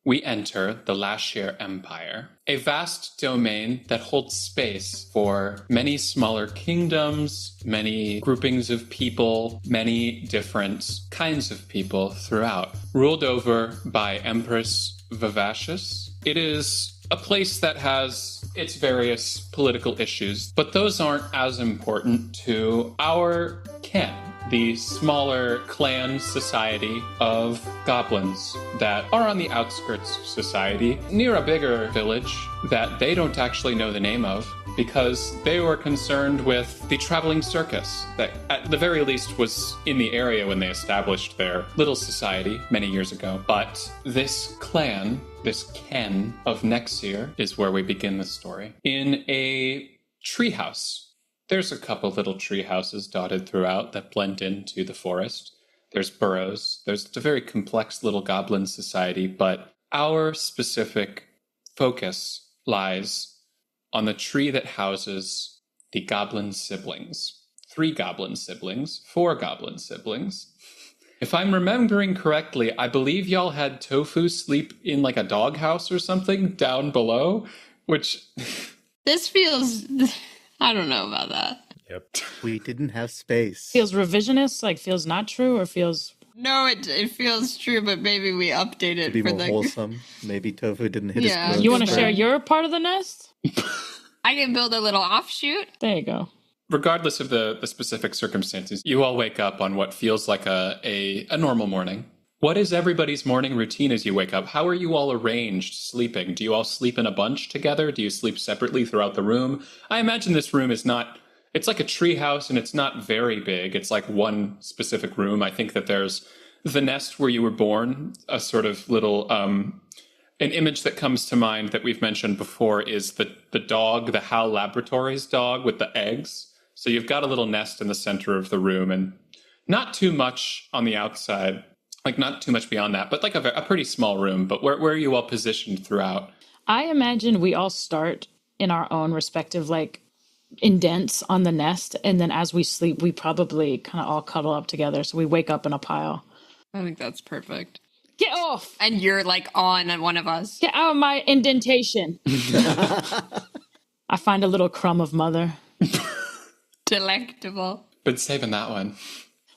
we enter the Lashir Empire, a vast domain that holds space for many smaller kingdoms, many groupings of people, many different kinds of people throughout, ruled over by Empress Vivacious. It is a place that has its various political issues, but those aren't as important to our kin, the smaller clan society of goblins that are on the outskirts of society, near a bigger village that they don't actually know the name of because they were concerned with the traveling circus that at the very least was in the area when they established their little society many years ago. But this clan, this ken of Nexir, is where we begin the story. In a treehouse. There's a couple little tree houses dotted throughout that blend into the forest. There's burrows. There's a very complex little goblin society, but our specific focus lies on the tree that houses the goblin siblings. 3 goblin siblings, 4 goblin siblings. If I'm remembering correctly, I believe y'all had Tofu sleep in like a doghouse or something down below, which... This feels... I don't know about that. Yep. We didn't have space. Feels revisionist, like feels not true, or feels... No, it feels true, but maybe we update it To be for more the... wholesome. Maybe Tofu didn't hit Yeah. his You want to Sure. share your part of the nest? I can build a little offshoot. There you go. Regardless of the specific circumstances, you all wake up on what feels like a normal morning. What is everybody's morning routine as you wake up? How are you all arranged sleeping? Do you all sleep in a bunch together? Do you sleep separately throughout the room? I imagine this room is not... It's like a tree house, and it's not very big. It's like one specific room. I think that there's the nest where you were born, a sort of little... an image that comes to mind that we've mentioned before is the dog, the HAL Laboratories dog with the eggs. So you've got a little nest in the center of the room, and not too much on the outside... Like, not too much beyond that, but like a pretty small room. But where are you all positioned throughout? I imagine we all start in our own respective, like, indents on the nest. And then as we sleep, we probably kind of all cuddle up together. So we wake up in a pile. I think that's perfect. Get off! And you're like on one of us. Get out of my indentation. I find a little crumb of mother. Delectable. Been saving that one.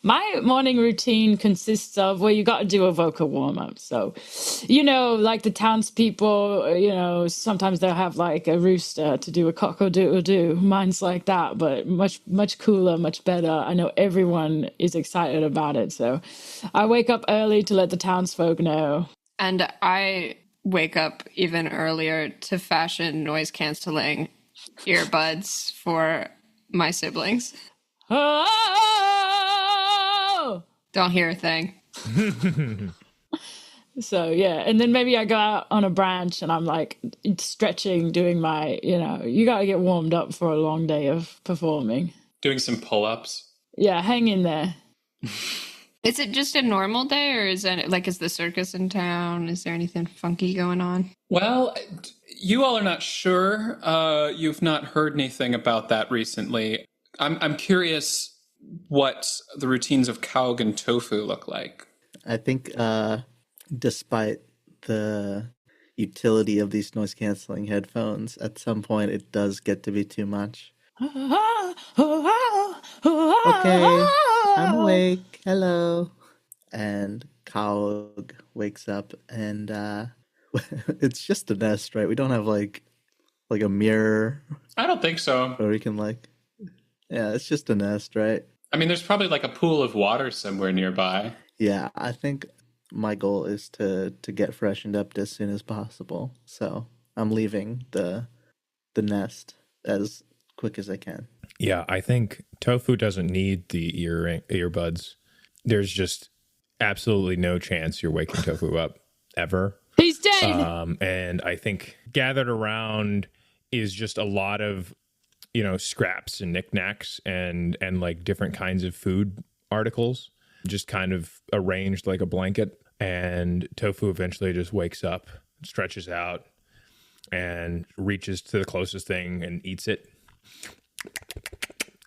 My morning routine consists of, well, you got to do a vocal warm-up. So, you know, like the townspeople, you know, sometimes they'll have like a rooster to do a cock-a-doodle-doo. Mine's like that, but much cooler, much better. I know everyone is excited about it. So I wake up early to let the townsfolk know. And I wake up even earlier to fashion noise-canceling earbuds for my siblings. Oh! Don't hear a thing. So, yeah. And then maybe I go out on a branch and I'm like stretching, doing my, you know, you got to get warmed up for a long day of performing. Doing some pull-ups. Yeah, hang in there. Is it just a normal day, or is it like, is the circus in town? Is there anything funky going on? Well, you all are not sure. You've not heard anything about that recently. I'm curious what the routines of Cawg and Tofu look like. I think despite the utility of these noise-canceling headphones, at some point it does get to be too much. Okay, I'm awake. Hello. And Cawg wakes up and it's just a nest, right? We don't have like a mirror. I don't think so. Or we can yeah, it's just a nest, right? I mean, there's probably like a pool of water somewhere nearby. Yeah, I think my goal is to get freshened up as soon as possible. So I'm leaving the nest as quick as I can. Yeah, I think Tofu doesn't need the earbuds. There's just absolutely no chance you're waking Tofu up ever. He's dead. And I think gathered around is just a lot of, you know, scraps and knickknacks and like different kinds of food articles, just kind of arranged like a blanket. And Tofu eventually just wakes up, stretches out, and reaches to the closest thing and eats it.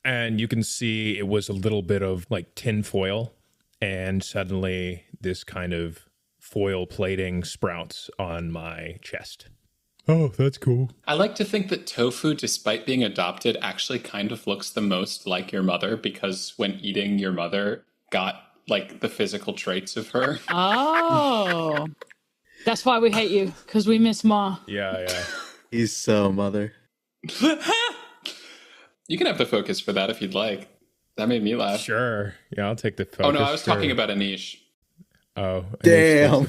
And you can see it was a little bit of like tin foil, and suddenly this kind of foil plating sprouts on my chest. Oh, that's cool. I like to think that Tofu, despite being adopted, actually kind of looks the most like your mother because when eating, your mother got like the physical traits of her. Oh, that's why we hate you, because we miss Ma. Yeah. He's so mother. You can have the focus for that if you'd like. That made me laugh. Sure. Yeah, I'll take the focus. Oh, no, I was talking about Anish. Oh, Damn.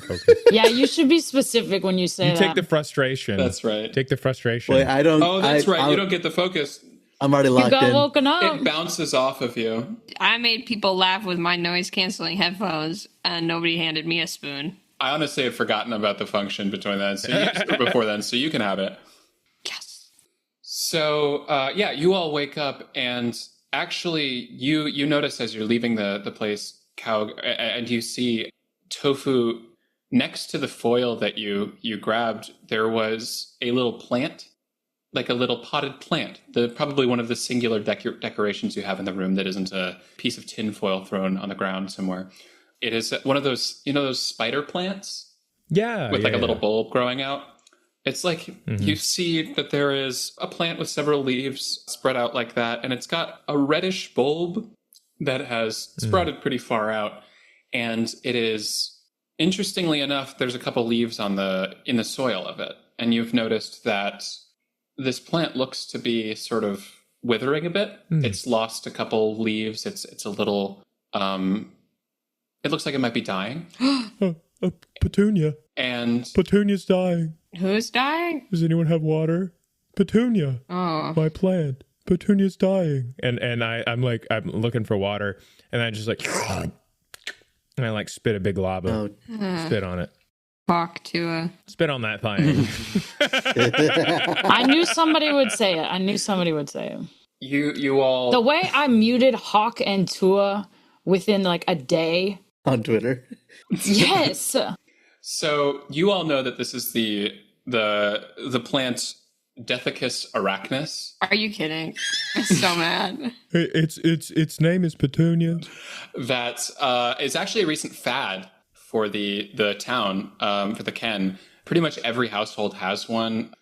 Yeah, you should be specific when you say You that. take the frustration. That's right. Take the frustration. Wait, I don't. Oh, that's right. You don't get the focus. I'm already You locked got in. woken up. It bounces off of you. I made people laugh with my noise-canceling headphones, and nobody handed me a spoon. I honestly had forgotten about the function between then, before then, so you can have it. Yes. So, yeah, you all wake up, and actually, you notice as you're leaving the place, Cawg, and you see Tofu next to the foil that you grabbed. There was a little plant, like a little potted plant. Probably one of the singular decorations you have in the room that isn't a piece of tin foil thrown on the ground somewhere. It is one of those, those spider plants? Yeah. With like a little yeah. bulb growing out. It's like you see that there is a plant with several leaves spread out like that, and it's got a reddish bulb that has sprouted pretty far out. And it is, interestingly enough, there's a couple leaves in the soil of it. And you've noticed that this plant looks to be sort of withering a bit. It's lost a couple leaves. It's a little, it looks like it might be dying. Petunia. And Petunia's dying. Who's dying? Does anyone have water? Petunia. Oh. My plant. Petunia's dying. And I'm looking for water, and I just like, and I like spit a big glob of spit on it. Talk to a... Spit on that thing. I knew somebody would say it. you all... The way I muted Hawk and Tua within like a day. On Twitter. Yes. So you all know that this is the plant Dethicus arachnus. Are you kidding? I'm so mad. Its name is Petunia. That is actually a recent fad for the town, for the Ken. Pretty much every household has one.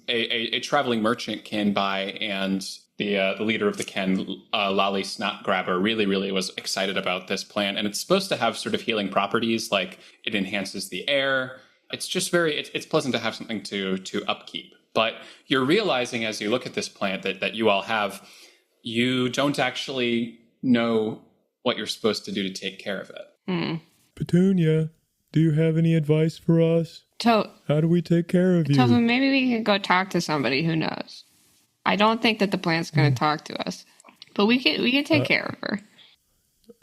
A traveling merchant came by, and the leader of the Ken, Lolly Snotgrabber, really was excited about this plant. And it's supposed to have sort of healing properties, like it enhances the air. It's just it's pleasant to have something to upkeep. But you're realizing as you look at this plant that you all have, you don't actually know what you're supposed to do to take care of it. Petunia, do you have any advice for us? How do we take care of you? Tofu, maybe we can go talk to somebody who knows. I don't think that the plant's going to talk to us, but we can take care of her.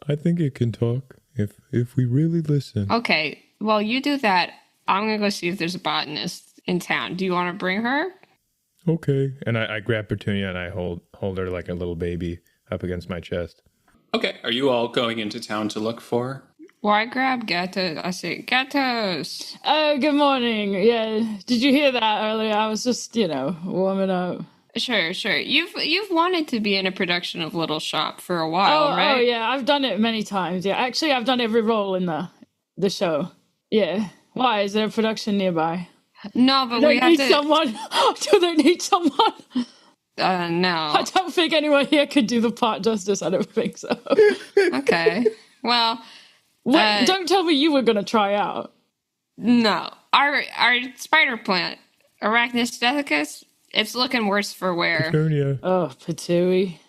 I think it can talk if we really listen. Okay, well, you do that. I'm going to go see if there's a botanist in town. Do you want to bring her? Okay. And I grab Petunia and I hold her like a little baby up against my chest. Okay, are you all going into town to look for? Well, I grab Gatos. I say, Gatos. Oh, good morning. Yeah. Did you hear that earlier? I was just, warming up. Sure. You've wanted to be in a production of Little Shop for a while, right? Oh, yeah. I've done it many times. Yeah. Actually, I've done every role in the show. Yeah. Why? Is there a production nearby? No, but Do we they have need to... someone? Do they need someone? No. I don't think anyone here could do the part justice. I don't think so. Okay. Well... Wait, don't tell me you were going to try out. No. Our spider plant, Arachnus Dethicus, it's looking worse for wear. Petunia. Oh, Patui.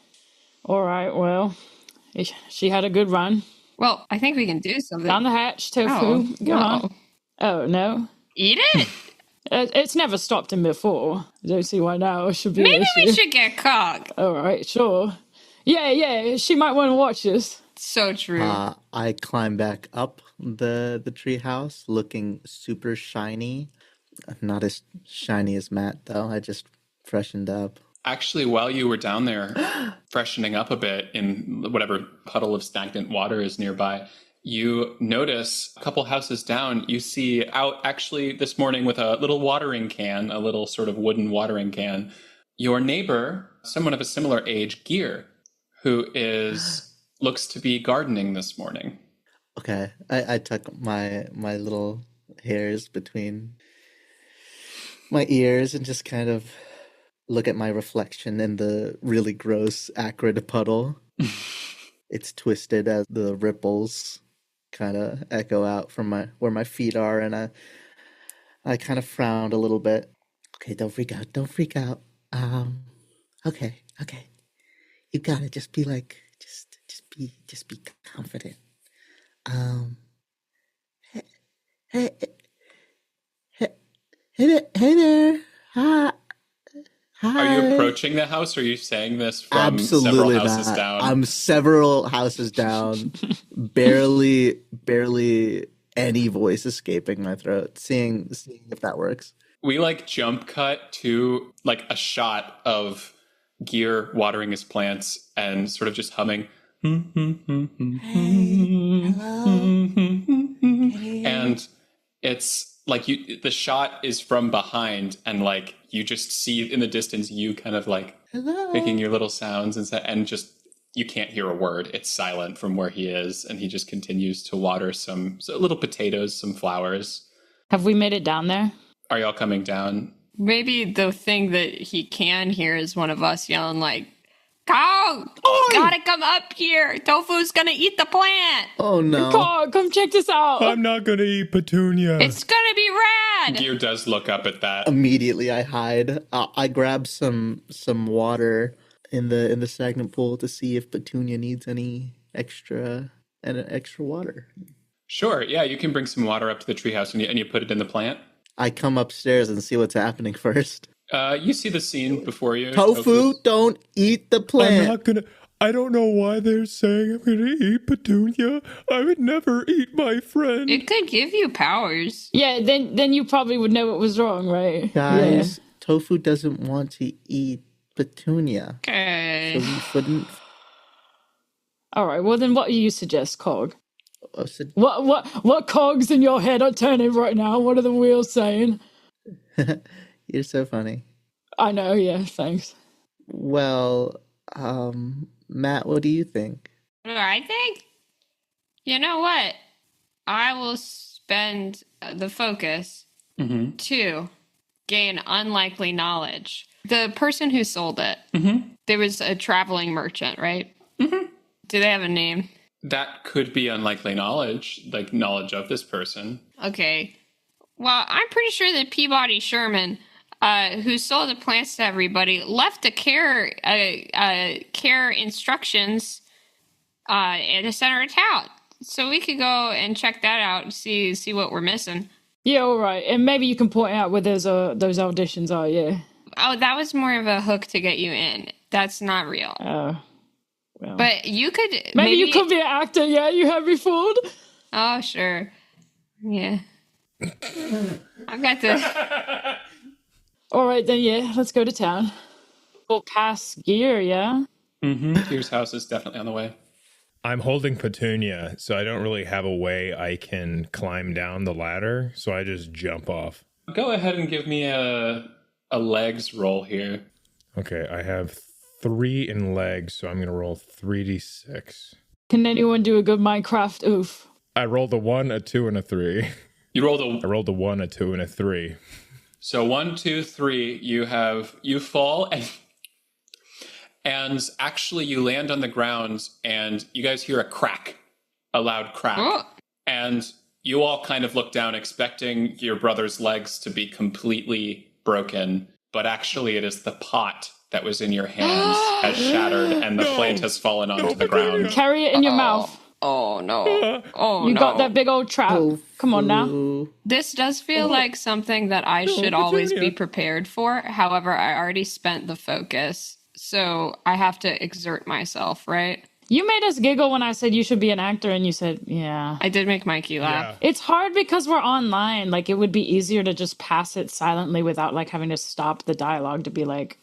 All right, well, she had a good run. Well, I think we can do something. Down the hatch, Tofu. Oh, Go on. Oh, no? Eat it? It's never stopped him before. I don't see why now it should be Maybe an issue. we should get Cawg. All right, sure. Yeah, she might want to watch us. So true. I climb back up the tree house, looking super shiny. Not as shiny as Matt, though. I just freshened up. Actually, while you were down there freshening up a bit in whatever puddle of stagnant water is nearby, you notice a couple houses down, you see out actually this morning with a little watering can, a little sort of wooden watering can, your neighbor, someone of a similar age, Gear, who looks to be gardening this morning. Okay, I tuck my little hairs between my ears and just kind of look at my reflection in the really gross, acrid puddle. It's twisted as the ripples kind of echo out from where my feet are, and I kind of frowned a little bit. Okay, don't freak out. Don't freak out. Okay. You gotta just be like, just be confident. Hey, hey, hey there. Hi. Are you approaching the house, or are you saying this from Absolutely several houses not. down? I'm several houses down. barely any voice escaping my throat. Seeing if that works. We like jump cut to like a shot of Gear watering his plants and sort of just humming. And it's like the shot is from behind, and like you just see in the distance you kind of like making your little sounds and just you can't hear a word. It's silent from where he is, and he just continues to water some little potatoes, some flowers. Have we made it down there? Are y'all coming down? Maybe the thing that he can hear is one of us yelling like, "Cawg, gotta come up here. Tofu's gonna eat the plant. Oh no. God, come check this out. I'm not gonna eat petunia. It's gonna be rad." Gear does look up at that. Immediately I hide. I grab some water in the stagnant pool to see if Petunia needs any extra water. Sure, yeah, you can bring some water up to the treehouse and you put it in the plant. I come upstairs and see what's happening first. You see the scene before you. Tofu, don't eat the plant. I'm not gonna. I don't know why they're saying I'm gonna eat petunia. I would never eat my friend. It could give you powers. Yeah, then you probably would know what was wrong, right? Guys, Tofu doesn't want to eat Petunia. Okay. So we shouldn't. All right. Well, then, what do you suggest, Cawg? So, What cogs in your head are turning right now? What are the wheels saying? you're so funny. I know. Yeah. Thanks. Well, Matt, what do you think? What do I think? You know what? I will spend the focus to gain unlikely knowledge. The person who sold it, there was a traveling merchant, right? Do they have a name? That could be unlikely knowledge, like knowledge of this person. Okay. Well, I'm pretty sure that Peabody Sherman, who sold the plants to everybody, left a care instructions at the center of town. So we could go and check that out and see what we're missing. Yeah. All right. And maybe you can point out where those auditions are. Yeah. Oh, that was more of a hook to get you in. That's not real. Well. But you could... Maybe you could be an actor, yeah? You have me fooled? Oh, sure. Yeah. I've got to... All right, then, yeah. Let's go to town. We'll pass Gear, yeah? Gear's house is definitely on the way. I'm holding petunia, so I don't really have a way I can climb down the ladder, so I just jump off. Go ahead and give me a legs roll here. Okay, I have 3 in legs, so I'm going to roll 3d6. Can anyone do a good Minecraft oof? I rolled a 1, a 2, and a 3. You rolled I rolled a 1, a 2, and a 3. So 1, 2, 3, you fall and actually you land on the ground and you guys hear a loud crack. Oh. And you all kind of look down expecting your brother's legs to be completely broken, but actually it is the pot that was in your hands has shattered and the plate has fallen onto the ground. Carry it in your mouth. Oh, no. Oh, You no. got that big old trap. Come on now. This does feel like something that I should always be prepared for. However, I already spent the focus, so I have to exert myself, right? You made us giggle when I said you should be an actor, and you said, yeah. I did make Mikey laugh. Yeah. It's hard because we're online. Like, it would be easier to just pass it silently without, like, having to stop the dialogue to be like,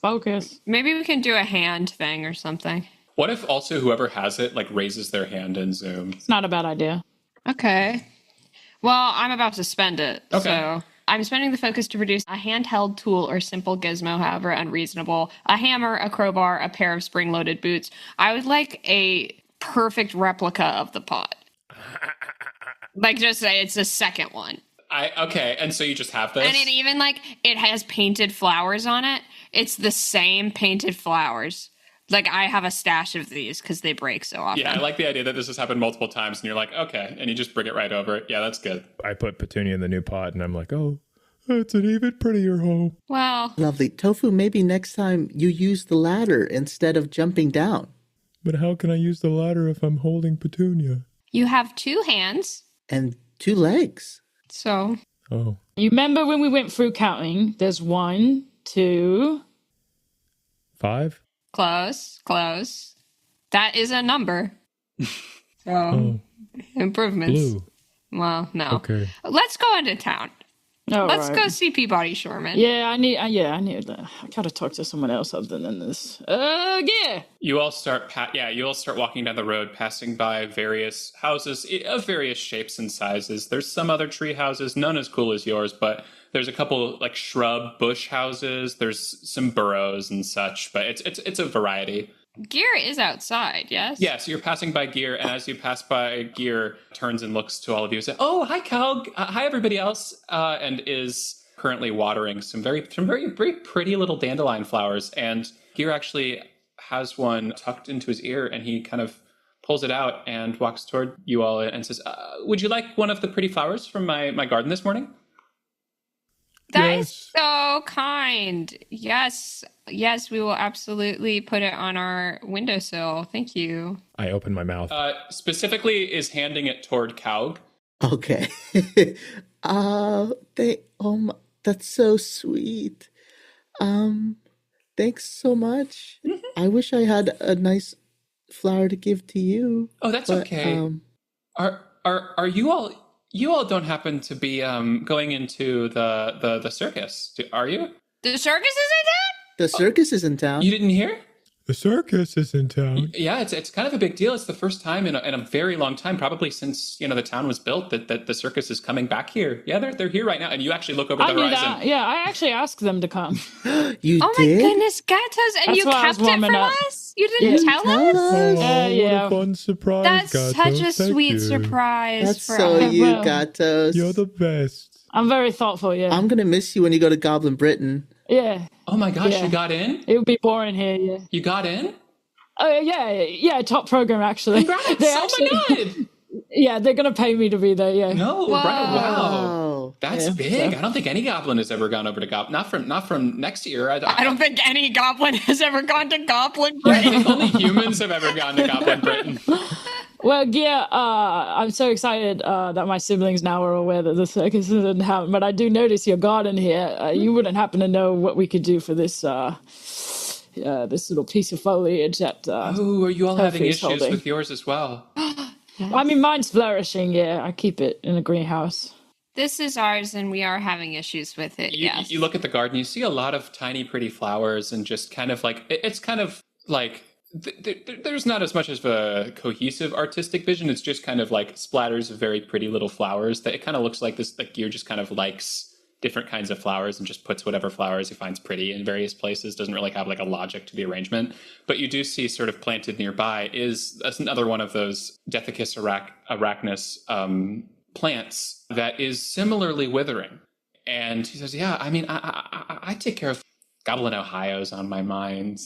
focus. Maybe we can do a hand thing or something. What if also whoever has it like raises their hand in Zoom? It's not a bad idea. Okay. Well, I'm about to spend it. Okay. So I'm spending the focus to produce a handheld tool or simple gizmo, however unreasonable. A hammer, a crowbar, a pair of spring-loaded boots. I would like a perfect replica of the pot. Like, just say it's the second one. Okay, and so you just have this? And it even, like, it has painted flowers on it. It's the same painted flowers. Like, I have a stash of these because they break so often. Yeah, I like the idea that this has happened multiple times, and you're like, okay, and you just bring it right over. Yeah, that's good. I put Petunia in the new pot, and I'm like, oh, it's an even prettier home. Well, Lovely. Tofu, maybe next time you use the ladder instead of jumping down. But how can I use the ladder if I'm holding Petunia? you have 2 hands, And 2 legs. so Oh. You remember when we went through counting? There's 1, 2. 5? close. That is a number. So, Oh, improvements. blue. Well, no. Okay. Let's go into town. All Let's right. go see Peabody Shorman. Yeah, I need. I gotta talk to someone else other than this. Yeah. You all start walking down the road, passing by various houses of various shapes and sizes. There's some other tree houses, none as cool as yours, but there's a couple like shrub bush houses. There's some burrows and such, but it's a variety. Gear is outside, yes? Yeah, so you're passing by Gear, and as you pass by Gear, turns and looks to all of you and says, "Oh, hi, Cawg. Hi, everybody else," and is currently watering some very pretty little dandelion flowers. And Gear actually has one tucked into his ear, and he kind of pulls it out and walks toward you all and says, "Would you like one of the pretty flowers from my garden this morning?" That is Yes. so kind. Yes, we will absolutely put it on our windowsill. Thank you. I open my mouth. Specifically, is handing it toward Cawg. Okay. That's so sweet. Thanks so much. I wish I had a nice flower to give to you. Oh, that's but, okay. Are you all? You all don't happen to be going into the circus, are you? The circus is in town? The circus is in town. You didn't hear? The circus is in town. Yeah, it's kind of a big deal. It's the first time in a very long time, probably since the town was built, that the circus is coming back here. Yeah, they're here right now, and you actually look over I the knew horizon. that. Yeah, I actually asked them to come. You Oh my did? goodness, Gatos, and That's you why I was kept it warming from up. us? You didn't Yeah. tell Tell us? us. Yeah. What a fun surprise, That's Gatos. such a Thank sweet you. surprise That's for so us. you, Well, Gatos. You're the best. I'm very thoughtful. Yeah. I'm gonna miss you when you go to Goblin Britain. Yeah. Oh my gosh, Yeah. you got in? It would be boring here. Yeah. You got in? Yeah. Top program actually. Congrats! They Oh actually, my god! Yeah, they're gonna pay me to be there. Yeah. No, Whoa. right? Wow, Oh, that's Yeah, big. so- I don't think any goblin has ever gone over to Goblin. Not from next year. I don't think any goblin has ever gone to Goblin I Britain. think only humans have ever gone to Goblin Britain. Well, yeah, I'm so excited that my siblings now are aware that the circus isn't happening. But I do notice your garden here. You wouldn't happen to know what we could do for this this little piece of foliage that. Oh, are you all having Tofu's issues holding. with yours as well? I mean, mine's flourishing. Yeah, I keep it in a greenhouse. This is ours, and we are having issues with it. Yes. You look at the garden, you see a lot of tiny, pretty flowers, and just kind of like it's kind of like there's not as much of a cohesive artistic vision. It's just kind of like splatters of very pretty little flowers. That it kind of looks like this. Like Gear just kind of likes different kinds of flowers and just puts whatever flowers he finds pretty in various places. Doesn't really have like a logic to the arrangement. But you do see sort of planted nearby is another one of those Dethicus arachnus plants that is similarly withering. And he says, "Yeah, I mean, I take care of Goblin, Ohio's on my mind.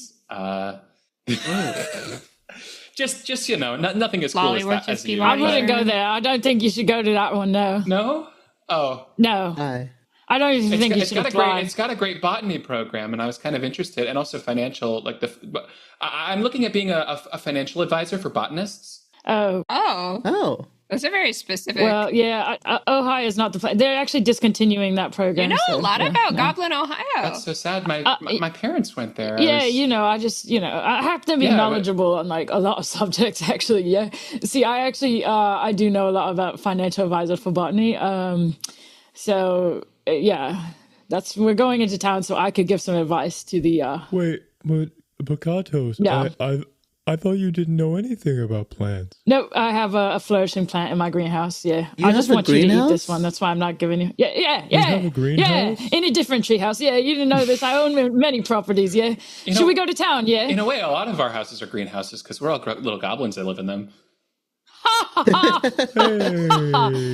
Just nothing as cool as Lollyworth that as just you. keep I on wouldn't Sure. go there. I don't think you should go to that one. No, No? Oh. no. hi. I don't even think you It's should got apply. it's got a great botany program, and I was kind of interested, and also financial. But I'm looking at being a financial advisor for botanists. Oh, Oh, Those are very specific. well, yeah. Ohio is not the place. They're actually discontinuing that program. you know so, a lot yeah, about no. Goblin, Ohio. That's so sad. My parents went there. Yeah, I was- I have to be Yeah, but- knowledgeable on like a lot of subjects. Actually, yeah. See, I do know a lot about financial advisor for botany. Yeah, we're going into town, so I could give some advice to the. Wait, but Gatos, Yeah. I thought you didn't know anything about plants. No, I have a flourishing plant in my greenhouse. Yeah, You I have just a want you to eat greenhouse? this one. That's why I'm not giving you. Yeah. have a greenhouse? Yeah, in a different treehouse. Yeah, you didn't know this. I own many properties. Yeah. know- Should we go to town? Yeah. In a way, a lot of our houses are greenhouses because we're all little goblins that live in them.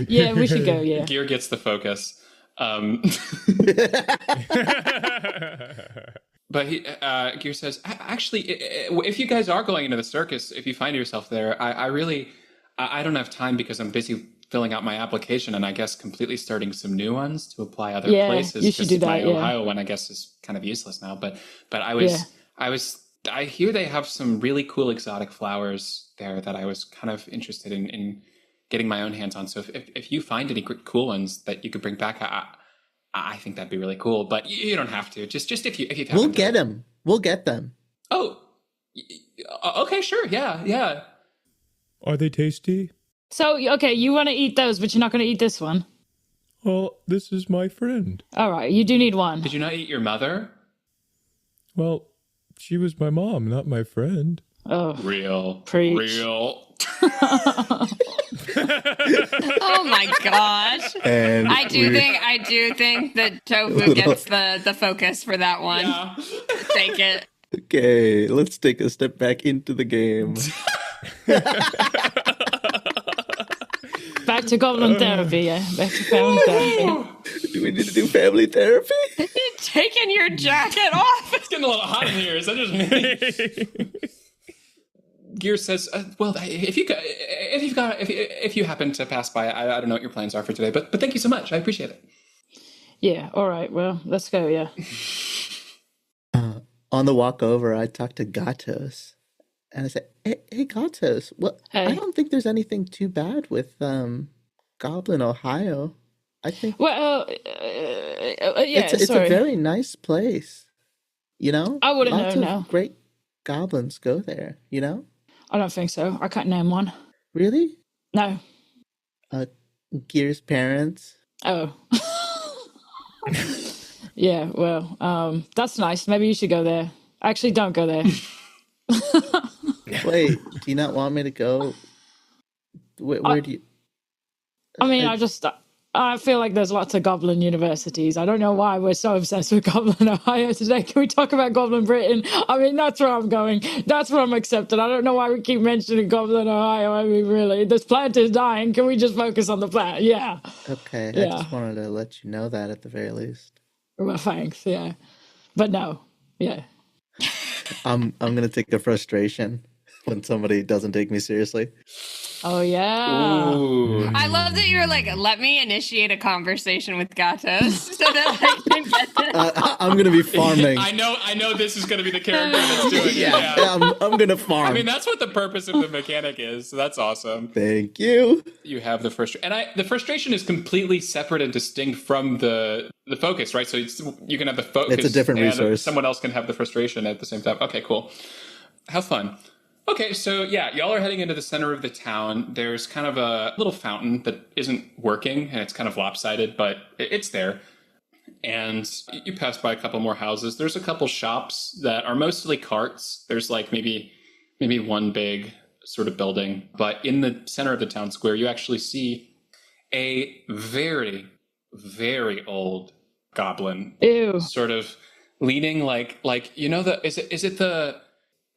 Yeah, we should go. Yeah. Gear gets the focus. But Gear says, actually, if you guys are going into the circus, if you find yourself there, I don't have time because I'm busy filling out my application and I guess completely starting some new ones to apply other places. You should do that. My Ohio one, I guess, is kind of useless now. But I hear they have some really cool exotic flowers there that I was kind of interested in getting my own hands on. So if you find any cool ones that you could bring back, I think that'd be really cool. But you don't have to. Just if you we'll get them. We'll get them. Oh, okay, sure, yeah. Are they tasty? So, okay, you want to eat those, but you're not going to eat this one. Well, this is my friend. All right, you do need one. Did you not eat your mother? Well, she was my mom, not my friend. Oh, real. Oh my gosh! And I do think that Tofu gets the focus for that one. Yeah. Take it. Okay, let's take a step back into the game. Back to goblin therapy, yeah. Back to family therapy. Do we need to do family therapy? Taking your jacket off. It's getting a little hot in here. Is that just me? Gear says, "Well, if you happen to pass by, I don't know what your plans are for today, but thank you so much. I appreciate it." Yeah. All right. Well, let's go. Yeah. On the walk over, I talked to Gatos, and I said, "Hey, Gatos. Well, Hey. I don't think there's anything too bad with Goblin, Ohio. I think Well, it's sorry. a very nice place. You know, I wouldn't Lots know, of no. great goblins go there. You know, I don't think so. I can't name one. really? No. Gear's parents." Oh. Yeah. Well, that's nice. Maybe you should go there. Actually, don't go there. Wait, do you not want me to go? Where do you? I mean, I feel like there's lots of Goblin universities. I don't know why we're so obsessed with Goblin Ohio today. Can we talk about Goblin Britain? I mean, that's where I'm going. That's where I'm accepted. I don't know why we keep mentioning Goblin Ohio. I mean, really, this plant is dying. Can we just focus on the plant? Yeah. Okay, Yeah. I just wanted to let you know that at the very least. Well, thanks. Yeah. But no. Yeah. I'm gonna take a frustration when somebody doesn't take me seriously. Oh, yeah. Ooh. I love that you're like, let me initiate a conversation with Gatos so that I can get this. I'm gonna be farming. I know this is going to be the character that's doing it. Yeah, Yeah. I'm gonna farm. I mean, that's what the purpose of the mechanic is. So that's awesome. Thank you. You have the frustration, and the frustration is completely separate and distinct from the focus, right? So you can have the focus. It's a different and resource. Someone else can have the frustration at the same time. Okay, cool. Have fun. Okay, so yeah, y'all are heading into the center of the town. There's kind of a little fountain that isn't working, and it's kind of lopsided, but it's there. And you pass by a couple more houses. There's a couple shops that are mostly carts. There's like maybe one big sort of building. But in the center of the town square, you actually see a very, very old goblin. Ew. Sort of leaning like you know, is it the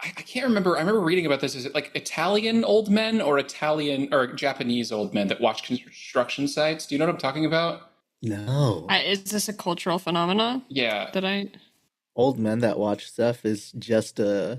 I can't remember. I remember reading about this. Is it like Italian old men or Italian or Japanese old men that watch construction sites? Do you know what I'm talking about? No. Is this a cultural phenomenon? Yeah. Old men that watch stuff is just R//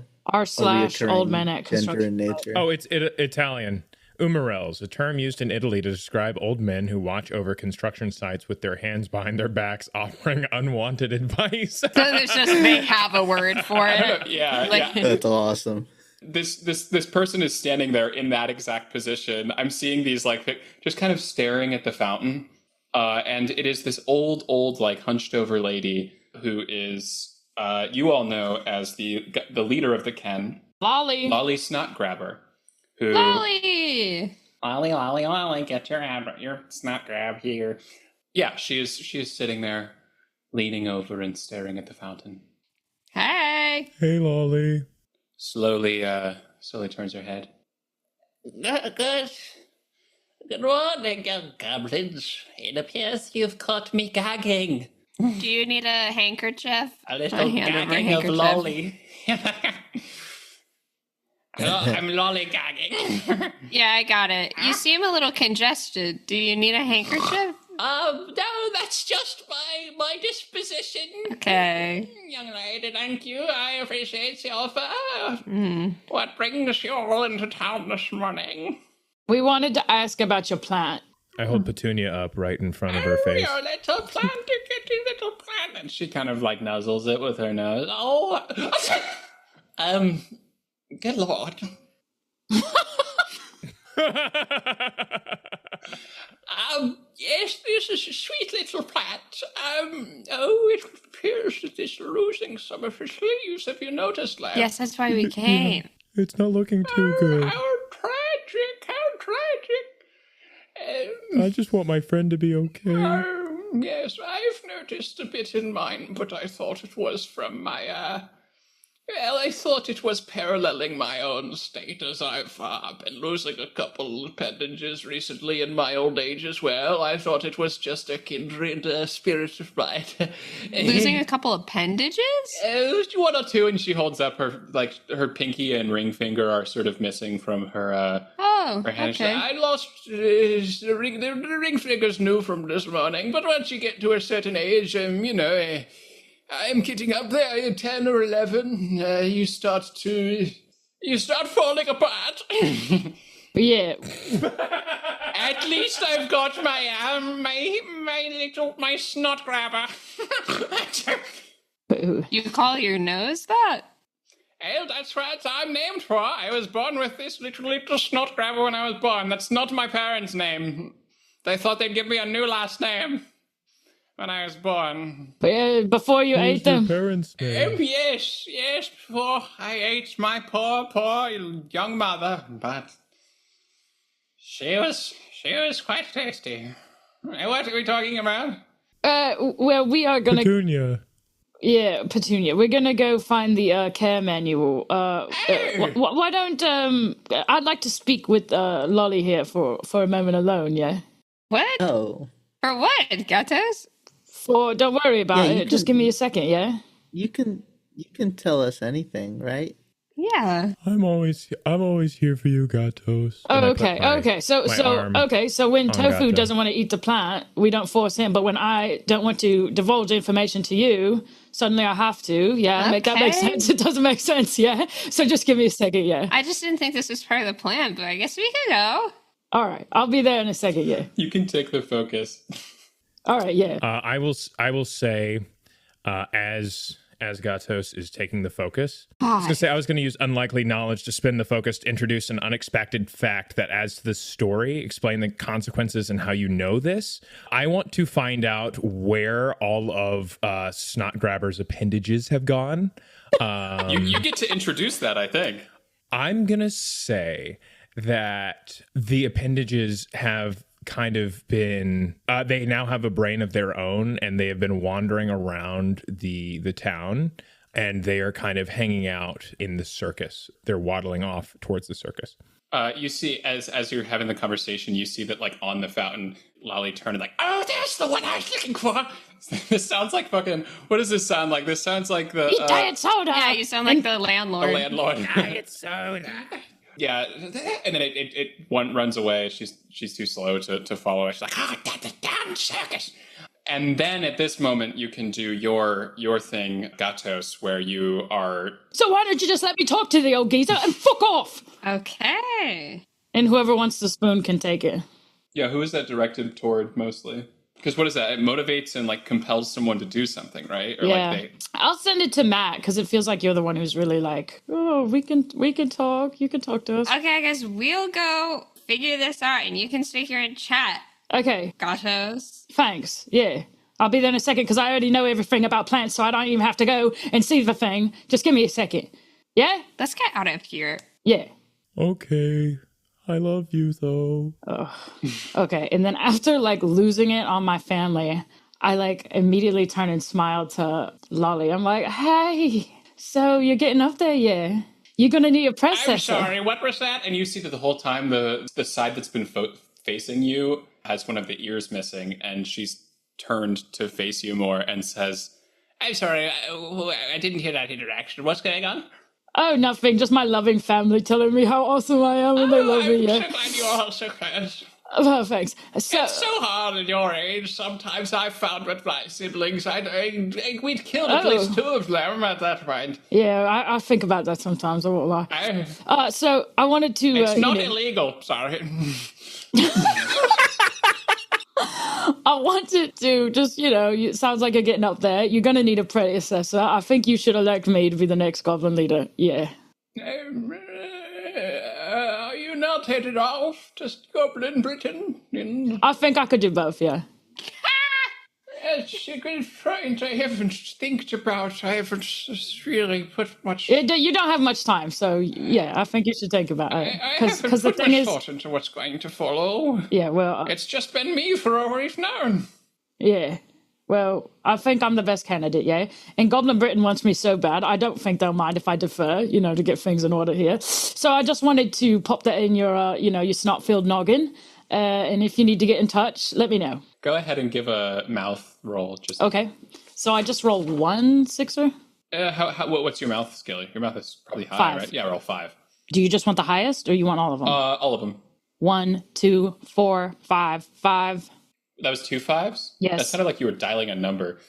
old men at gender construction. in nature. Oh, it's Italian. Umarels, a term used in Italy to describe old men who watch over construction sites with their hands behind their backs, offering unwanted advice. So it's just they have a word for it. Yeah, Like- yeah. That's awesome. This person is standing there in that exact position. I'm seeing these like just kind of staring at the fountain, and it is this old like hunched over lady who is you all know as the leader of the Ken, Lolly. Snot Grabber. Who, Lolly! Lolly, get your snot grab here. Yeah, she is sitting there, leaning over and staring at the fountain. Hey! Hey, Lolly. Slowly turns her head. Good morning, young goblins. It appears you've caught me gagging. Do you need a handkerchief? A little I hand over a gagging of handkerchief. lolly. I'm lollygagging. Yeah, I got it. You seem a little congested. Do you need a handkerchief? No, that's just my disposition. Okay. Young lady, thank you. I appreciate the offer. What brings you all into town this morning? We wanted to ask about your plant. I hold Petunia up right in front of her face. Your little plant, little plant. And she kind of like nuzzles it with her nose. Oh, good lord. Yes, this is a sweet little plant. It appears that it's losing some of its leaves. Have you noticed that? Yes, that's why we came. It's not looking too good. How tragic, how tragic. I just want my friend to be okay. Yes, I've noticed a bit in mine, but I thought it was from my, I thought it was paralleling my own state, as I've been losing a couple appendages recently in my old age as well. I thought it was just a kindred spirit of mine. Losing a couple appendages? One or two, and she holds up her pinky and ring finger are sort of missing from her. Her hand. Okay. I lost the ring finger's new from this morning, but once you get to a certain age, I'm getting up there, 10 or 11, you start falling apart. Yeah. At least I've got my snot grabber. You call your nose that? Well, that's what I'm named for. I was born with this little snot grabber when I was born. That's not my parents' name. They thought they'd give me a new last name when I was born. Before you ate them. Parents' name? Yes, before I ate my poor young mother, but she was quite tasty. What are we talking about? Well, we are gonna... Petunia. Yeah, Petunia. We're gonna go find the care manual. Why don't I'd like to speak with Lolly here for a moment alone. Yeah. What? Oh, For what, Gatos? Don't worry about Yeah, it. Just give me a second. Yeah. you can tell us anything, right? Yeah. I'm always here for you, Gatos. Oh, And I put okay. So when Tofu Gato. doesn't want to eat the plant, we don't force him. But when I don't want to divulge information to you, suddenly I have to. Yeah, make that make Okay. sense. It doesn't make sense. Yeah. So just give me a second. Yeah. I just didn't think this was part of the plan, but I guess we could go. All right. I'll be there in a second. Yeah. You can take the focus. All right. Yeah. I will say, as Gatos is taking the focus, I was going to use unlikely knowledge to spin the focus to introduce an unexpected fact that adds to the story, explain the consequences and how you know this. I want to find out where all of Snot Grabber's appendages have gone. You get to introduce that, I think. I'm going to say that the appendages have kind of been they now have a brain of their own, and they have been wandering around the town, and they are kind of hanging out in the circus. They're waddling off towards the circus. You see, as you're having the conversation, you see that like on the fountain, Lolly turned and like, oh, there's the one I was looking for. This sounds like fucking. What does this sound like? This sounds like the Eat diet soda. Yeah, you sound like the landlord. the landlord. Diet soda. Yeah, and then it one runs away. She's too slow to follow it. She's like, oh, the damn circus. And then at this moment, you can do your thing, Gatos, where you are. So why don't you just let me talk to the old geezer and fuck off? Okay. And whoever wants the spoon can take it. Yeah, who is that directed toward mostly? Because what is that? It motivates and like compels someone to do something, right? Or Yeah. like I'll send it to Matt because it feels like you're the one who's really like, oh, we can talk. You can talk to us. Okay, I guess we'll go figure this out and you can stay here and chat. Okay. Gatos. Thanks. Yeah. I'll be there in a second because I already know everything about plants, so I don't even have to go and see the thing. Just give me a second. Yeah? Let's get out of here. Yeah. Okay. I love you though. Okay. And then after like losing it on my family, I like immediately turn and smile to Lolly. I'm like, hey, so you're getting up there, yeah? You're going to need a processor. I'm sorry, what was that? And you see that the whole time the side that's been facing you has one of the ears missing, and she's turned to face you more and says, I'm sorry, I didn't hear that interaction. What's going on? Oh, nothing. Just my loving family telling me how awesome I am and they love me. I'm Yeah. so glad you're a success. Perfect. So, It's so hard at your age. Sometimes I've found with my siblings, we'd killed at least 2 of them at that point. yeah, I think about that sometimes. I won't lie. So I wanted to. It's not illegal. Sorry. I wanted to just, it sounds like you're getting up there. You're going to need a predecessor. I think you should elect me to be the next goblin leader. Yeah. Are you not headed off to Goblin Britain? I think I could do both, yeah. It's a good point. I haven't think about. I haven't really put much. You don't have much time, so yeah, I think you should think about it. I haven't put much thought into what's going to follow. Yeah, well, it's just been me for a week now. Yeah, well, I think I'm the best candidate, yeah. And Goblin Britain wants me so bad, I don't think they'll mind if I defer, to get things in order here. So I just wanted to pop that in your, your snot-filled noggin. And if you need to get in touch, let me know. Go ahead and give a mouth roll. Okay. So I just rolled 1 6er? What's your mouth skill? Your mouth is probably high, 5. right? Yeah, roll 5. Do you just want the highest, or you want all of them? All of them. 1 2 4 5 5. That was 2 5s? Yes. That sounded like you were dialing a number.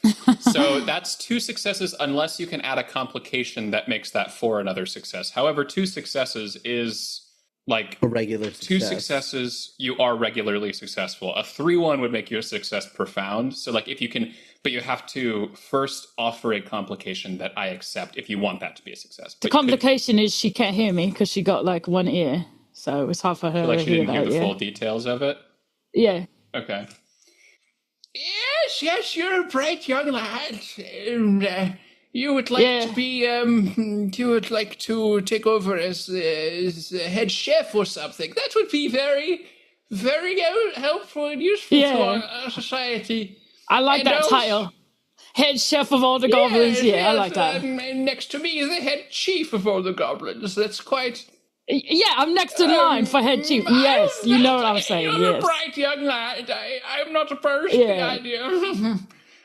So that's 2 successes unless you can add a complication that makes that 4 another success. However, 2 successes is like a regular success. 2 successes, you are regularly successful. A 3-1 would make your success profound. So like if you can, but you have to first offer a complication that I accept if you want that to be a success. The complication is she can't hear me because she got like one ear. So it's hard for her like to she hear didn't hear that, the full details of it? Yeah. Okay. Yes, you're a bright young lad. You would like to be, you would like to take over as head chef or something. That would be very, very helpful and useful for our society. I like that title. Head chef of all the goblins. Yeah, I like that. And next to me is the head chief of all the goblins. That's quite... Yeah, I'm next in line for head chief. Yes, you know what I'm saying. You're a bright young lad. I'm not opposed to the idea.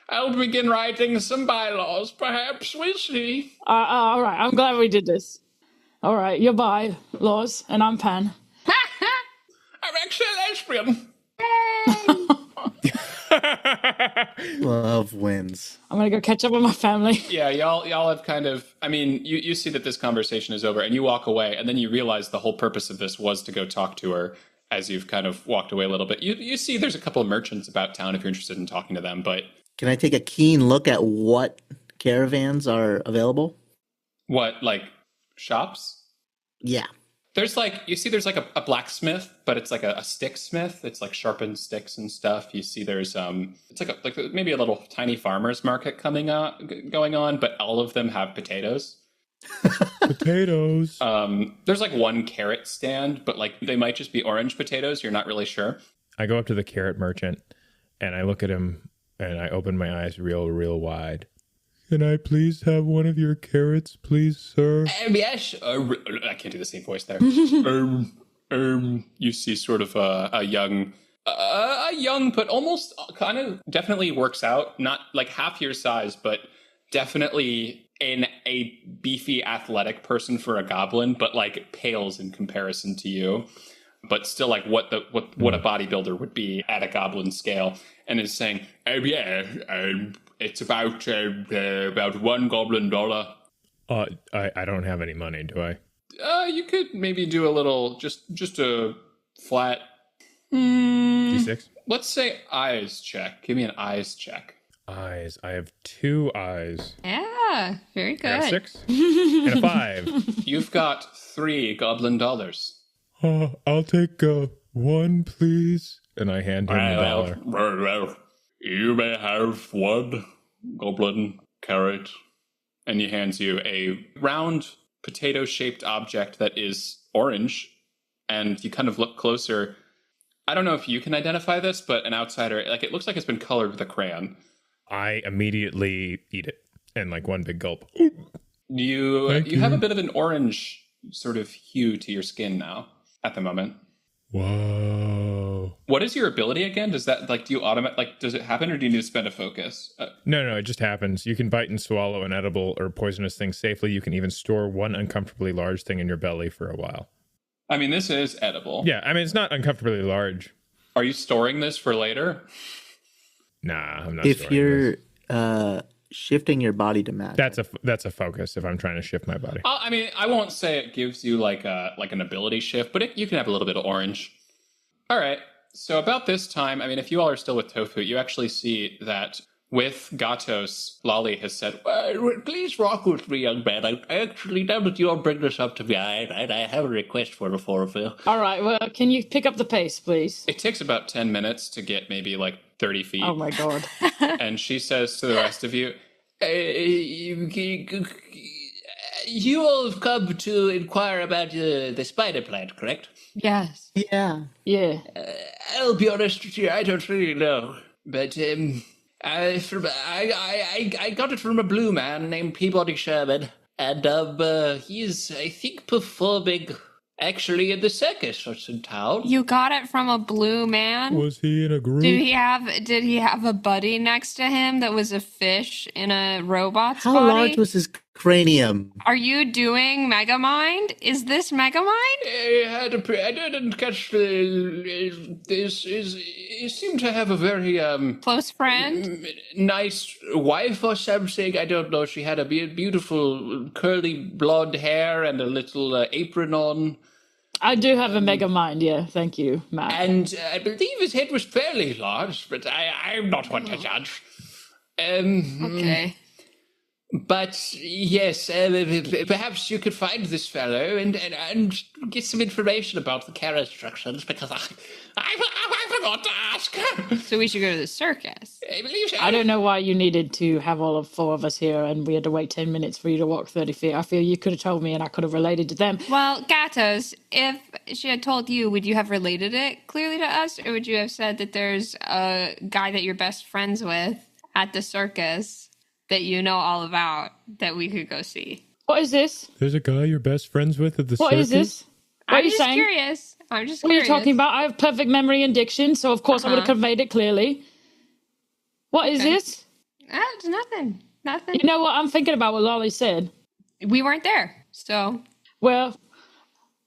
I'll begin writing some bylaws, perhaps. We'll see. All right, I'm glad we did this. All right, you're bylaws, and I'm Pan. I'm actually a lesbian. Love wins. I'm gonna go catch up with my family. Yeah, y'all have kind of, I mean, you see that this conversation is over and you walk away and then you realize the whole purpose of this was to go talk to her as you've kind of walked away a little bit. You see there's a couple of merchants about town if you're interested in talking to them, but... Can I take a keen look at what caravans are available? What, like shops? Yeah. There's like, you see there's like a blacksmith, but it's like a stick smith. It's like sharpened sticks and stuff. You see there's, it's like maybe a little tiny farmer's market going on, but all of them have potatoes. Potatoes. There's like one carrot stand, but like they might just be orange potatoes. You're not really sure. I go up to the carrot merchant and I look at him and I open my eyes real wide. Can I please have one of your carrots, please, sir? Yes. I can't do the same voice there. You see sort of a young, but almost kind of definitely works out. Not like half your size, but definitely in a beefy, athletic person for a goblin, but like pales in comparison to you. But still like what a bodybuilder would be at a goblin scale, and is saying, it's about $1 goblin. I don't have any money, do I? You could maybe do a little, just a flat. D6? Let's say eyes check. Give me an eyes check. Eyes. I have 2 eyes. Yeah, very good. I got 6 and a 5. You've got $3 goblin dollars. I'll take 1, please. And I hand him the $1. Well, you may have 1 goblin carrot. And he hands you a round potato-shaped object that is orange. And you kind of look closer. I don't know if you can identify this, but an outsider, like it looks like it's been colored with a crayon. I immediately eat it and like one big gulp. You have a bit of an orange sort of hue to your skin now at the moment. Whoa. swallow. What is your ability again? Does that do you does it happen or do you need to spend a focus? No, it just happens. You can bite and swallow an edible or poisonous thing safely. You can even store one uncomfortably large thing in your belly for a while. I mean, this is edible. Yeah, I mean, it's not uncomfortably large. Are you storing this for later? Nah, I'm not. If you're shifting your body to match, that's a focus. If I'm trying to shift my body, I mean, I won't say it gives you like an ability shift, but you can have a little bit of orange. All right. So about this time, I mean, if you all are still with Tofu, you actually see that with Gatos, Lolly has said, Please walk with me, young man. I actually, now that you all bring this up to me, I have a request for the four of you. All right, well, can you pick up the pace, please? It takes about 10 minutes to get maybe like 30 feet. Oh, my God. And she says to the rest of you, You all have come to inquire about the spider plant, correct? Yes. yeah. Yeah. I'll be honest with you, I don't really know. But I got it from a blue man named Peabody Sherman. And he's, I think, performing actually in the circus that's in town. You got it from a blue man? was he in a group? Did he have a buddy next to him that was a fish in a robot's How body? large was his cranium? Are you doing Megamind? Is this Megamind? I didn't catch he seemed to have a very Close friend? nice wife or something. I don't know. She had a beautiful curly blonde hair and a little apron on. I do have a mega mind, yeah. Thank you, Matt. And I believe his head was fairly large, but I'm not one to judge. Okay. But yes, perhaps you could find this fellow and get some information about the carrot instructions, because I forgot to ask. So we should go to the circus. I believe so. I don't know why you needed to have all of four of us here and we had to wait 10 minutes for you to walk 30 feet. I feel you could have told me and I could have related to them. Well, Gatos, if she had told you, would you have related it clearly to us? Or would you have said that there's a guy that you're best friends with at the circus that you know all about that we could go see? What is this? There's a guy you're best friends with at the What circus? is this? What are I'm you just saying? curious. I'm just What are curious. you talking about? I have perfect memory and diction, so of course I would have conveyed it clearly. What is Okay. this? It's nothing. Nothing. You know what? I'm thinking about what Lolly said. We weren't there. So Well,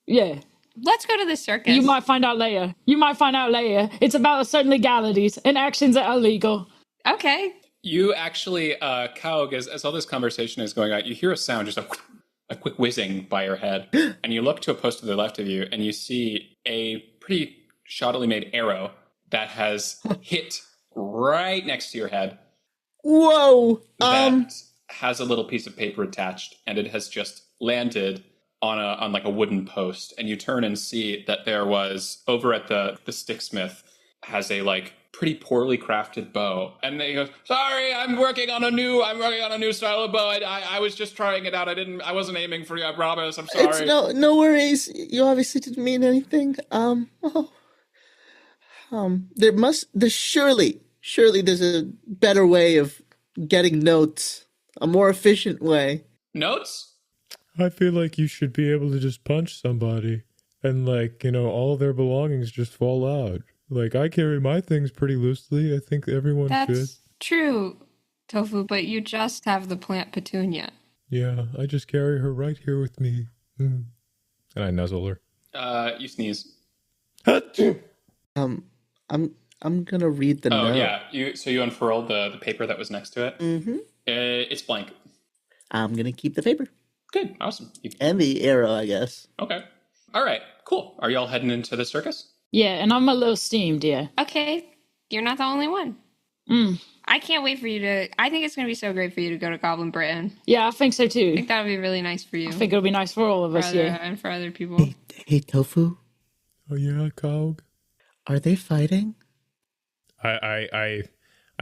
yeah. let's go to the circus. You might find out later. It's about certain legalities and actions that are illegal. Okay. you actually, Cawg, as all this conversation is going on, you hear a sound, just a quick whizzing by your head, and you look to a post to the left of you, and you see a pretty shoddily made arrow that has hit right next to your head. Whoa! That has a little piece of paper attached, and it has just landed on like a wooden post. And you turn and see that there was over at the sticksmith has a like pretty poorly crafted bow, and they go, "Sorry, I'm working on a new style of bow. I was just trying it out. I wasn't aiming for you. I promise. I'm sorry." It's no worries. You obviously didn't mean anything. Surely there's a better way of getting notes, a more efficient way. Notes? I feel like you should be able to just punch somebody and, like, you know, all their belongings just fall out. Like, I carry my things pretty loosely. I think everyone should. That's true, Tofu, but you just have the plant petunia. Yeah, I just carry her right here with me. And I nuzzle her. You sneeze. I'm gonna read the Oh note. yeah, you unfurled the paper that was next to it. Mm-hmm. It's blank. I'm gonna keep the paper Good, awesome. and the arrow, I guess. Okay, all right, cool. Are y'all heading into the circus? Yeah, and I'm a little steamed, yeah. Okay, you're not the only one. I can't wait for you to... I think it's going to be so great for you to go to Goblin Britain. Yeah, I think so I too. think that would be really nice for you. I think it'll be nice for all of us, yeah. And for other people. Hey, Tofu, Oh yeah, Cawg? are they fighting? I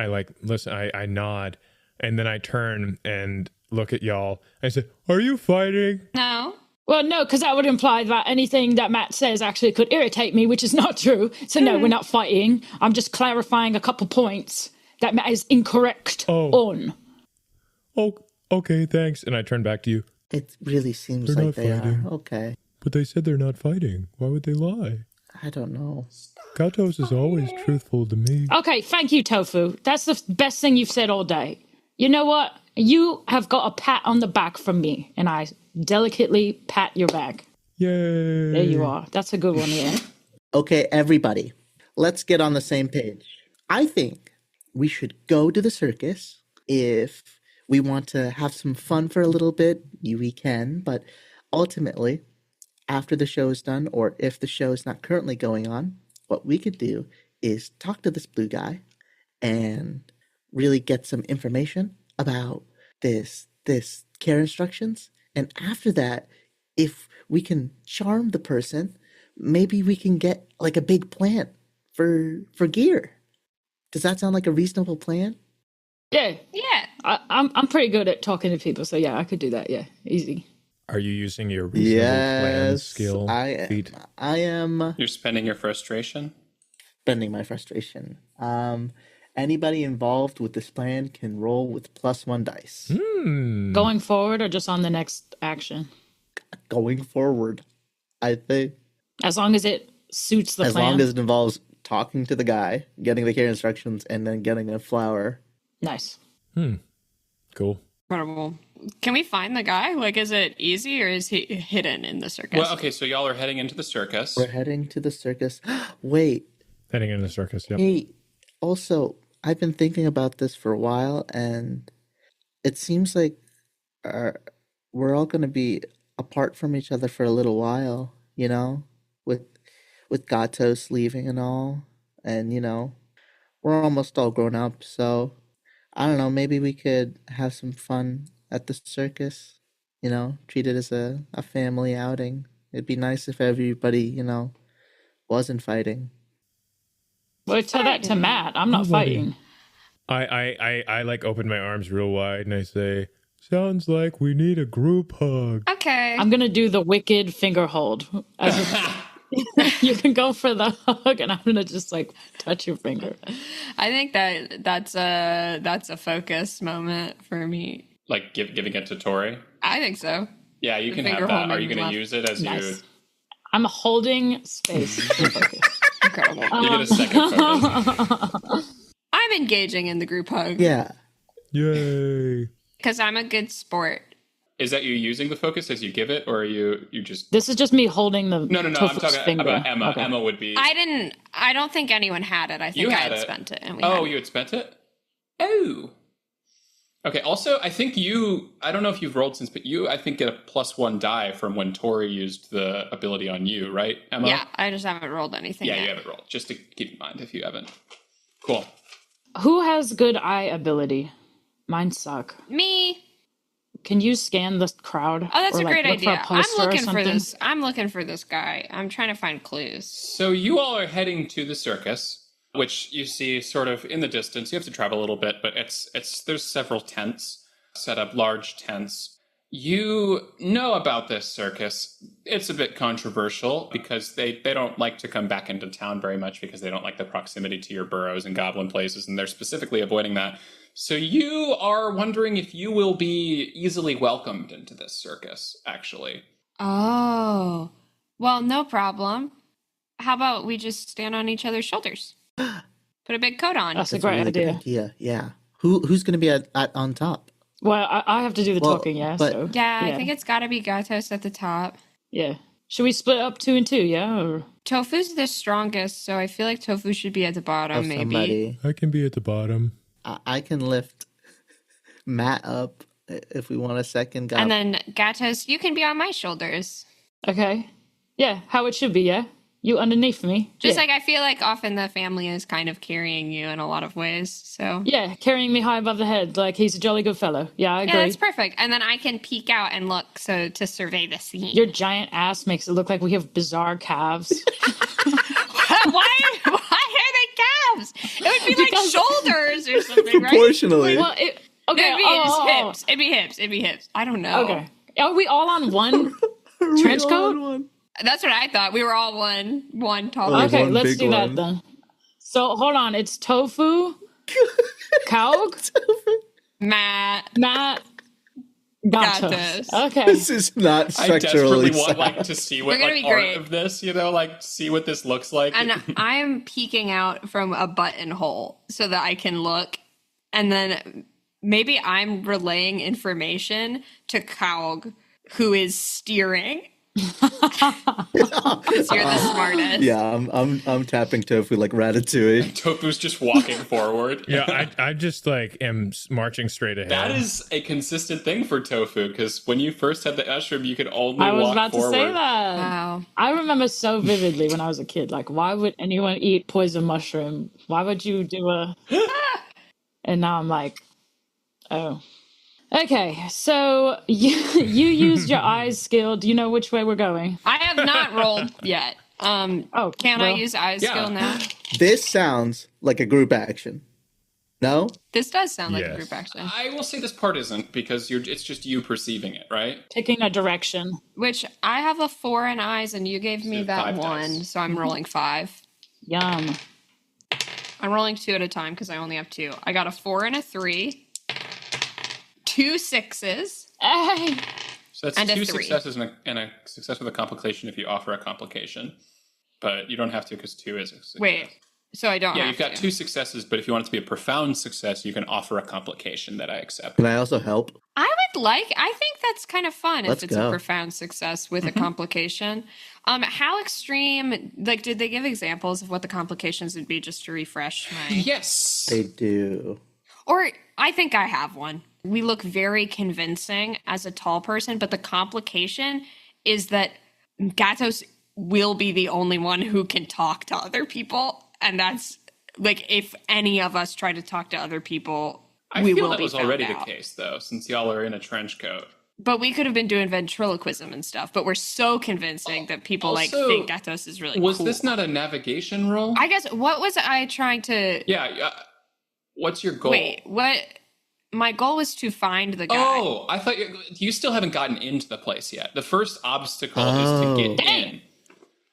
like, listen, I nod, and then I turn and look at y'all. I say, "Are you fighting?" No. Well, no, because that would imply that anything that Matt says actually could irritate me, which is not true. So no, we're not fighting. I'm just clarifying a couple points that Matt is incorrect on. Oh, okay, thanks. And I turn back to you. It really seems They're like not they fighting. are. Okay. But they said they're not fighting. Why would they lie? I don't know. Gatos is always truthful to me. Okay, thank you, Tofu. That's the best thing you've said all day. You know what? You have got a pat on the back from me, and I delicately pat your back. Yay. There you are. That's a good one, yeah. Okay, everybody, let's get on the same page. I think we should go to the circus. If we want to have some fun for a little bit, we can, but ultimately, after the show is done, or if the show is not currently going on, what we could do is talk to this blue guy and really get some information about this care instructions. And after that, if we can charm the person, maybe we can get like a big plant for gear. Does that sound like a reasonable plan? Yeah. Yeah. I'm pretty good at talking to people, so yeah, I could do that. Yeah, easy. Are you using your reasonable plan Yes, skill feat? I am You're spending your frustration? spending my frustration. Anybody involved with this plan can roll with +1 dice. Going forward or just on the next action? Going forward, I think. As long as it suits the As plan. long as it involves talking to the guy, getting the care instructions, and then getting a flower. Nice. Cool. Incredible. Can we find the guy? Like, is it easy or is he hidden in the circus? Well, okay, so y'all are heading into the circus. We're heading to the circus. Wait, Heading into the circus, yep. hey, also, I've been thinking about this for a while, and it seems like we're all going to be apart from each other for a little while, you know, with Gatos leaving and all, and, you know, we're almost all grown up, so I don't know, maybe we could have some fun at the circus, you know, treat it as a family outing. It'd be nice if everybody, you know, wasn't fighting. Well, tell that to Matt. I'm not fighting. I like open my arms real wide and I say, sounds like we need a group hug. Okay. I'm gonna do the wicked finger hold. You can go for the hug, and I'm gonna just like touch your finger. I think that's a focus moment for me. Like giving it to Tori? I think so. Yeah, you The can finger have that. holding Are you going left. to use it as Nice. you... I'm holding space for focus. Incredible. You get a second focus. I'm engaging in the group hug. Yeah. Yay. Because I'm a good sport. Is that you using the focus as you give it, or are you just... This is just me holding the No, I'm Tofu's talking finger. about Emma. Okay. Emma would be... I don't think anyone had it. I think You I had had it. spent it. And we Oh, had you had spent it? Oh. Okay, also, I think I don't know if you've rolled since, but I think, get a +1 die from when Tori used the ability on you, right, Emma? Yeah, I just haven't rolled anything Yeah, yet. you haven't rolled. Just to keep in mind if you haven't. Cool. Who has good eye ability? Mine suck. Me. Can you scan the crowd? Oh, that's Or, a like, great look for a idea. I'm poster or looking for something? this. I'm looking for this guy. I'm trying to find clues. So you all are heading to the circus, which you see sort of in the distance. You have to travel a little bit, but there's several tents set up, large tents. You know about this circus. It's a bit controversial because they don't like to come back into town very much because they don't like the proximity to your burrows and goblin places, and they're specifically avoiding that. So you are wondering if you will be easily welcomed into this circus, actually. Oh. Well, no problem. How about we just stand on each other's shoulders? Put a big coat on. That's a That's great really good idea. Yeah. Who's going to be at on top? Well, I have to do the Well, talking, yeah. but- So Yeah, I think it's got to be Gatos at the top. yeah. Should we split up 2 and 2? Yeah. Or... Tofu's the strongest, so I feel like Tofu should be at the bottom, Of maybe. somebody. I can be at the bottom. I can lift Matt up if we want a second guy. And then Gatos, you can be on my shoulders. Okay. Yeah, how it should be. Yeah. You underneath me. Just yeah. like I feel like often the family is kind of carrying you in a lot of ways. So Yeah, carrying me high above the head, like he's a jolly good fellow. Yeah, I agree. yeah, that's perfect. And then I can peek out and look to survey the scene. Your giant ass makes it look like we have bizarre calves. why are they calves? It would be like Because- shoulders or something, right? Proportionally. Well, okay. It'd be hips. It'd be hips. I don't know. Okay. Are we all on one trench coat? One. That's what I thought. We were all one tall. Oh, Okay, one let's big do one. that then. So hold on, it's Tofu, Cawg, Matt. Matt, Gatos. Okay. This is not I structurally desperately want sound. to see We're what gonna be art great. of this, see what this looks like. And I am peeking out from a buttonhole so that I can look. And then maybe I'm relaying information to Cawg, who is steering. Because you're the smartest. Yeah, I'm tapping Tofu like Ratatouille. Tofu's just walking forward. Yeah, I just like am marching straight ahead. That is a consistent thing for Tofu, because when you first had the mushroom, you could only I was walk about forward. to say that. Wow. I remember so vividly when I was a kid. Like, why would anyone eat poison mushroom? Why would you do a? And now I'm like, oh. Okay, so you used your eyes skill. Do you know which way we're going? I have not rolled yet. Can I use eyes skill now? This sounds like a group action. No? This does sound like a Yes. group action. I will say this part isn't, because it's just you perceiving it, right? Picking a direction. Which I have a 4 in eyes, and you gave me So that 5 1, dice. so I'm rolling 5. Yum. I'm rolling 2 at a time because I only have 2. I got a 4 and a 3, 2 6s, Hey. So that's And a 2 3. successes and a success with a complication if you offer a complication. But you don't have to, because 2 is a success. Wait, so I don't Yeah, have you've got to. 2 successes, but if you want it to be a profound success, you can offer a complication that I accept. Can I also help? I think that's kind of fun Let's if it's go. a profound success with a complication. How extreme, like, did they give examples of what the complications would be just to refresh my... Yes! They do. Or I think I have one. We look very convincing as a tall person, but the complication is that Gatos will be the only one who can talk to other people. And that's, like, if any of us try to talk to other people, I we feel will that be was found already out. the case, though, since y'all are in a trench coat. But we could have been doing ventriloquism and stuff, but we're so convincing that people Also, think Gatos is really Was cool. this not a navigation roll? I guess, what was I trying to... Yeah, what's your goal? Wait, what? My goal was to find the guy. Oh, I thought you still haven't gotten into the place yet. The first obstacle is to get Dang. in.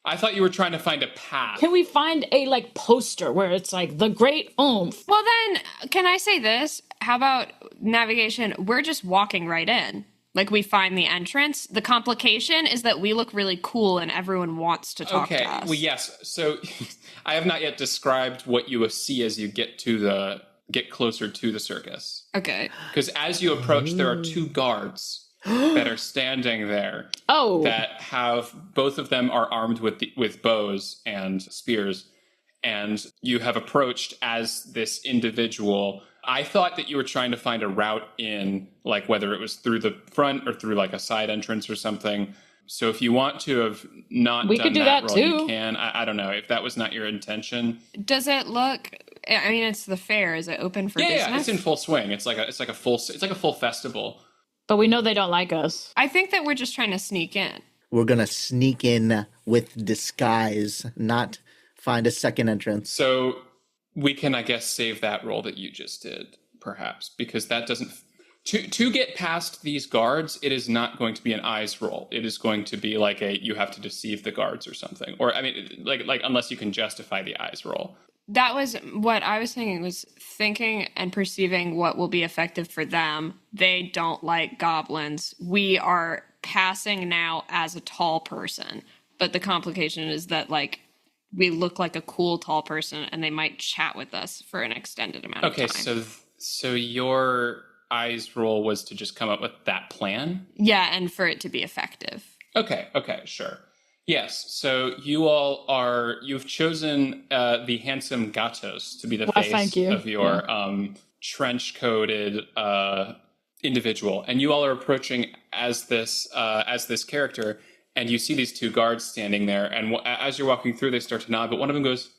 I thought you were trying to find a path. Can we find a like poster where it's like the great oomph? Well, then, can I say this? How about navigation? We're just walking right in. Like, we find the entrance. The complication is that we look really cool and everyone wants to talk Okay, to us. well, yes. So I have not yet described what you will see as you get closer to the circus. Okay. Because as you approach, there are 2 guards that are standing there. Oh. That have, both of them are armed with bows and spears, and you have approached as this individual. I thought that you were trying to find a route in, like whether it was through the front or through like a side entrance or something. So if you want to have not We done could do that that roll, you too. can. I don't know if that was not your intention. Does it look... I mean, it's the fair. Is it open for business? Yeah, it's in full swing. It's like a full festival. But we know they don't like us. I think that we're just trying to sneak in. We're gonna sneak in with disguise, not find a second entrance. So we can, I guess, save that roll that you just did, perhaps, because that doesn't... To get past these guards, it is not going to be an eyes roll. It is going to be like you have to deceive the guards or something. Or, I mean, like unless you can justify the eyes roll. That was what I was thinking, was thinking and perceiving what will be effective for them. They don't like goblins. We are passing now as a tall person. But the complication is that, like, we look like a cool tall person and they might chat with us for an extended amount of time. Okay, so your eyes roll was to just come up with that plan? Yeah, and for it to be effective. Okay, sure. Yes, so you've chosen the handsome Gatos to be the Well, face thank you. of your trench-coated individual, and you all are approaching as this character, and you see these 2 guards standing there, and as you're walking through, they start to nod, but one of them goes,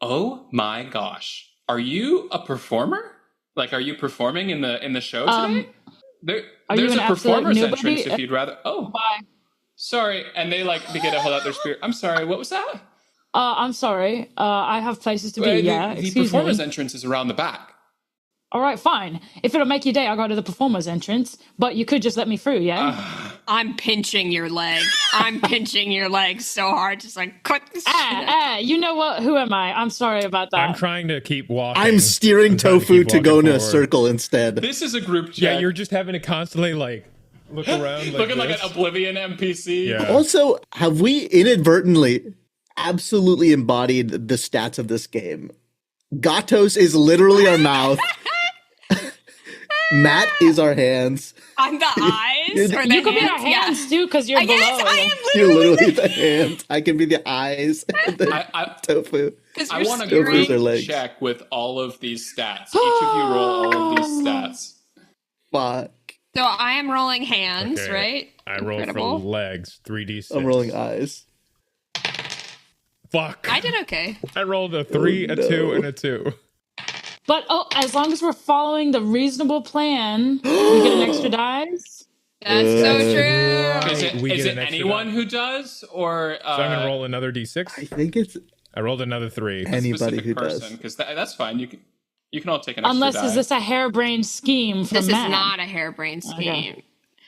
"Oh my gosh, are you a performer? Like, are you performing in the show today? Are you There's an a absolute performer's nobody? entrance if you'd rather." Oh. Bye. Sorry, and they begin to hold out their spear. I'm sorry, what was that? I'm sorry. I have places to be. The Excuse me. performer's entrance is around the back. All right, fine. If it'll make your day, I'll go to the performer's entrance. But you could just let me through, yeah? I'm pinching your leg. I'm pinching your leg so hard, just like, cut this shit. You know what? Who am I? I'm sorry about that. I'm trying to keep walking. I'm steering I'm trying Tofu keep to go walking in a forward. circle instead. This is a group chat. Yeah, you're just having to constantly like look around like Looking like this. an Oblivion NPC. Yeah. Also, have we inadvertently absolutely embodied the stats of this game? Gatos is literally our mouth. Matt is our hands. I'm the eyes or the You could be our hands. hands too, because you're below. Yes, I am You're literally. literally the hands. I can be the eyes. And the tofu. I want to steering. Their group legs. check with all of these stats. Each of you roll all of these stats. Fuck. So I am rolling hands, Okay. right? I roll Incredible. for legs, 3d6. I'm rolling eyes. Fuck. I did okay. I rolled a 3, Oh, a 2, no. and a 2. But as long as we're following the reasonable plan, we get an extra dice. That's so true. Is it, We is get it an extra anyone die. who does, or So I'm going to roll another d6. I think it's I rolled another 3. anybody specific who person? does. Because that's fine. You can all take an extra Unless die. is this a harebrained scheme from This is Matt? not a harebrained scheme.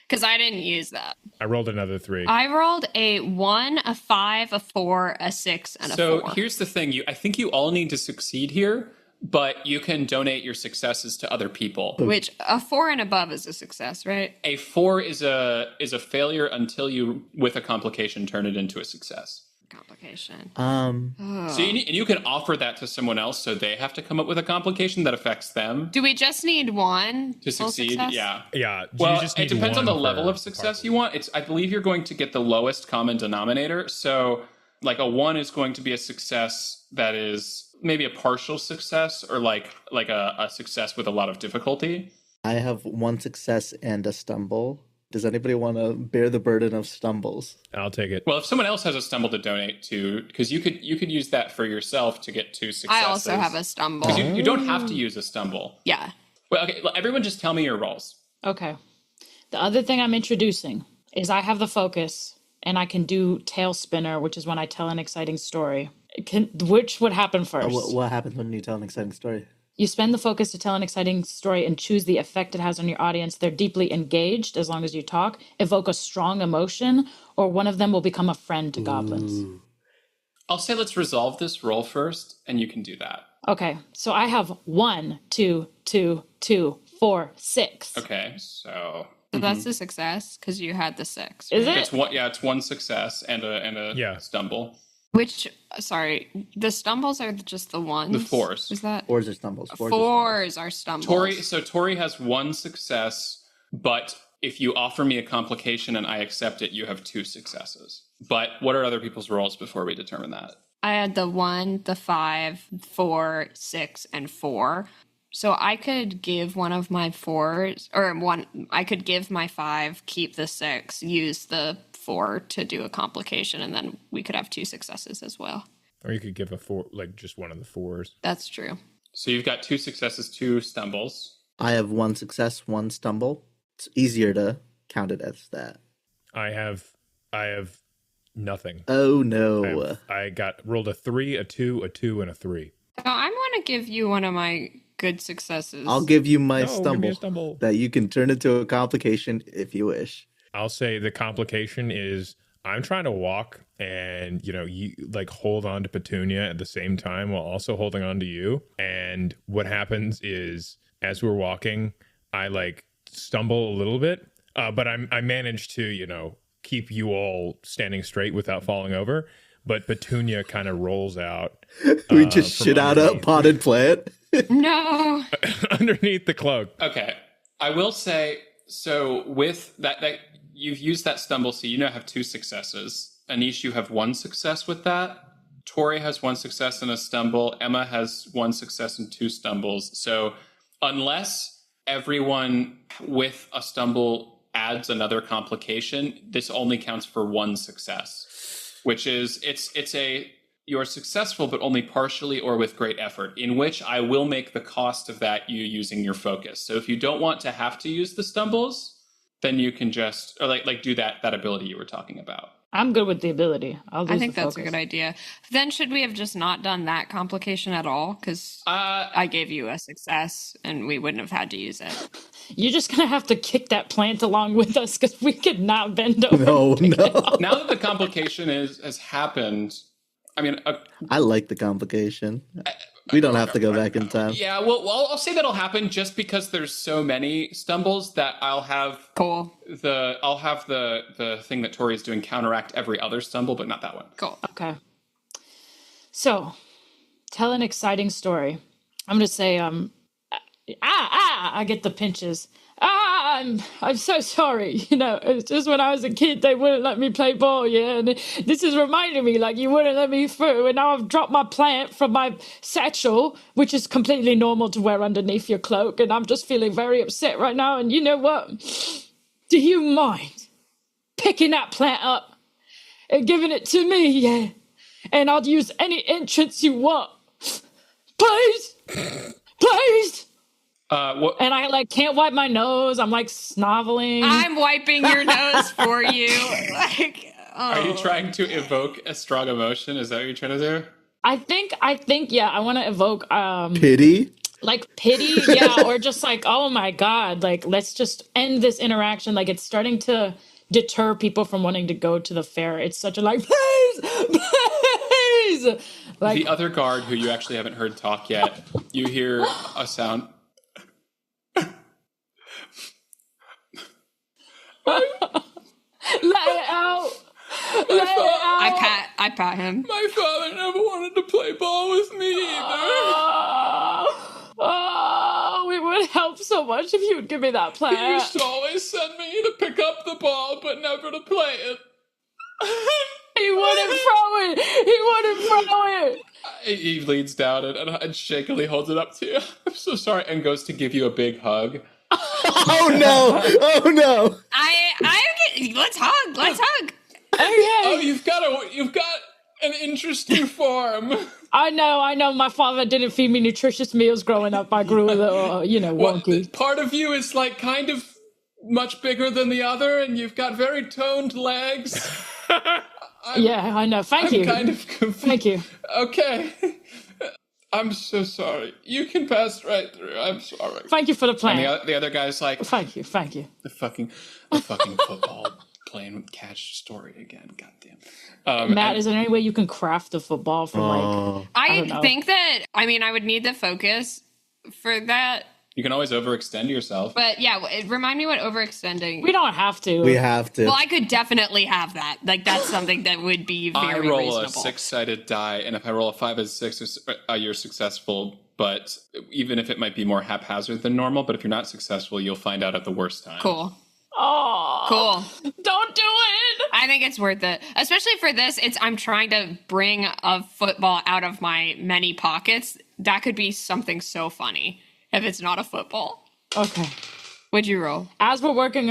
Because I didn't use that. I rolled another 3. I rolled a 1, a 5, a 4, a 6, and a 4. So here's the thing. I think you all need to succeed here, but you can donate your successes to other people. Which a 4 and above is a success, right? A 4 is a failure until you, with a complication, turn it into a success. Complication. So you can offer that to someone else, so they have to come up with a complication that affects them Do we just need one to full succeed. success? Yeah. Yeah. Well, you just it need depends on the one level per of success party. you want. I believe you're going to get the lowest common denominator. So, like a 1 is going to be a success that is maybe a partial success, or like a success with a lot of difficulty. I have one success and a stumble. Does anybody want to bear the burden of stumbles? I'll take it. Well, if someone else has a stumble to donate to, because you could use that for yourself to get 2 successes. I also have a stumble. 'Cause you don't have to use a stumble. Yeah. Well, okay, everyone just tell me your rolls. Okay. The other thing I'm introducing is I have the focus, and I can do tail spinner, which is when I tell an exciting story. Which would happen first? What happens when you tell an exciting story? You spend the focus to tell an exciting story and choose the effect it has on your audience. They're deeply engaged as long as you talk, evoke a strong emotion, or one of them will become a friend to goblins. I'll say let's resolve this roll first, and you can do that. Okay, so I have 1, 2, 2, 2, 4, 6. Okay, so So that's a success because you had the 6. Is it? it's one. Yeah, it's one success and a Yeah. stumble. Which, sorry, the stumbles are just the ones? The 4s. Is that? Fours or stumbles? Fours or stumbles. 4s are stumbles. Tori has 1 success, but if you offer me a complication and I accept it, you have 2 successes. But what are other people's rolls before we determine that? I had the 1, the 5, 4, 6, and 4. So I could give one of my 4s, or one. I could give my 5, keep the 6, use the 4 to do a complication, and then we could have 2 successes as well. Or you could give a 4, like just one of the 4s. That's true. So you've got 2 successes, 2 stumbles. I have 1 success, 1 stumble. It's easier to count it as that. I have nothing. Oh no. I rolled a 3, a 2, a 2, and a 3. So I want to give you one of my good successes. I'll give you my No, give me stumble, a stumble. that you can turn into a complication if you wish. I'll say the complication is I'm trying to walk and, you like hold on to Petunia at the same time while also holding on to you. And what happens is as we're walking, I like stumble a little bit, but I manage to, keep you all standing straight without falling over. But Petunia kind of rolls out. We just from shit out a underneath. potted plant. No. underneath the cloak. Okay, I will say, so with that you've used that stumble, so you now have 2 successes. Anish, you have 1 success with that. Tori has 1 success and a stumble. Emma has 1 success and 2 stumbles. So unless everyone with a stumble adds another complication, this only counts for 1 success, which is you're successful, but only partially or with great effort, in which I will make the cost of that you using your focus. So if you don't want to have to use the stumbles, then you can just, or like do that ability you were talking about. I'm good with the ability. I think that's a good idea. Then should we have just not done that complication at all? Because I gave you a success and we wouldn't have had to use it. You're just going to have to kick that plant along with us because we could not bend over. No. Now that the complication has happened, I mean, I like the complication. We don't have to go back in time. Yeah, well, I'll say that'll happen just because there's so many stumbles that I'll have Cool. the thing that Tori is doing counteract every other stumble, but not that one. Cool. Okay. So, tell an exciting story. I'm going to say, I get the pinches. I'm so sorry. You know, it's just when I was a kid, they wouldn't let me play ball, yeah. And this is reminding me, like, you wouldn't let me through. And now I've dropped my plant from my satchel, which is completely normal to wear underneath your cloak. And I'm just feeling very upset right now. And you know what? Do you mind picking that plant up and giving it to me, yeah? And I'll use any entrance you want. Please! Please! What? And I like can't wipe my nose. I'm like snoveling. I'm wiping your nose for you. Like, Are you trying to evoke a strong emotion? Is that what you're trying to do? I think, yeah, I want to evoke Pity? like pity, yeah, or just like, oh my God, like let's just end this interaction. Like it's starting to deter people from wanting to go to the fair. It's such a like, please, please. Like The other guard, who you actually haven't heard talk yet, you hear a sound. let it out. Let it out. I pat him. My father never wanted to play ball with me either. Oh, it would help so much if you would give me that He plant. used to always send me to pick up the ball, but never to play it. He wouldn't throw it. He wouldn't throw it. He leans down and shakily holds it up to you. I'm so sorry, and goes to give you a big hug. Oh no! Oh no! Let's hug. Let's hug. Oh, Okay. you've got an interesting form. I know. My father didn't feed me nutritious meals growing up. I grew a little, wonky. Part of you is like kind of much bigger than the other, and you've got very toned legs. Yeah, I know. Thank you. I'm kind of confused. Thank you. Okay. I'm so sorry. You can pass right through. I'm sorry. Thank you for the And plant. the other guy's like, Thank you. the fucking football playing catch story again. Goddamn. Matt, is there any way you can craft a football from like? I don't know. I think that, I would need the focus for that. You can always overextend yourself. But yeah, remind me what overextending. We don't have to. We have to. Well, I could definitely have that. Like, that's something that would be I very roll reasonable. a 6-sided die, and if I roll a 5 as 6, you're successful. But even if it might be more haphazard than normal, but if you're not successful, you'll find out at the worst time. Cool. Oh, Cool. don't do it. I think it's worth it. Especially for this, I'm trying to bring a football out of my many pockets. That could be something so funny if it's not a football. Okay. What'd you roll? As we're walking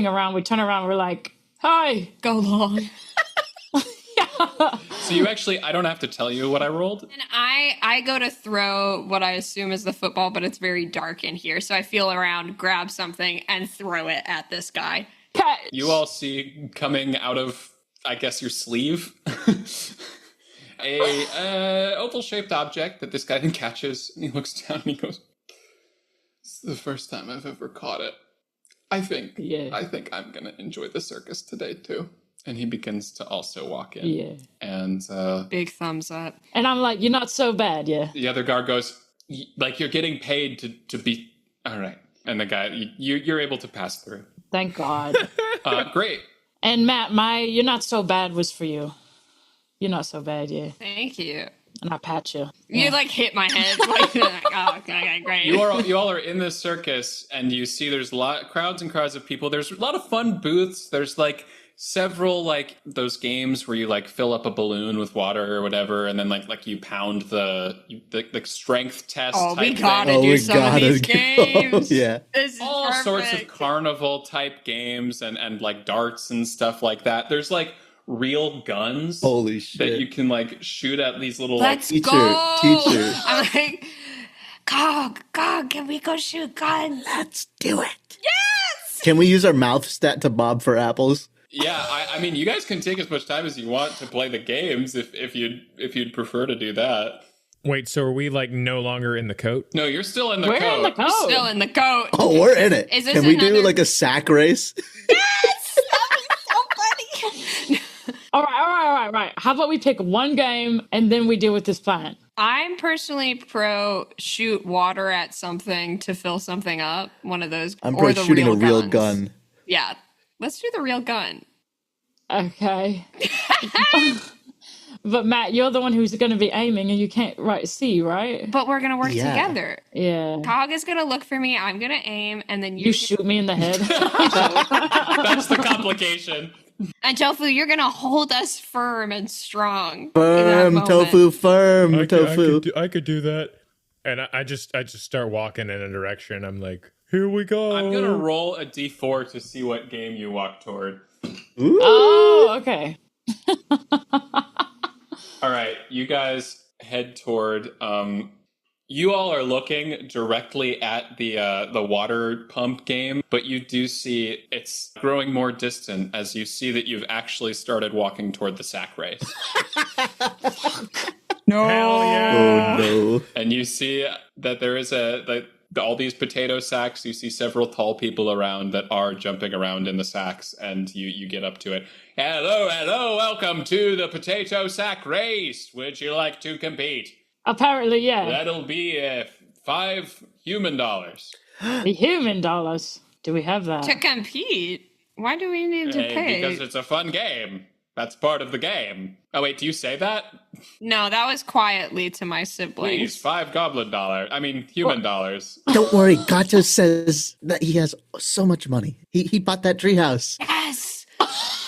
around, we turn around. We're like, "Hi." Go long. So you actually, I don't have to tell you what I rolled. And I go to throw what I assume is the football, but it's very dark in here. So I feel around, grab something, and throw it at this guy. Catch. You all see coming out of, I guess, your sleeve, a oval-shaped object that this guy then catches, and he looks down and he goes, It's the first time I've ever caught it. I think Yeah. I'm gonna enjoy the circus today too. and he begins to also walk in. Yeah. And Big thumbs up. And I'm like, "You're not so bad, yeah." the other guard goes, like, you're getting paid to be, all right. And the guy, you're able to pass through. Thank God. Great. And Matt, my "you're not so bad" was for you. You're not so bad, yeah. Thank you. And I pat you. You like hit my head. Like, oh, okay, great. You all are in this circus, and you see there's crowds and crowds of people. There's a lot of fun booths. There's like several like those games where you like fill up a balloon with water or whatever, and then like you pound the strength test. Oh, we type gotta thing. do some of these games. Yeah. This is All perfect. sorts of carnival type games and like darts and stuff like that. There's like real guns Holy shit. that you can like shoot at these little Let's Teacher, go. teacher. I'm like, Cawg, can we go shoot guns? Let's do it. Yes. Can we use our mouth stat to bob for apples? Yeah, I mean, you guys can take as much time as you want to play the games if you'd prefer to do that. Wait, so are we like no longer in the coat? No, you're still in the We're coat. in the coat. Still in the coat. Oh, we're in it. Is this Can we do another- like a sack race? Yes, that was so funny. All right. How about we pick one game and then we deal with this plan? I'm personally pro shoot water at something to fill something up. One of those. I'm or pro the shooting a real guns. gun. Yeah. Let's do the real gun. Okay. But Matt, you're the one who's going to be aiming and you can't see, right? But we're going to work Yeah. together. Yeah. Cawg is going to look for me. I'm going to aim. And then You shoot me in the head. That's the complication. And Tofu, you're going to hold us firm and strong. Firm, Tofu, firm, Tofu. I could do that. And I just start walking in a direction. I'm like, here we go. I'm gonna roll a d4 to see what game you walk toward. Ooh. Oh, okay. All right, you guys head toward. You all are looking directly at the water pump game, but you do see it's growing more distant as you see that you've actually started walking toward the sack race. No. Hell yeah. Oh no. And you see that there is all these potato sacks. You see several tall people around that are jumping around in the sacks, and you get up to it. Hello, welcome to the potato sack race. Would you like to compete? Apparently, yeah. That'll be $5 human. The human dollars. Do we have that? To compete? Why do we need to pay? Because it's a fun game. That's part of the game. Oh, wait, do you say that? No, that was quietly to my siblings. Please, $5 goblin dollar. I mean, human dollars. Don't worry, Gatos says that he has so much money. He bought that treehouse. Yes!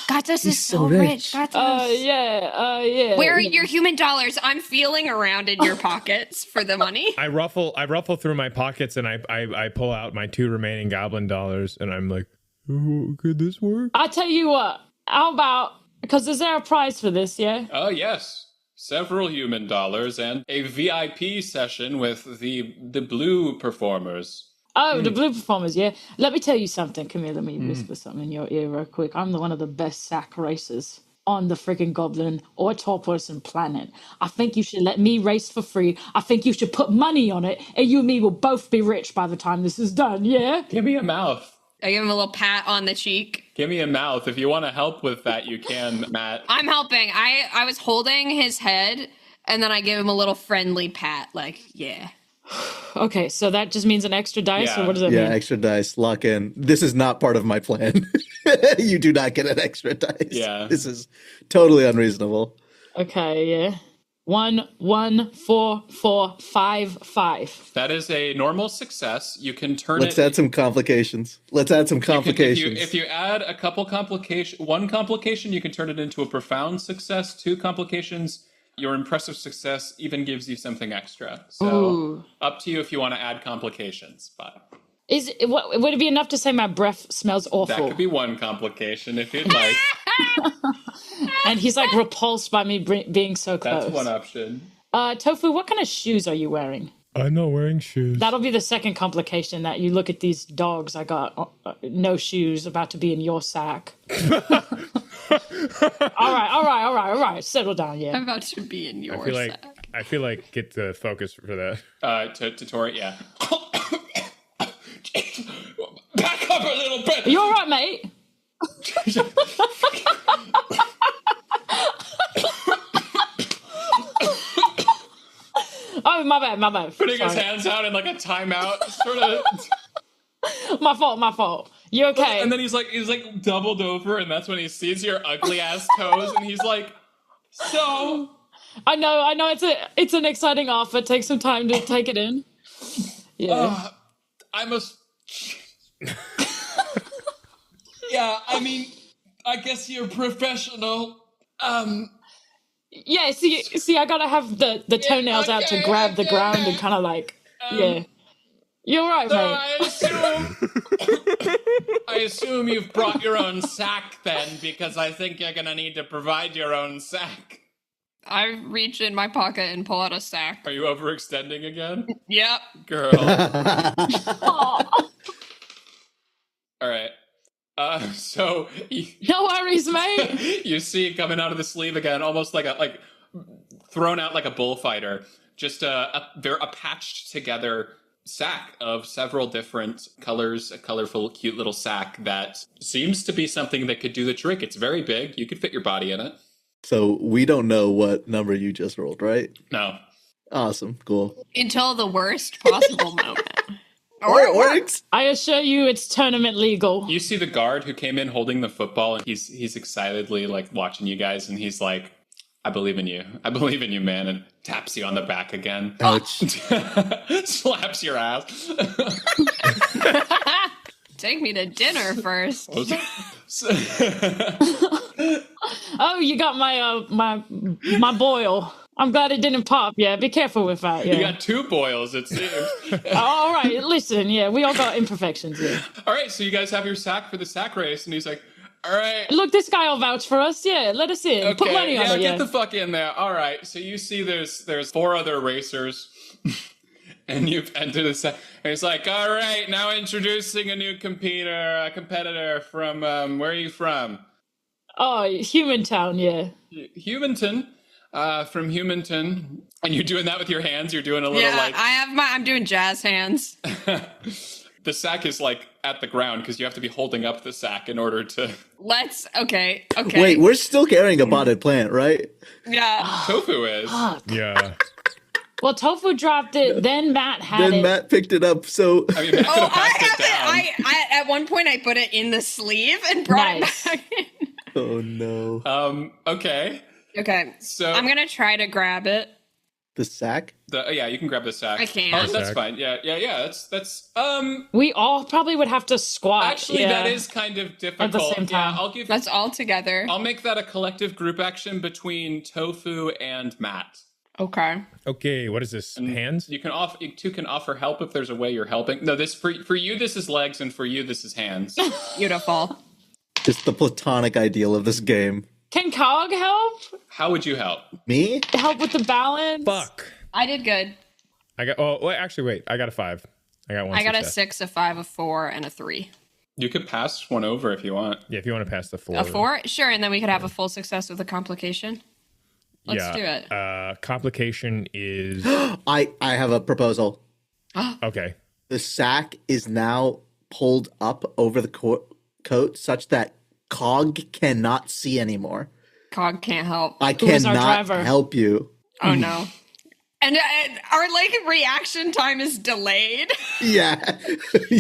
Gatos He's is so so rich. rich. Gatos. Yeah. Where are your human dollars? I'm feeling around in your pockets for the money. I ruffle through my pockets and I pull out my 2 remaining goblin dollars and I'm like, oh, could this work? I tell you what, how about, because is there a prize for this, yeah? Oh, yes. Several human dollars and a VIP session with the blue performers. Oh, the blue performers, yeah. Let me tell you something. Come here, let me whisper something in your ear real quick. I'm one of the best sack racers on the freaking Goblin or tall person planet. I think you should let me race for free. I think you should put money on it, and you and me will both be rich by the time this is done, yeah? Give me a mouth. I give him a little pat on the cheek. Give me a mouth. If you want to help with that, you can, Matt. I'm helping. I was holding his head, and then I give him a little friendly pat, like, yeah. Okay, so that just means an extra dice, Yeah. or what does that Yeah, mean? extra dice. Lock in. This is not part of my plan. You do not get an extra dice. Yeah. This is totally unreasonable. Okay, yeah. 1, 1, 4, 4, 5, 5. That is a normal success. You can turn Let's it... add some complications. If you add a couple one complication, you can turn it into a profound success. 2 complications, your impressive success even gives you something extra. So Ooh. up to you if you want to add complications. But Would it be enough to say my breath smells awful? that could be one complication if you'd like. And he's like repulsed by me being so close. That's one option. Tofu, what kind of shoes are you wearing? I'm not wearing shoes. That'll be the second complication, that you look at these dogs I got no shoes about to be in your sack. All right. Settle down, yeah. I'm about to be in your sack. I feel like get the focus for that. To Tori, yeah. Back up a little bit. You all right, mate? Oh, my bad. Putting his Sorry. hands out in like a timeout, sort of. My fault. You okay? And then he's like doubled over, and that's when he sees your ugly ass toes, and he's like, "So." I know. It's an exciting offer. Take some time to take it in. Yeah. I must. Yeah, I mean, I guess you're professional. Yeah. See, I gotta have the toenails out to grab the ground and kind of like, yeah. You're right, So mate. I assume you've brought your own sack then, because I think you're gonna need to provide your own sack. I reach in my pocket and pull out a sack. Are you overextending again? Yep. Girl. All right. So No worries, mate. you see coming out of the sleeve again, almost like thrown out like a bullfighter, just a patched together sack of several different colors, a colorful, cute little sack that seems to be something that could do the trick. It's very big. You could fit your body in it. So we don't know what number you just rolled, right? No. Awesome. Cool. Until the worst possible moment. Or it works. I assure you it's tournament legal. You see the guard who came in holding the football, and he's excitedly like watching you guys, and he's like, "I believe in you. I believe in you, man," and taps you on the back again. Ouch. Slaps your ass. Take me to dinner first. Oh, you got my boil. I'm glad it didn't pop. Yeah, be careful with that. Yeah. You got 2 boils, it seems. All right, listen. Yeah, we all got imperfections. Yeah. All right, so you guys have your sack for the sack race, and he's like, "All right, Look, this guy will vouch for us. Yeah, let us in. Put money on it. get Yeah. the fuck in there." All right, so you see there's 4 other racers, and you've entered the sack. And he's like, "All right, now introducing a new competitor from where are you from?" Oh, Human Town. Yeah. Humanton. From Humanton. And you're doing that with your hands. You're doing a little Yeah, I'm doing jazz hands. The sack is like at the ground because you have to be holding up the sack in order to. Okay. Wait, we're still carrying a potted plant, right? Yeah. Tofu is. Yeah. Well, Tofu dropped it. Then Matt had Then it. Matt picked it up, so I mean, Matt could have I passed have it down. it. I at one point I put it in the sleeve and brought Nice. it back in. oh no. Okay. Okay. So I'm gonna try to grab it. The sack? yeah, you can grab the sack. I can. Oh, that's Sack. fine. Yeah. That's We all probably would have to squat. actually yeah. that is kind of difficult. same time. Yeah, That's all together. I'll make that a collective group action between Tofu and Matt. Okay. Okay, what is this? Hands? You two can offer help if there's a way you're helping. No, this for you this is legs, and for you this is hands. Beautiful. Just the platonic ideal of this game. Can Cawg help? How would you help? Me? Help with the balance? Fuck. I did good. I got. Oh, wait, actually, wait. I got a 5. I got 1. I got a success. 6, a 5, a 4, and a 3. You could pass one over if you want. Yeah, if you want to pass the 4. A 4? Sure, and then we could have a full success with a complication. Let's do it. Complication is I have a proposal. okay. The sack is now pulled up over the coat such that Cawg cannot see anymore. Cawg can't help. I Who is our cannot driver? help you. Oh no. And our reaction time is delayed. Yeah.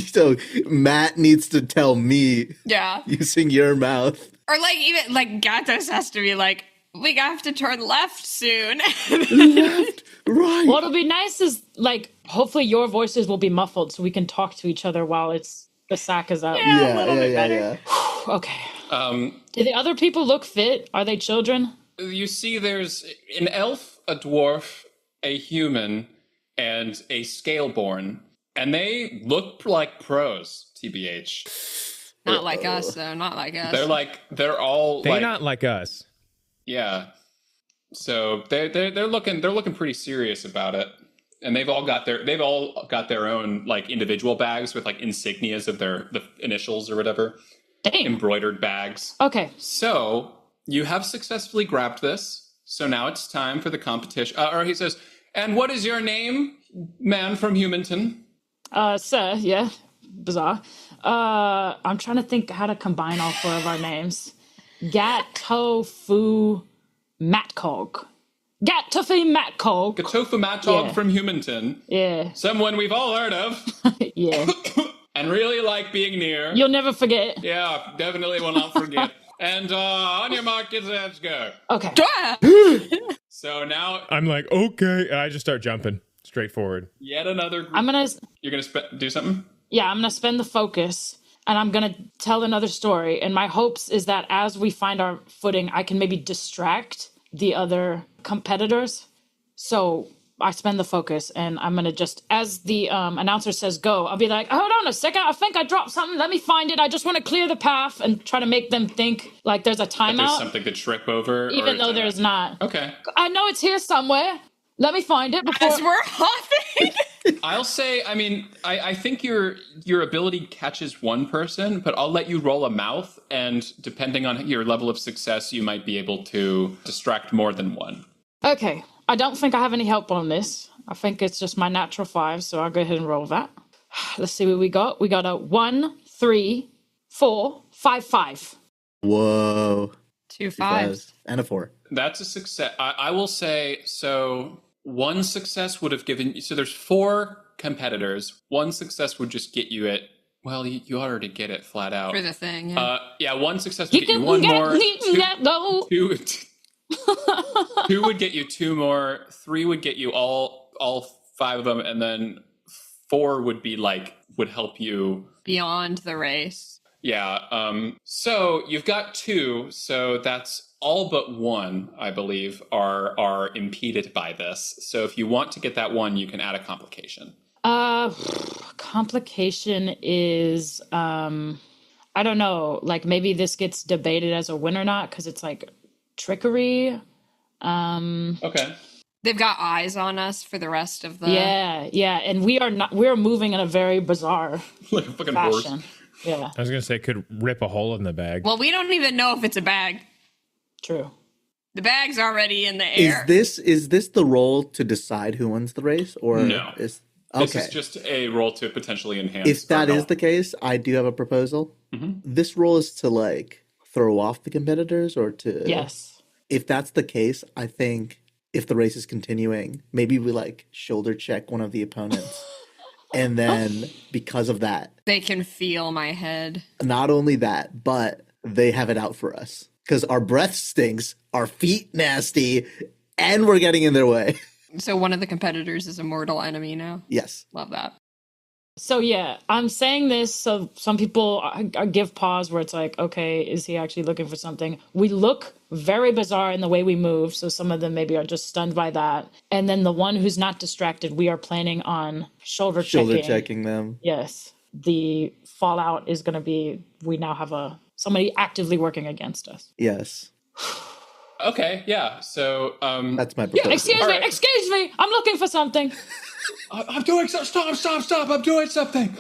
So Matt needs to tell me Yeah. using your mouth. Or even Gatos has to be like, we have to turn left soon. Right. What'll be nice is hopefully your voices will be muffled so we can talk to each other while the sack is up. Yeah. a little bit better. yeah. Okay. Do the other people look fit? Are they children? You see there's an elf, a dwarf, a human, and a scaleborn. And they look like pros, TBH. Not like us, though. Not like us. They're all They're not like us. Yeah. So they're looking pretty serious about it. And they've all got their own individual bags with insignias of the initials or whatever. Dang. Embroidered bags. Okay. So you have successfully grabbed this. So now it's time for the competition. Or he says, "And what is your name, man from Humanton?" Sir, yeah. Bizarre. I'm trying to think how to combine all 4 of our names. Tofu Matcog. Tofu Matcog. Tofu Matog Yeah. from Humanton. Yeah. Someone we've all heard of Yeah. and really like being near. You'll never forget. Yeah, definitely will not forget. And on your market, let's go. Okay. So now, I'm like, okay. And I just start jumping straight forward. yet another group. You're going to do something? I'm gonna spend the focus and I'm gonna tell another story. And my hopes is that as we find our footing, I can maybe distract the other competitors. So I spend the focus and I'm gonna just, as the announcer says go, I'll be like, hold on a second, I think I dropped something. Let me find it. I just want to clear the path and try to make them think like there's a There's timeout, something to trip over? even though there's not. Okay. I know it's here somewhere. Let me find it before. As we're hopping. I'll say, I think your ability catches one person, but I'll let you roll a mouth, and depending on your level of success, you might be able to distract more than one. Okay. I don't think I have any help on this. I think it's just my natural 5, so I'll go ahead and roll that. Let's see what we got. We got a 1, 3, 4, 5, 5. Whoa. 2 5s. And a 4. That's a success. I will say, so one success would have given you. So there's 4 competitors. One success would just get you it. Well, you already get it flat out. For the thing, yeah. One success would get you 1 more. Two, two would get you 2 more. 3 would get you all 5 of them, and then 4 would be would help you beyond the race. Yeah. So you've got 2. So that's all but 1, I believe, are impeded by this. So if you want to get that 1, you can add a complication. Complication is I don't know, maybe this gets debated as a win or not because it's trickery. Okay. They've got eyes on us for the rest of the yeah, and we're moving in a very bizarre like a fucking fashion. horse. Yeah. I was gonna say it could rip a hole in the bag. Well, we don't even know if it's a bag. True. The bag's already in the air. Is this the role to decide who wins the race, or no? This is just a role to potentially enhance. If that is the case, I do have a proposal. Mm-hmm. This role is to throw off the competitors, or to Yes. If that's the case, I think if the race is continuing, maybe we shoulder check one of the opponents. And then because of that, they can feel my head. Not only that, but they have it out for us. Because our breath stinks, our feet nasty, and we're getting in their way. So one of the competitors is a mortal enemy now? Yes. Love that. So yeah, I'm saying this so some people I give pause where it's okay, is he actually looking for something? We look very bizarre in the way we move, so some of them maybe are just stunned by that. And then the one who's not distracted, we are planning on shoulder checking them. Yes. The fallout is going to be we now have somebody actively working against us. Yes. Okay, yeah. So that's my proposal. Yeah, excuse me. I'm looking for something. I'm doing so. Stop! I'm doing something.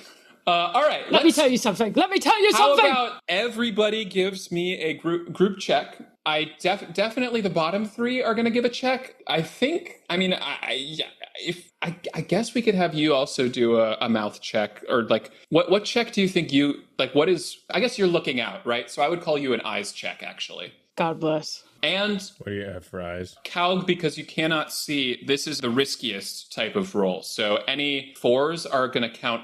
All right. Let me tell you something. How about everybody gives me a group check? I definitely the bottom 3 are going to give a check. I think. I mean, I guess we could have you also do a mouth check, or what check do you think you What is? I guess you're looking out, right? So I would call you an eyes check, actually. God bless. And what do you have for eyes? Cawg, because you cannot see, this is the riskiest type of roll. So any 4s are going to count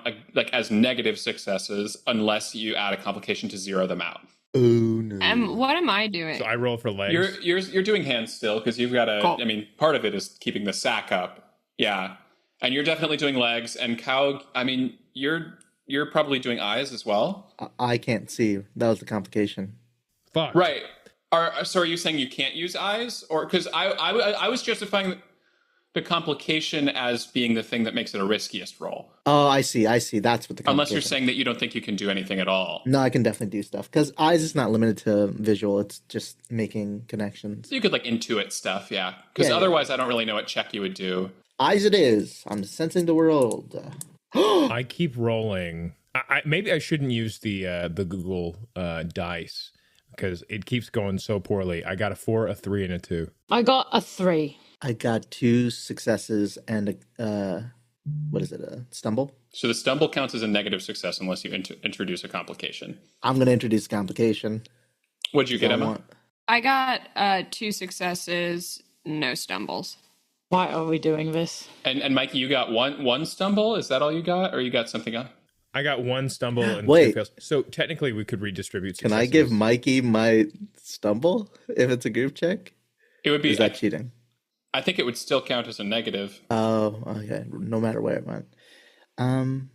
as negative successes unless you add a complication to 0 them out. Oh no! What am I doing? So I roll for legs. You're doing hands still because you've got cool. I mean, part of it is keeping the sack up. Yeah, and you're definitely doing legs. And Cawg, I mean, you're probably doing eyes as well. I can't see. That was the complication. Fuck. Right. So are you saying you can't use eyes? Or because I was justifying the complication as being the thing that makes it a riskiest roll. Oh, I see. That's what the complication. Unless you're saying that you don't think you can do anything at all. No, I can definitely do stuff. Because eyes is not limited to visual. It's just making connections. So you could intuit stuff, yeah. Because otherwise I don't really know what check you would do. Eyes it is. I'm sensing the world. I keep rolling. Maybe I shouldn't use the Google dice, because it keeps going so poorly. I got a 4, a 3, and a 2. I got a 3. I got 2 successes and a stumble? So the stumble counts as a negative success unless you introduce a complication. I'm going to introduce a complication. What'd you get, Emma? I got 2 successes, no stumbles. Why are we doing this? And Mikey, you got one stumble? Is that all you got? Or you got something else? I got 1 stumble and 2 fails. So technically we could redistribute successes. Can I give Mikey my stumble if it's a group check? It would be. Is that cheating? I think it would still count as a negative. Oh, okay. No matter where it went. And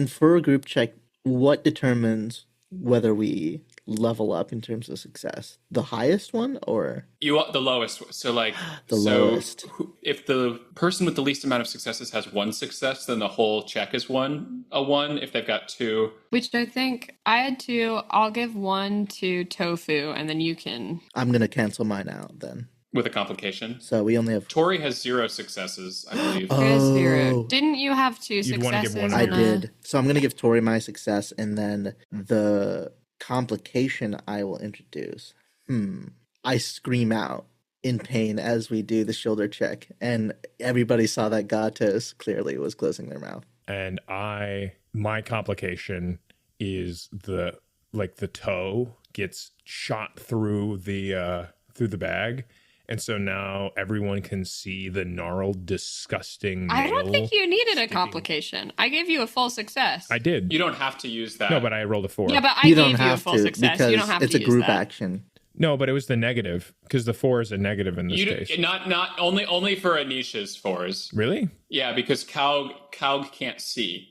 for a group check, what determines whether we level up in terms of success? The highest one, or you want the lowest? So lowest. If the person with the least amount of successes has 1 success, then the whole check is a 1. If they've got 2, which I think I had 2. I'll give 1 to Tofu, and then you can. I'm gonna cancel mine out then. With a complication. So we only have. Tori has 0 successes, I believe. There's 0. Didn't you have 2 successes? Want to give 1. I did. So I'm going to give Tori my success, and then the complication I will introduce. I scream out in pain as we do the shoulder check, and everybody saw that Gatos clearly was closing their mouth. And my complication is the toe gets shot through the bag, And so now everyone can see the gnarled, disgusting nail. I don't think you needed a complication. I gave you a full success. I did. You don't have to use that. No, but I rolled a 4. Yeah, but I You gave don't you a have full to success. because You don't have it's to a use group that. action. No, but it was the negative because the 4 is a negative in this You case. not only for Anisha's 4s. Really? Yeah, because Cawg can't see.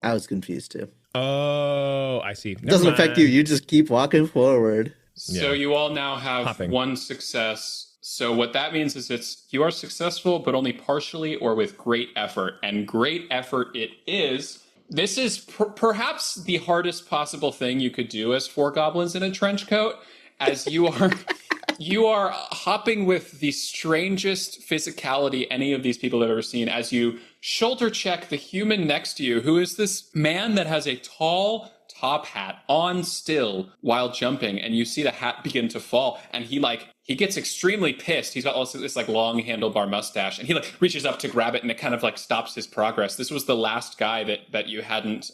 I was confused too. Oh, I see. It doesn't affect you. You just keep walking forward. So Yeah. you all now have Hopping. 1 success. So what that means is you are successful, but only partially or with great effort. And great effort it is. This is perhaps the hardest possible thing you could do as 4 goblins in a trench coat, as you are hopping with the strangest physicality any of these people have ever seen as you shoulder check the human next to you, who is this man that has a tall top hat on still while jumping, and you see the hat begin to fall, and he gets extremely pissed. He's got also this long handlebar mustache, and he reaches up to grab it, and it kind of stops his progress. This was the last guy that you hadn't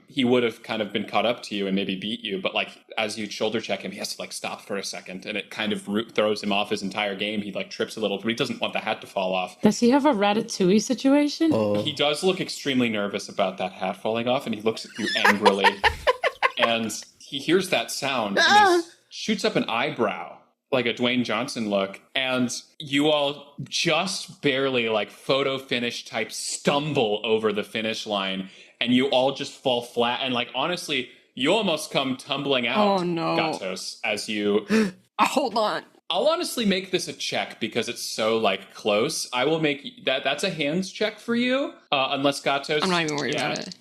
he would have kind of been caught up to you and maybe beat you, but as you shoulder check him, he has to stop for a second, and it kind of throws him off his entire game. He trips a little, but he doesn't want the hat to fall off. Does he have a Ratatouille situation? Oh, He does look extremely nervous about that hat falling off, and he looks at you angrily. And he hears that sound, and he shoots up an eyebrow, like a Dwayne Johnson look. And you all just barely, photo finish type, stumble over the finish line. And you all just fall flat. And, honestly, you almost come tumbling out, Oh, no. Gatos, as you... Hold on. I'll honestly make this a check because it's so, close. I will make... That's a hands check for you, unless Gatos... I'm not even worried about it.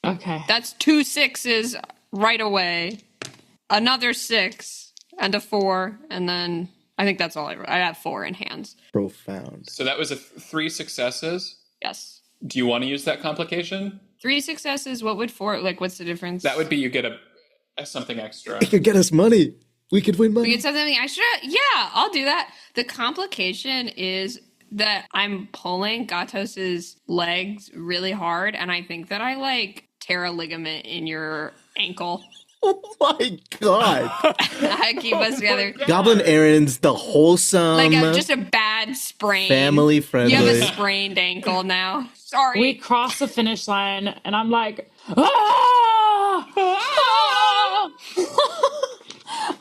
Okay. That's 2 6s right away. Another 6 and a 4, and then I think that's all I have 4 in hands. profound. So that was 3 successes. Yes. Do you want to use that complication? 3 successes. What would 4? What's the difference? That would be you get a something extra. It could get us money. We could win money. We get something extra. Yeah, I'll do that. The complication is that I'm pulling Gatos's legs really hard, and I think that I tear a ligament in your ankle. Oh my god. I keep us together. Goblin Errands, the wholesome, Just a bad sprain. family You friendly. have a sprained ankle now. Sorry. We cross the finish line, and I'm like, ah! Ah!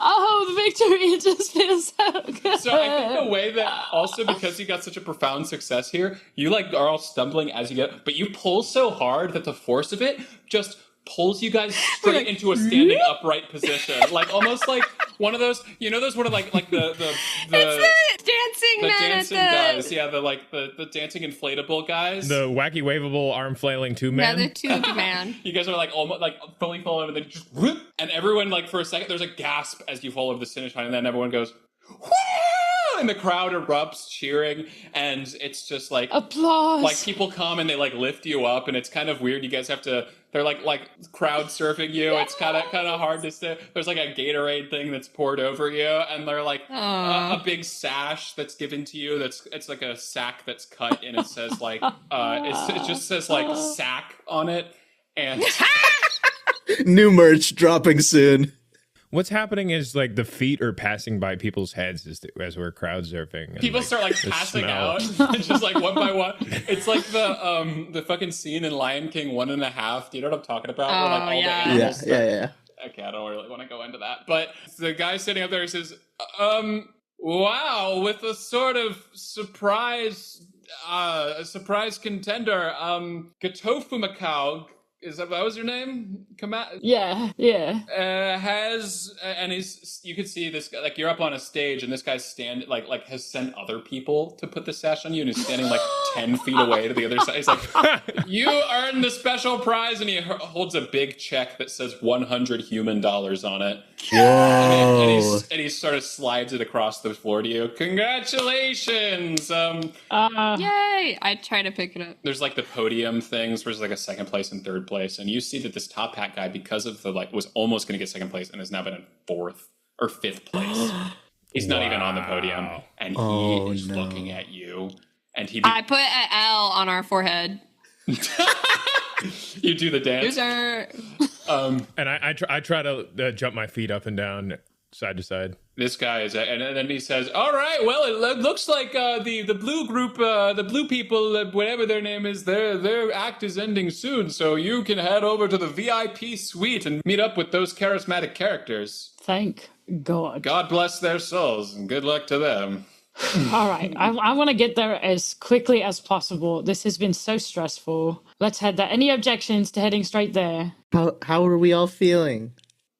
Oh, the victory just feels so good. So I think the way that also because you got such a profound success here, you are all stumbling as you get, but you pull so hard that the force of it just pulls you guys straight into a standing upright position, almost like one of those, those one of the it's the dancing the man dancing at the... guys, yeah, the dancing inflatable guys. The wacky waveable arm flailing tube Yeah, man. the tube man. You guys are almost fully fall over, and then just whoop, and everyone for a second there's a gasp as you fall over the finish line, and then everyone goes, whoo! And the crowd erupts cheering, and it's just applause. people come and they lift you up, and it's kind of weird. You guys have to. They're crowd surfing you. It's kind of hard to say. There's a Gatorade thing that's poured over you, and they're a big sash that's given to you. It's like a sack that's cut, and it says it just says sack on it, and New merch dropping soon. What's happening is the feet are passing by people's heads as we're crowd surfing. And, people start the passing smell. out, just one by one. It's the fucking scene in Lion King 1.5. Do you know what I'm talking about? Where, Oh, all the yeah. animals start- Yeah. Okay, I don't really want to go into that. But the guy sitting up there says, wow, with a sort of surprise contender, Gatofu Cawg, that was your name? Yeah. Has, and you could see this guy, you're up on a stage, and this guy's has sent other people to put the sash on you, and he's standing 10 feet away to the other side. He's you earned the special prize, and he holds a big check that says $100 human on it. Whoa. And he sort of slides it across the floor to you. Congratulations! Yay! I try to pick it up. There's the podium things where there's a second place and third place, and you see that this top hat guy, because of the was almost going to get second place and has now been in 4th or 5th place. He's not even on the podium, and he is looking at you, and I put an L on our forehead. You do the dance. Loser. And I try to jump my feet up and down, side to side. This guy is, and then he says, "All right, well, it looks like the blue group, the blue people, whatever their name is, their act is ending soon. So you can head over to the VIP suite and meet up with those charismatic characters. Thank God. God bless their souls, and good luck to them." All right, I want to get there as quickly as possible. This has been so stressful. Let's head there. Any objections to heading straight there? How are we all feeling?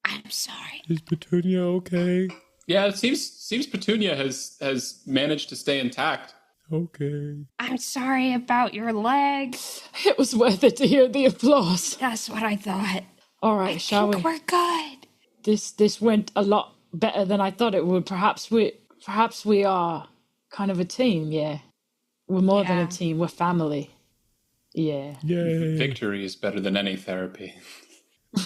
I'm sorry. Is Petunia okay? Yeah, it seems Petunia has managed to stay intact. Okay. I'm sorry about your leg. It was worth it to hear the applause. That's what I thought. All right, shall we? We're good. This went a lot better than I thought it would. Perhaps we are kind of a team, yeah. We're more than a team, we're family. Yeah. Yay. Victory is better than any therapy.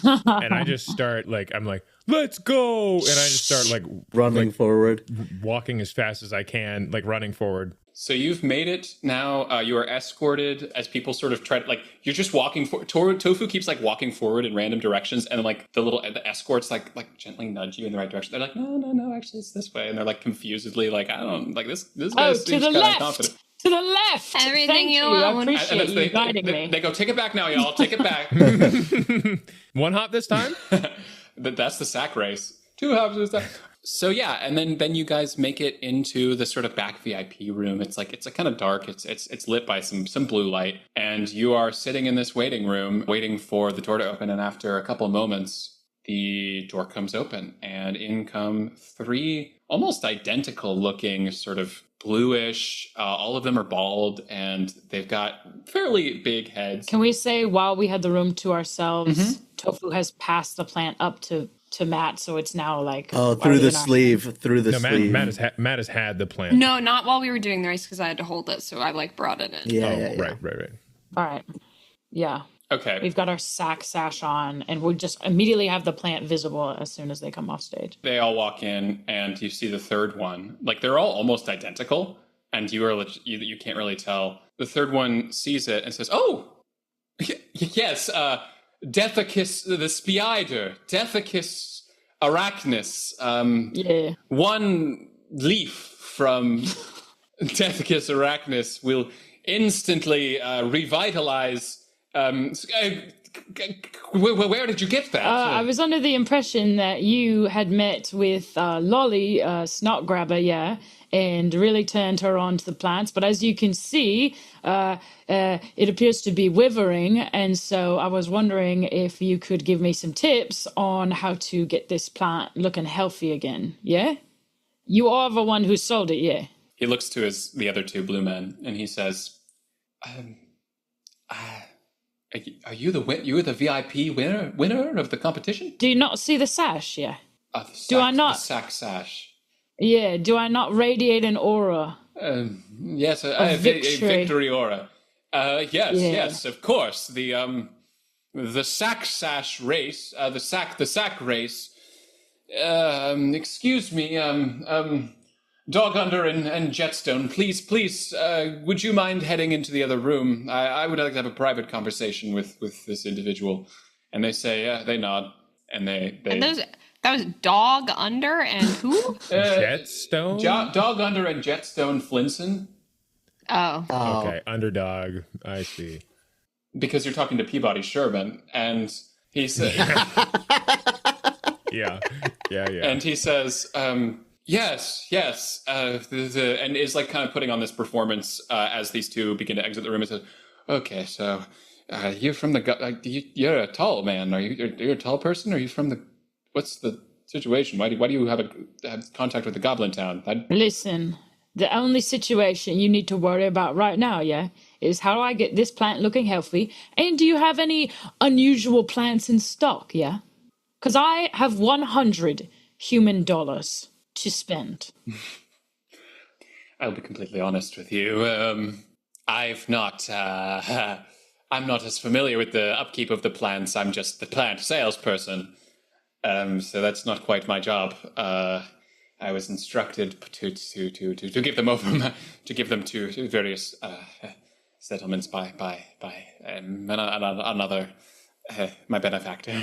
And I just start I'm like, let's go. And I just start running forward, walking as fast as I can, running forward. So you've made it now. You are escorted as people sort of try to, you're just walking forward. Tofu keeps walking forward in random directions, and the escorts gently nudge you in the right direction. They're like, no, actually it's this way. And they're confusedly I don't, this guy seems kind of confident. To the left! Everything Thank you I own. appreciate you guiding me. They go, take it back now, y'all. Take it back. One hop this time? That's the sack race. 2 hops this time. So yeah, and then you guys make it into the sort of back VIP room. It's kind of dark. It's lit by some blue light, and you are sitting in this waiting room, waiting for the door to open. And after a couple of moments, the door comes open, and in come 3 almost identical looking, sort of bluish. All of them are bald, and they've got fairly big heads. Can we say while we had the room to ourselves, Tofu has passed the plant up to Matt, so it's now through the sleeve. Matt has had the plant. No, not while we were doing the race because I had to hold it, so I brought it in. Yeah. Right. All right. Yeah. Okay. We've got our sash on, and we'll just immediately have the plant visible as soon as they come off stage. They all walk in, and you see the third one. They're all almost identical, and you can't really tell. The third one sees it and says, "Oh, yes, Deathicus the spider, Deathicus arachnus. Yeah. One leaf from Deathicus arachnus will instantly revitalize." Where did you get that? I was under the impression that you had met with Lolly, Snot Grabber, and really turned her on to the plants. But as you can see, it appears to be withering. And so I was wondering if you could give me some tips on how to get this plant looking healthy again. Yeah? You are the one who sold it, yeah? He looks to the other 2 blue men, and he says, Are you the VIP winner of the competition? Do you not see the sash? Yeah. Do I not? The sack sash. Yeah. Do I not radiate an aura? Yes, a victory aura. Yes, of course. The sack sash race. The sack race. Excuse me. Dog Under and Jetstone, please, would you mind heading into the other room? I would like to have a private conversation with this individual. And they say, they nod, and they... And that was Dog Under and who? Jetstone? Dog Under and Jetstone Flinson. Oh. Okay, Underdog, I see. Because you're talking to Peabody Sherman, and he said... Yeah. And he says... Yes, and is kind of putting on this performance as these 2 begin to exit the room and says, "Okay, so you're from you're a tall man. You're a tall person? Are you from what's the situation? Why do you have contact with the Goblin Town?" Listen, the only situation you need to worry about right now, is how do I get this plant looking healthy? And do you have any unusual plants in stock, Because I have 100 human dollars to spend. I'll be completely honest with you. I'm not as familiar with the upkeep of the plants. I'm just the plant salesperson. So that's not quite my job. I was instructed to give them over, to give them to various settlements by another my benefactor.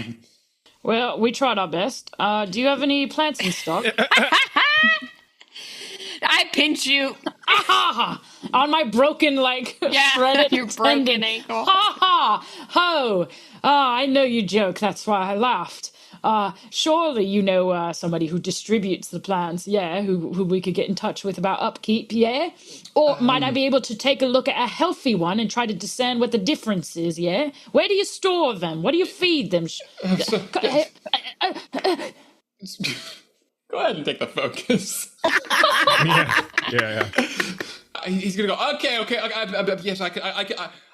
Well, we tried our best. Do you have any plants in stock? I pinch you. On my broken, shredded your tendon. broken ankle. Ha ha! Ho! I know you joke. That's why I laughed. Surely you know somebody who distributes the plants, yeah, who we could get in touch with about upkeep, yeah? Or might I be able to take a look at a healthy one and try to discern what the difference is, yeah? Where do you store them? What do you feed them? Go ahead and take the focus. Yeah. He's gonna go. Okay. Yes,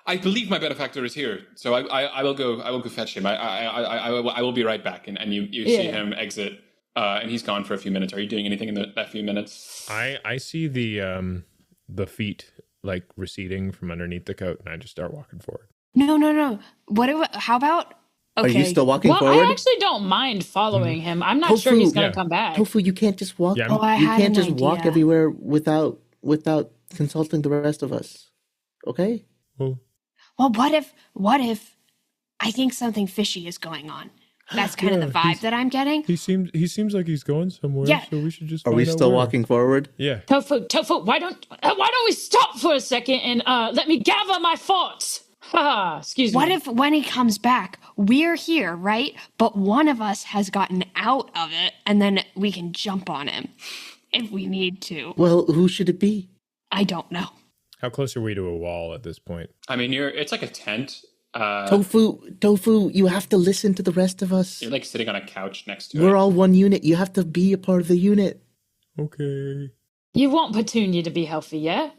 I believe my benefactor is here, so I will go. I will go fetch him. I will be right back. And you see him exit, and he's gone for a few minutes. Are you doing anything in that few minutes? I see the feet receding from underneath the coat, and I just start walking forward. No. How about? Okay. Are you still walking forward? I actually don't mind following him. I'm not sure he's going to come back. Tofu, you can't just walk. Yeah, you can't just walk everywhere without consulting the rest of us. Okay? Well, what if I think something fishy is going on? That's kind of the vibe that I'm getting. He seems like he's going somewhere. Yeah. So we should just. Are we still walking forward? Yeah. Tofu, why don't we stop for a second and let me gather my thoughts? Excuse me. What if when he comes back, we're here, right? But one of us has gotten out of it, and then we can jump on him if we need to. Well, who should it be? I don't know. How close are we to a wall at this point? I mean, it's like a tent. Tofu, you have to listen to the rest of us. You're sitting on a couch next to it. We're all one unit. You have to be a part of the unit. Okay. You want Petunia to be healthy, yeah?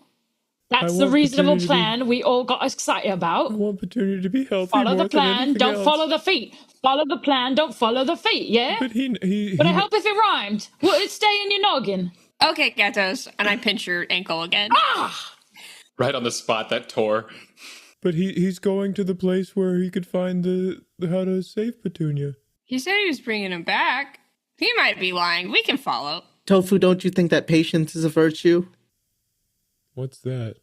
That's the reasonable plan we all got excited about. I want Petunia to be healthy. Follow the plan, don't follow the feet. Follow the plan, don't follow the feet, yeah? But Would it help if it rhymed? Would it stay in your noggin? Okay, Gatos, and I pinch your ankle again. Right on the spot that tore. But he's going to the place where he could find how to save Petunia. He said he was bringing him back. He might be lying. We can follow. Tofu, don't you think that patience is a virtue? What's that?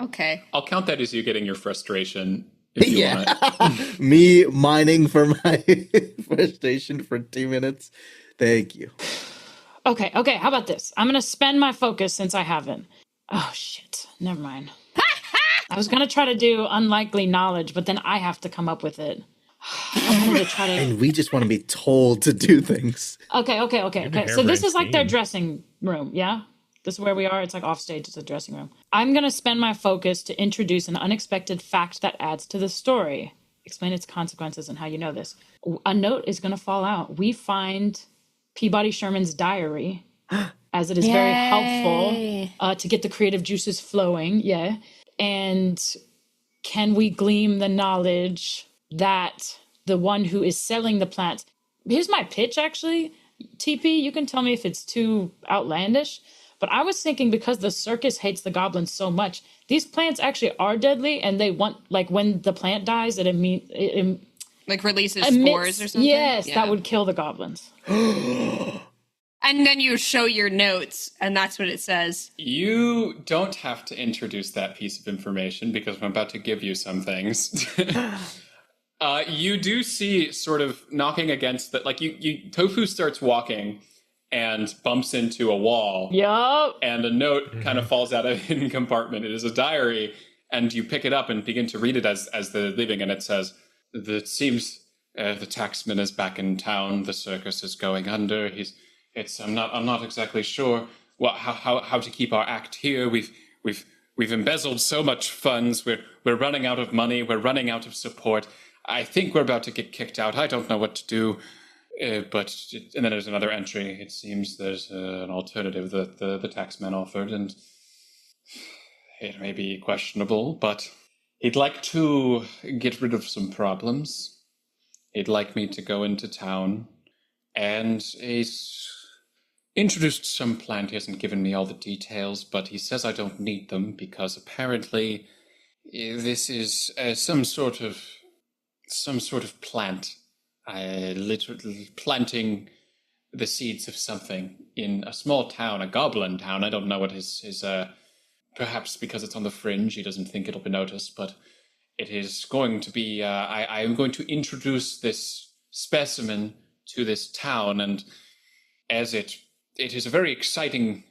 Okay. I'll count that as you getting your frustration. If you want. Me mining for my frustration for 2 minutes. Thank you. Okay, how about this? I'm going to spend my focus since I haven't. Oh, shit. Never mind. I was going to try to do unlikely knowledge, but then I have to come up with it. I wanted to try to... And we just want to be told to do things. Okay. So this is like their dressing room, yeah? This is where we are. It's like off stage. It's a dressing room. I'm going to spend my focus to introduce an unexpected fact that adds to the story. Explain its consequences and how you know this. A note is going to fall out. We find Peabody Sherman's diary, as it is very helpful to get the creative juices flowing. Yeah. And can we glean the knowledge that the one who is selling the plants... Here's my pitch, actually. TP, you can tell me if it's too outlandish. But I was thinking because the circus hates the goblins so much, these plants actually are deadly, and they want, when the plant dies, it releases spores or something? Yes, that would kill the goblins. And then you show your notes, and that's what it says. You don't have to introduce that piece of information because I'm about to give you some things. You do see sort of knocking against that, Tofu starts walking and bumps into a wall. Yup. And a note kind of falls out of a hidden compartment. It is a diary, and you pick it up and begin to read it as they're leaving, and it says, "It seems the taxman is back in town. The circus is going under. I'm not exactly sure how to keep our act here. We've embezzled so much funds. We're running out of money. We're running out of support. I think we're about to get kicked out. I don't know what to do." And then there's another entry. It seems there's an alternative that the taxman offered, and it may be questionable, but he'd like to get rid of some problems. He'd like me to go into town, and he's introduced some plant. He hasn't given me all the details, but he says I don't need them because apparently this is some sort of plant. Literally planting the seeds of something in a small town, a goblin town. I don't know what his perhaps because it's on the fringe, he doesn't think it'll be noticed, but it is going to be, I am going to introduce this specimen to this town, and as it It is a very exciting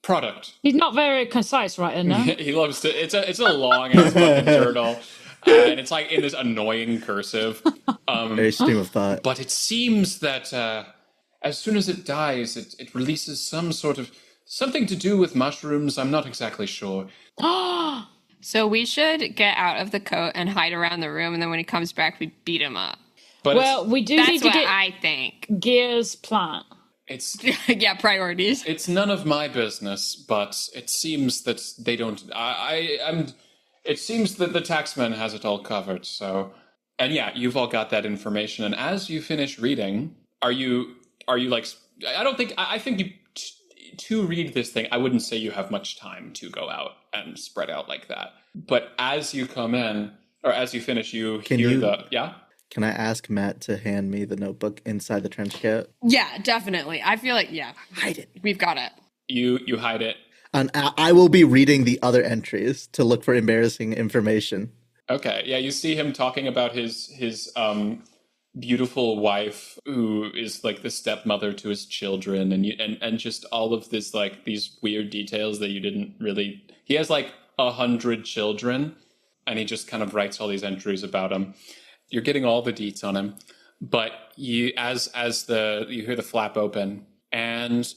product. He's not very concise, right? No. He loves to. It's a long ass fucking journal, and it's like in this annoying cursive. Very stream of thought. But it seems that as soon as it dies, it releases some sort of something to do with mushrooms. I'm not exactly sure. So we should get out of the coat and hide around the room, and then when he comes back, we beat him up. But Well, we do need That's to what get I think. Gear's plant. it's Yeah, priorities. it's none of my business. But it seems that they don't. It seems that the taxman has it all covered. So, and yeah, you've all got that information. And as you finish reading, are you like? I don't think. I think you. To read this thing, I wouldn't say you have much time to go out and spread out like that. But as you come in, or as you finish, you yeah? Can I ask Matt to hand me the notebook inside the trench coat? Yeah, definitely. I feel like, Hide it. we've got it. You hide it. And I will be reading the other entries to look for embarrassing information. Okay, yeah, you see him talking about his beautiful wife who is like the stepmother to his children, and just all of this, like, these weird details that you didn't really. He has like 100 children, and he just kind of writes all these entries about them. You're getting all the deets on him, but you hear the flap open, and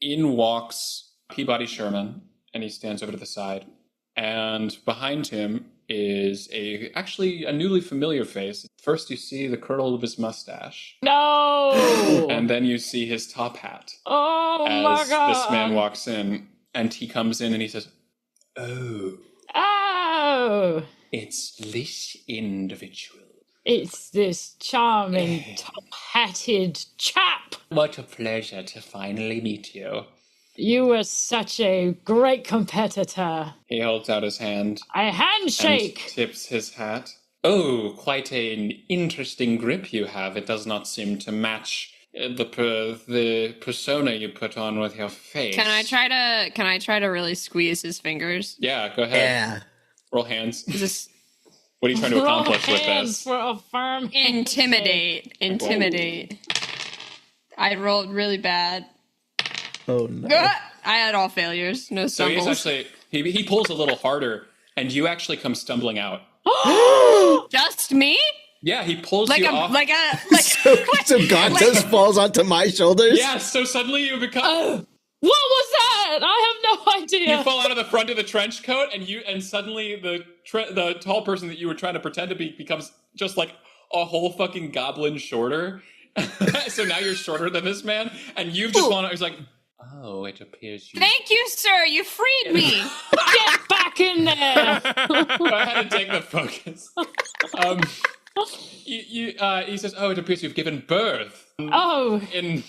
in walks Peabody Sherman, and he stands over to the side, and behind him is actually a newly familiar face. First you see the curl of his mustache. No! And then you see his top hat. Oh my as god! this man walks in, and he comes in and he says, Oh! it's this individual. It's this charming, top-hatted chap. What a pleasure to finally meet you. You were such a great competitor. He holds out his hand. A And handshake! tips his hat. Oh, quite an interesting grip you have. It does not seem to match the persona you put on with your face. Can I try to really squeeze his fingers? Yeah, go ahead. Yeah. Roll hands. Is this What are you trying to accomplish Roll with hands this? for a firm handshake. intimidate? I rolled really bad. Oh no. I had all failures, no So he's stumbles. actually he pulls a little harder, and you actually come stumbling out. Just me? Yeah, he pulls Like you a off. like So Gatos falls onto my shoulders? Yeah, so suddenly you become What was that? I have no idea. you fall out of the front of the trench coat, and suddenly the tall person that you were trying to pretend to be becomes just like a whole fucking goblin shorter. So now you're shorter than this man, and you've just gone. He's like, oh, it appears you. Thank you, sir. You freed me. Get back in there! I had to take the focus. He says, oh, it appears you've given birth Oh, in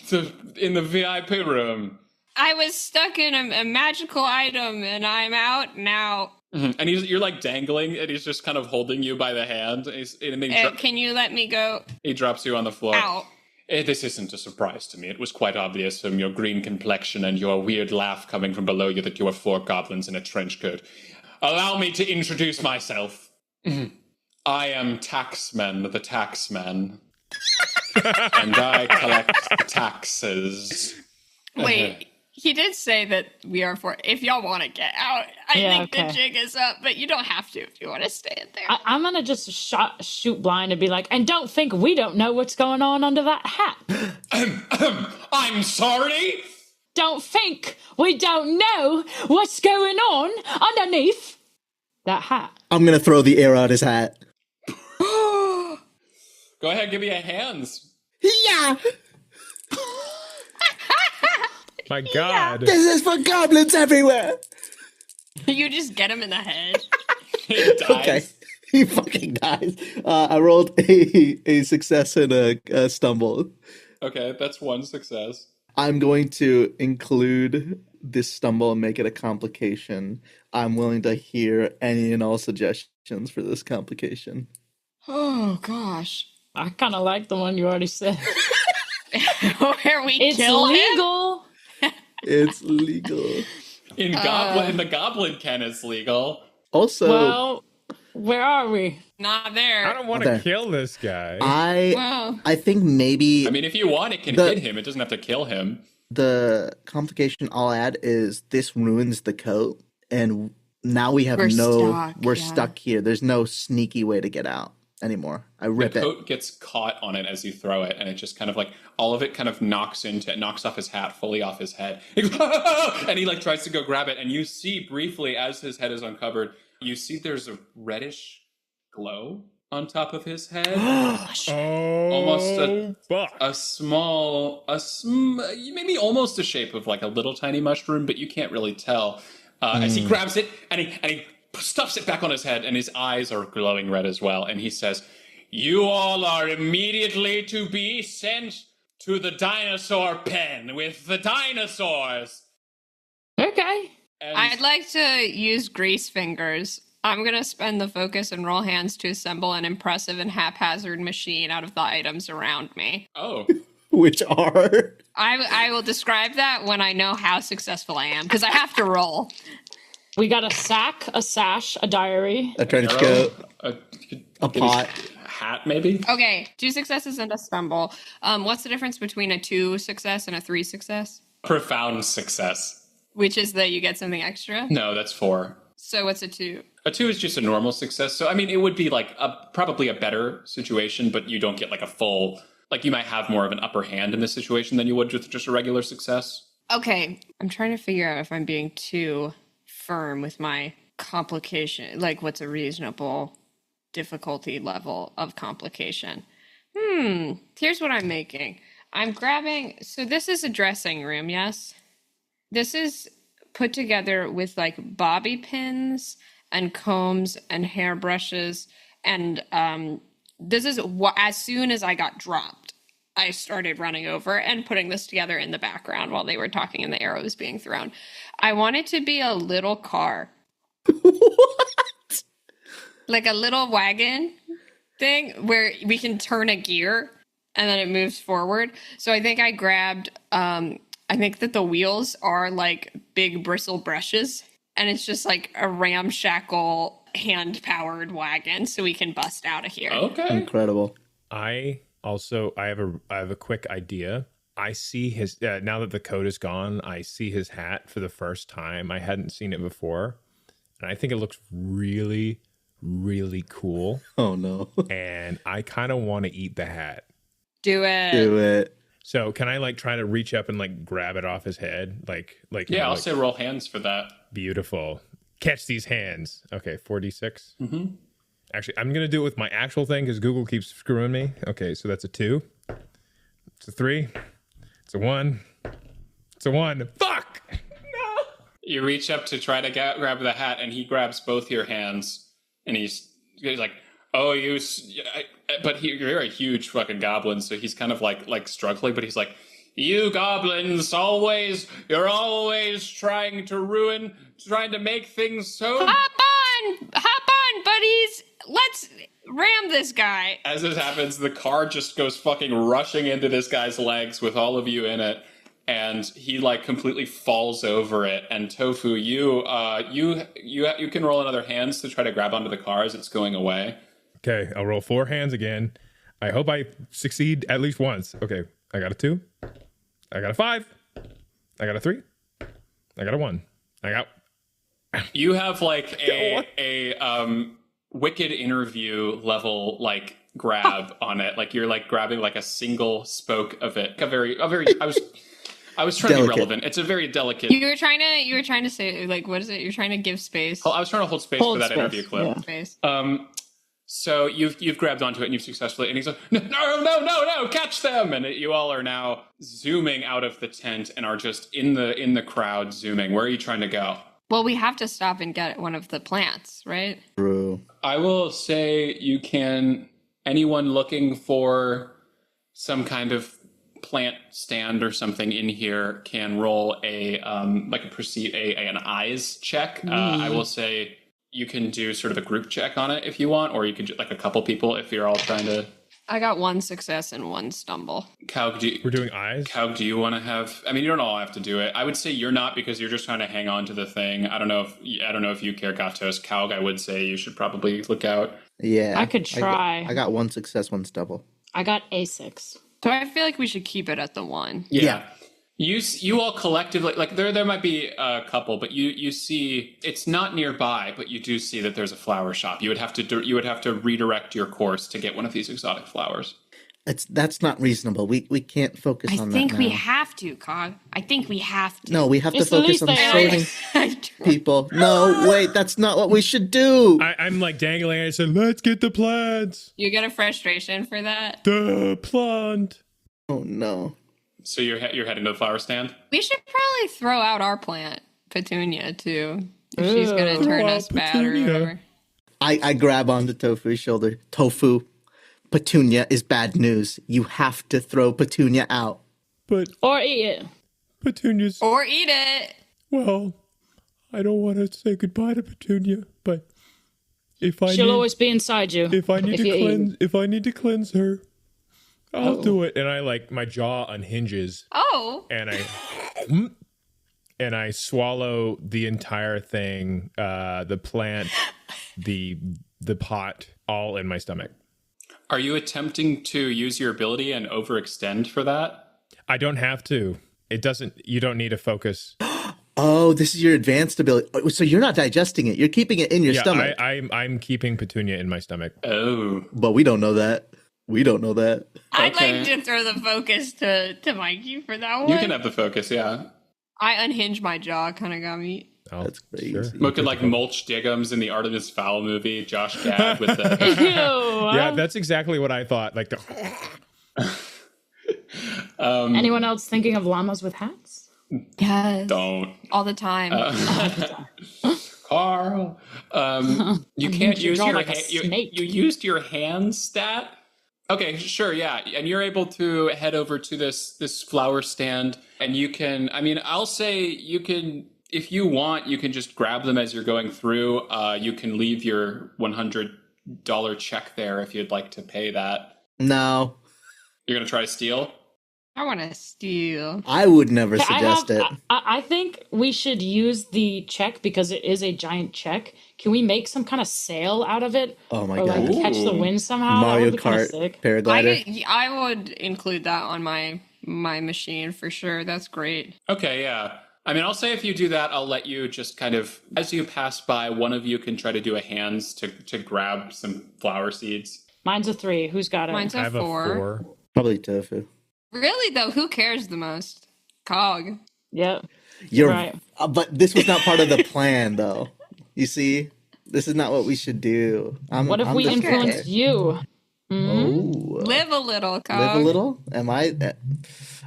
the VIP room. I was stuck in a magical item, and I'm out now. Mm-hmm. And you're like dangling, and he's just kind of holding you by the hand. And then Can you let me go? he drops you on the floor. Ow. This isn't a surprise to me. It was quite obvious from your green complexion and your weird laugh coming from below you that you are 4 goblins in a trench coat. Allow me to introduce myself. I am Taxman, the Taxman. And I collect the taxes. Wait, he did say that we are for. If y'all want to get out, I think the jig is up, but you don't have to if you want to stay in there. I'm gonna just shoot blind and be like, and don't think we don't know what's going on under that hat. I'm sorry? Don't think we don't know what's going on underneath that hat. I'm gonna throw the air out his hat. Go ahead, give me a hands. Yeah! My God. This is for goblins everywhere! You just get him in the head. He dies. Okay. He fucking dies. I rolled a success and a stumble. Okay, that's one success. I'm going to include this stumble and make it a complication. I'm willing to hear any and all suggestions for this complication. Oh, gosh. I kind of like the one you already said. Where we It's kill him? legal. It's legal. In the goblin can, it's legal. Also, Well, where are we? Not there. I don't want to Okay. kill this guy. I Wow. think maybe I mean, if you want, it can The- hit him. It doesn't have to kill him. The complication I'll add is this ruins the coat, and now we have we're stuck here. There's no sneaky way to get out anymore. I rip the it. coat gets caught on it as you throw it, and it just kind of like all of it kind of knocks off his hat fully off his head. He goes, and he like tries to go grab it, and you see briefly as his head is uncovered, you see there's a reddish glow on top of his head. Almost a small, maybe almost the shape of like a little tiny mushroom, but you can't really tell. As he grabs it and he stuffs it back on his head, and his eyes are glowing red as well. And he says, "You all are immediately to be sent to the dinosaur pen with the dinosaurs." Okay. And I'd like to use grease fingers. I'm going to spend the focus and roll hands to assemble an impressive and haphazard machine out of the items around me. oh, Which are? I will describe that when I know how successful I am, because I have to roll. We got a sack, a sash, a diary. A trench coat. a pot. Hat, maybe. Okay, 2 successes and a stumble. What's the difference between a 2 success and a 3 success? Profound success. Which is that you get something extra? No, that's 4. So what's a 2? A 2 is just a normal success. So, I mean, it would be like probably a better situation, but you don't get like a full, like you might have more of an upper hand in this situation than you would with just a regular success. Okay, I'm trying to figure out if I'm being too firm with my complication, like what's a reasonable difficulty level of complication. Here's what I'm making. I'm grabbing, so this is a dressing room, yes? This is put together with like bobby pins and combs and hairbrushes, and this is what, as soon as I got dropped, I started running over and putting this together in the background while they were talking and the arrow was being thrown. I want it to be a little car. What? Like a little wagon thing where we can turn a gear and then it moves forward. So I think I grabbed, I think that the wheels are like big bristle brushes, and it's just like a ramshackle hand-powered wagon so we can bust out of here. Okay. Incredible. I have a quick idea. I see his now that the coat is gone, I see his hat for the first time. I hadn't seen it before, and I think it looks really, really cool. Oh no. And I kind of want to eat the hat. Do it. Do it. So can I like try to reach up and like grab it off his head? Like Yeah, I'll say roll hands for that. Beautiful. Catch these hands. Okay, 4d6. Mm-hmm. Actually, I'm going to do it with my actual thing because Google keeps screwing me. Okay, so that's a 2. It's a 3. It's a 1. It's a 1. Fuck! No! You reach up to try to grab the hat, and he grabs both your hands, and he's like, "Oh, but you're a huge fucking goblin," so he's kind of like struggling, but he's like, "You goblins you're always trying to make things so..." Hop on, buddies. Let's ram this guy. As it happens, the car just goes fucking rushing into this guy's legs with all of you in it, and he like completely falls over it. And Tofu, you can roll another hands to try to grab onto the car as it's going away. Okay, I'll roll 4 hands again. I hope I succeed at least once. Okay, I got a 2. I got a 5. I got a 3. I got a 1. You have like a Wicked interview level like grab on it. Like you're like grabbing like a single spoke of it. I was trying to be relevant. It's a very delicate. You were trying to say, like, what is it? You're trying to give space. I was trying to hold space for that interview clip. Yeah. Space. So you've grabbed onto it and you've successfully, and he's like, no, catch them! And you all are now zooming out of the tent and are just in the crowd zooming. Where are you trying to go? Well, we have to stop and get one of the plants, right? True. I will say anyone looking for some kind of plant stand or something in here can roll an eyes check. I will say you can do sort of a group check on it if you want, or you could like a couple people if you're all trying to. I got 1 success and 1 stumble. Qawg, We're doing eyes? Qawg, do you want to have... I mean, you don't all have to do it. I would say you're not, because you're just trying to hang on to the thing. I don't know if you care, Gatos. Qawg, I would say you should probably look out. Yeah. I could try. I got 1 success, 1 stumble. I got a 6. So I feel like we should keep it at the 1. Yeah. You all collectively, like there might be a couple, but you see it's not nearby, but you do see that there's a flower shop. You would have to redirect your course to get one of these exotic flowers. That's not reasonable. We can't focus on that think we now. have to, Cawg. I think we have to. No, we have to It's the focus least on they saving people. No, wait, that's not what we should do. I'm like dangling. I said, let's get the plants. You get a frustration for that? The plant. Oh no. So you're heading to the flower stand? We should probably throw out our plant, Petunia, too. If she's going to turn Throw us out bad or Petunia. whatever. I grab onto Tofu's shoulder. Tofu, Petunia is bad news. You have to throw Petunia out. But Or eat it. Petunia's, Or eat it. well, I don't want to say goodbye to Petunia, but if I She'll need, always be inside you. if I need to you eat. cleanse, if I need to cleanse her, I'll do it. And I like my jaw unhinges Oh. and I swallow the entire thing, the plant, the pot, all in my stomach. Are you attempting to use your ability and overextend for that? I don't have to. It doesn't. You don't need to focus. Oh, this is your advanced ability. So you're not digesting it. You're keeping it in your Yeah, stomach. I'm keeping Petunia in my stomach. Oh. But we don't know that. We don't know that. I'd Okay. like to throw the focus to Mikey for that one. You can have the focus, yeah. I unhinged my jaw, kind of got me. Oh, That's crazy. sure. Look at like Mulch Diggums in the Artemis Fowl movie, Josh Gad with the... Ew. Yeah, that's exactly what I thought. Like the. Anyone else thinking of llamas with hats? Yes. Don't. All the time. Carl. You can't your use jaw your like a you snake. used your hand stat. Okay, sure, yeah, and you're able to head over to this flower stand, and you can. I mean, I'll say you can, if you want, you can just grab them as you're going through. You can leave your $100 check there if you'd like to pay that. No, You're gonna try to steal. I want to steal. I would never Okay, suggest it. I think we should use the check because it is a giant check. Can we make some kind of sail out of it? Oh my Or like god. catch the Ooh. wind somehow? Mario That would be kinda Kart sick. paraglider. I would include that on my machine for sure. That's great. Okay, yeah. I mean, I'll say if you do that, I'll let you just kind of, as you pass by, one of you can try to do a hands to grab some flower seeds. Mine's a 3. Who's got it? Mine's I a have a 4. 4. Probably Tofu. Really though, who cares the most? Cawg. Yep. You're Right. But this was not part of the plan, though. You see, this is not what we should do. What if I'm we the influence guy. you? Oh, Live a little, Cawg. live a little. Am I?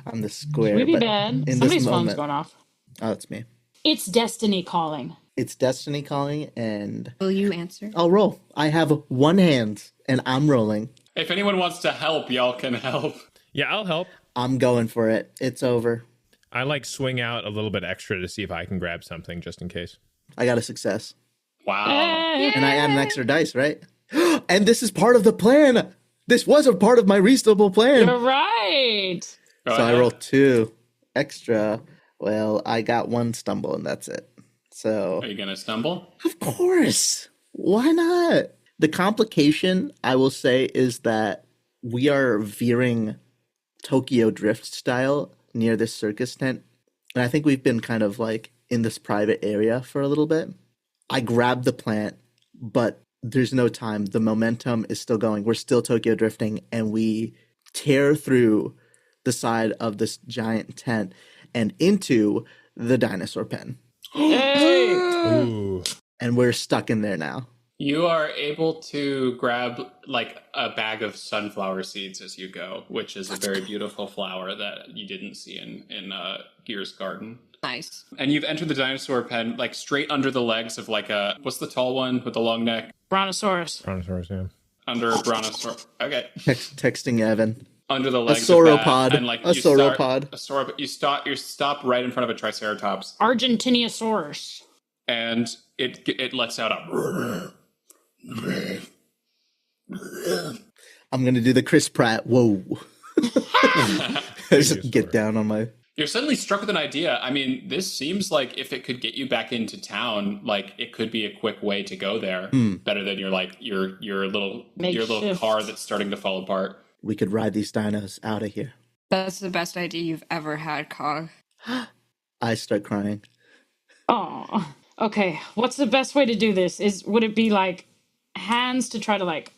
I'm the square. We'd be but bad. in Somebody's this phone's moment, going off. oh, it's me. It's destiny calling. It's destiny calling, and Will you answer? I'll roll. I have one hand, and I'm rolling. If anyone wants to help, y'all can help. Yeah, I'll help. I'm going for it. It's over. I like swing out a little bit extra to see if I can grab something just in case. I got a success, Wow. and I add an extra dice, right? And this is part of the plan. This was a part of my reasonable plan. You're right. Go So I ahead. roll 2 extra. Well, I got 1 stumble, and that's it. So Are you gonna stumble? of course, why not? The complication, I will say, is that we are veering Tokyo Drift style near this circus tent. And I think we've been kind of like in this private area for a little bit. I grabbed the plant, but there's no time. The momentum is still going. We're still Tokyo drifting, and we tear through the side of this giant tent and into the dinosaur pen. Hey. Ooh. And we're stuck in there now. You are able to grab like a bag of sunflower seeds as you go, which is a very beautiful flower that you didn't see in Gear's garden. Nice. And you've entered the dinosaur pen like straight under the legs of like a, what's the tall one with the long neck? Brontosaurus. Brontosaurus, yeah. Under a brontosaurus. Okay. Texting Evan. Under the A legs of that, sauropod. and, like, A you start- sauropod. A sauropod. You stop right in front of a triceratops, Argentinosaurus. and it lets out a. I'm gonna do the Chris Pratt. Whoa. Just get down on my. You're suddenly struck with an idea. I mean, this seems like if it could get you back into town, like it could be a quick way to go there. Better than your little Makeshift. car that's starting to fall apart. We could ride these dinos out of here. That's the best idea you've ever had, Cawg. I start crying. Oh, okay. What's the best way to do this? Would it be like hands to try to like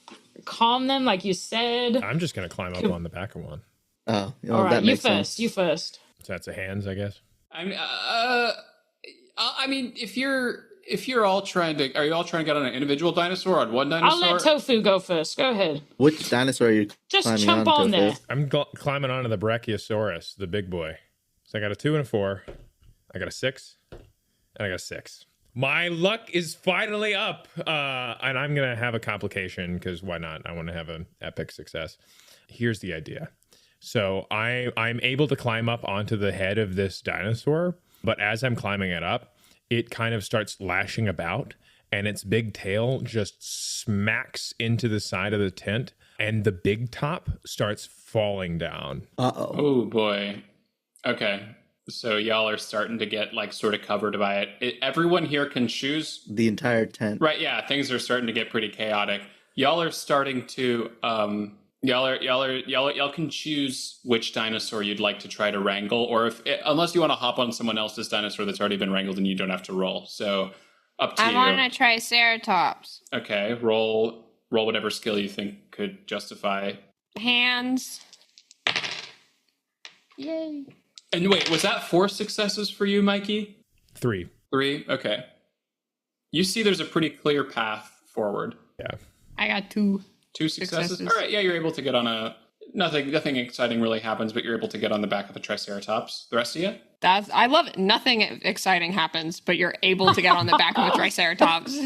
calm them, like you said? I'm just gonna climb up on the back of one. Oh, All right, that you makes first. sense. You first. So that's a hands, I guess. I mean, if you're all trying to, are you all trying to get on an individual dinosaur, on one dinosaur? I'll let Tofu go first. Go ahead. Which dinosaur are you Just climbing jump on on to there. first? I'm climbing onto the Brachiosaurus, the big boy. So I got a 2 and a 4. I got a 6, and I got a 6. My luck is finally up, and I'm gonna have a complication because why not? I want to have an epic success. Here's the idea. So I'm able to climb up onto the head of this dinosaur, but as I'm climbing it up, it kind of starts lashing about, and its big tail just smacks into the side of the tent, and the big top starts falling down. Uh-oh. Oh boy. Okay. So y'all are starting to get like sort of covered by it. Everyone here can choose. The entire tent. Right, yeah, things are starting to get pretty chaotic. Y'all are starting to y'all can choose which dinosaur you'd like to try to wrangle, or unless you want to hop on someone else's dinosaur that's already been wrangled and you don't have to roll. So up to you. I'm on a Triceratops. Okay, roll whatever skill you think could justify. Hands. Yay. And wait, was that 4 successes for you, Mikey? 3. 3? Okay. You see there's a pretty clear path forward. Yeah. I got 2. 2 successes? Successes. All right, yeah, you're able to get on a... Nothing exciting really happens, but you're able to get on the back of a Triceratops. The rest of you? I love it. Nothing exciting happens, but you're able to get on the back of a Triceratops.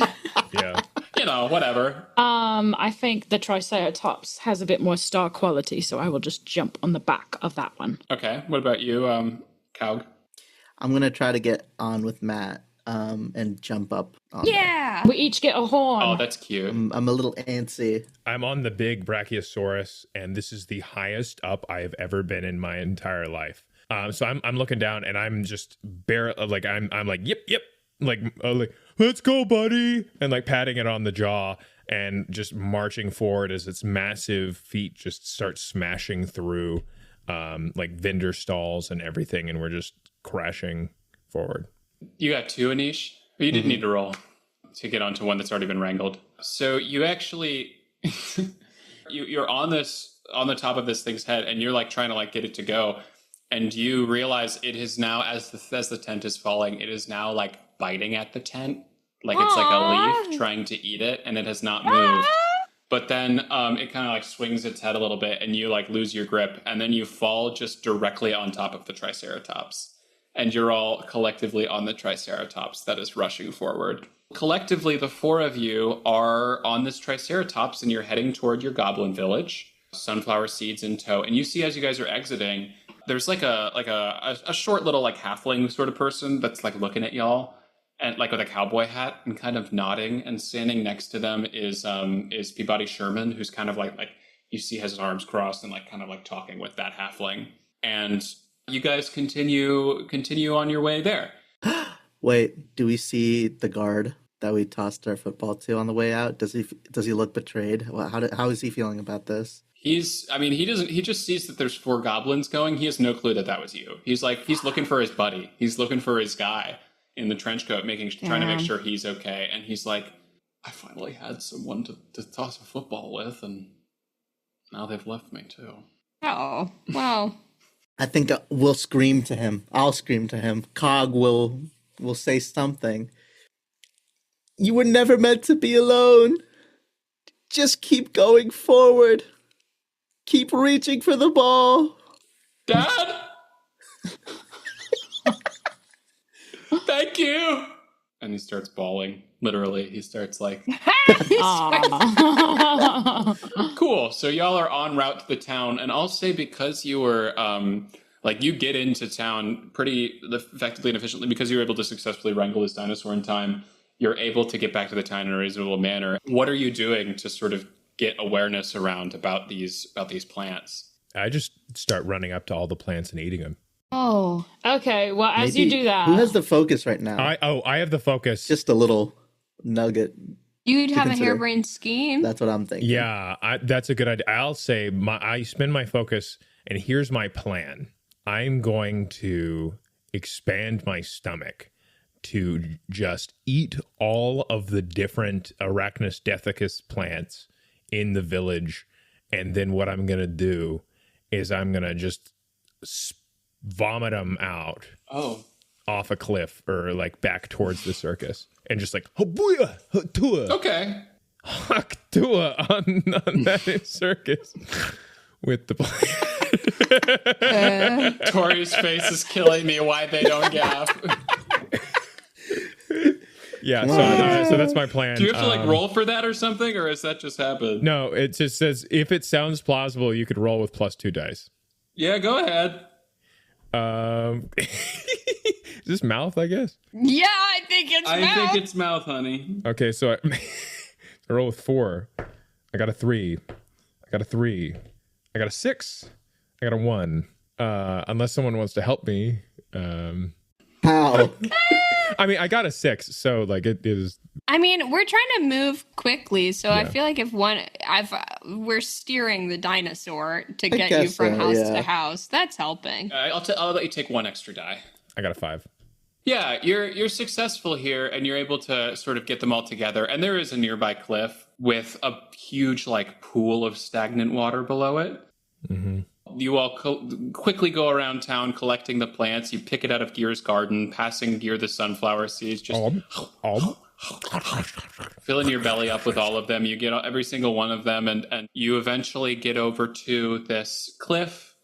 Yeah. You know, whatever. I think the Triceratops has a bit more star quality, so I will just jump on the back of that one. Okay, what about you, Cawg? I'm going to try to get on with Matt and jump up on there. Yeah. We each get a horn. Oh, that's cute. I'm a little antsy. I'm on the big Brachiosaurus, and this is the highest up I have ever been in my entire life. So I'm looking down, and I'm just I'm like yip, like let's go, buddy, and like patting it on the jaw and just marching forward as its massive feet just start smashing through like vendor stalls and everything, and we're just crashing forward. You got 2, Anish? You didn't need to roll to get onto one that's already been wrangled. So you actually you're on the top of this thing's head, and you're like trying to like get it to go, and you realize it is now, as the tent is falling, it is now like biting at the tent, like it's like a leaf trying to eat it, and it has not moved. But then it kind of like swings its head a little bit, and you like lose your grip, and then you fall just directly on top of the Triceratops. And you're all collectively on the Triceratops that is rushing forward. Collectively, the 4 of you are on this Triceratops, and you're heading toward your goblin village, sunflower seeds in tow. And you see, as you guys are exiting, there's like a short little like halfling sort of person that's like looking at y'all, and like with a cowboy hat and kind of nodding. And standing next to them is Peabody Sherman, who's kind of like you see has his arms crossed and like kind of like talking with that halfling. And you guys continue on your way there. Wait, do we see the guard that we tossed our football to on the way out? Does he look betrayed? How is he feeling about this? He just sees that there's 4 goblins going. He has no clue that was you. He's looking for his buddy. He's looking for his guy in the trench coat, trying to make sure he's okay. And he's like, I finally had someone to toss a football with, and now they've left me too. Oh, well. I think we'll scream to him. I'll scream to him. Cawg will say something. You were never meant to be alone. Just keep going forward. Keep reaching for the ball. Dad? Thank you. And he starts bawling. Literally, he starts like... Cool. So y'all are en route to the town, and I'll say because you were you get into town pretty effectively and efficiently because you were able to successfully wrangle this dinosaur in time. You're able to get back to the town in a reasonable manner. What are you doing to sort of get awareness around about these plants? I just start running up to all the plants and eating them. Oh, okay. Well, as Maybe, you do that, who has the focus right now? I have the focus. Just a little nugget. You'd have consider. a harebrained scheme. That's what I'm thinking. Yeah, that's a good idea. I'll say I spend my focus, and here's my plan. I'm going to expand my stomach to just eat all of the different Arachnus dethicus plants in the village. And then what I'm going to do is I'm going to just vomit them out off a cliff or like back towards the circus. And just like, Okay. Haktua on that circus with the Tori's face is killing me. Why they don't gap? Yeah, so that's my plan. Do you have to like roll for that or something, or has that just happened? No, it just says if it sounds plausible, you could roll with +2 dice. Yeah, go ahead. Is this mouth, I guess? Yeah, I think it's mouth. I think it's mouth, honey. Okay, so I roll with 4. I got a 3. I got a 3. I got a 6. I got a 1. Unless someone wants to help me. How? I mean, I got a 6, so like it is. I mean, we're trying to move quickly, so I feel like if we're steering the dinosaur to get you from house to house. That's helping. I'll let you take 1 extra die. I got a 5. Yeah, you're successful here, and you're able to sort of get them all together. And there is a nearby cliff with a huge like pool of stagnant water below it. Mm-hmm. You all quickly go around town collecting the plants. You pick it out of Gear's garden, passing Gear the sunflower seeds. Just filling your belly up with all of them. You get every single one of them, and you eventually get over to this cliff,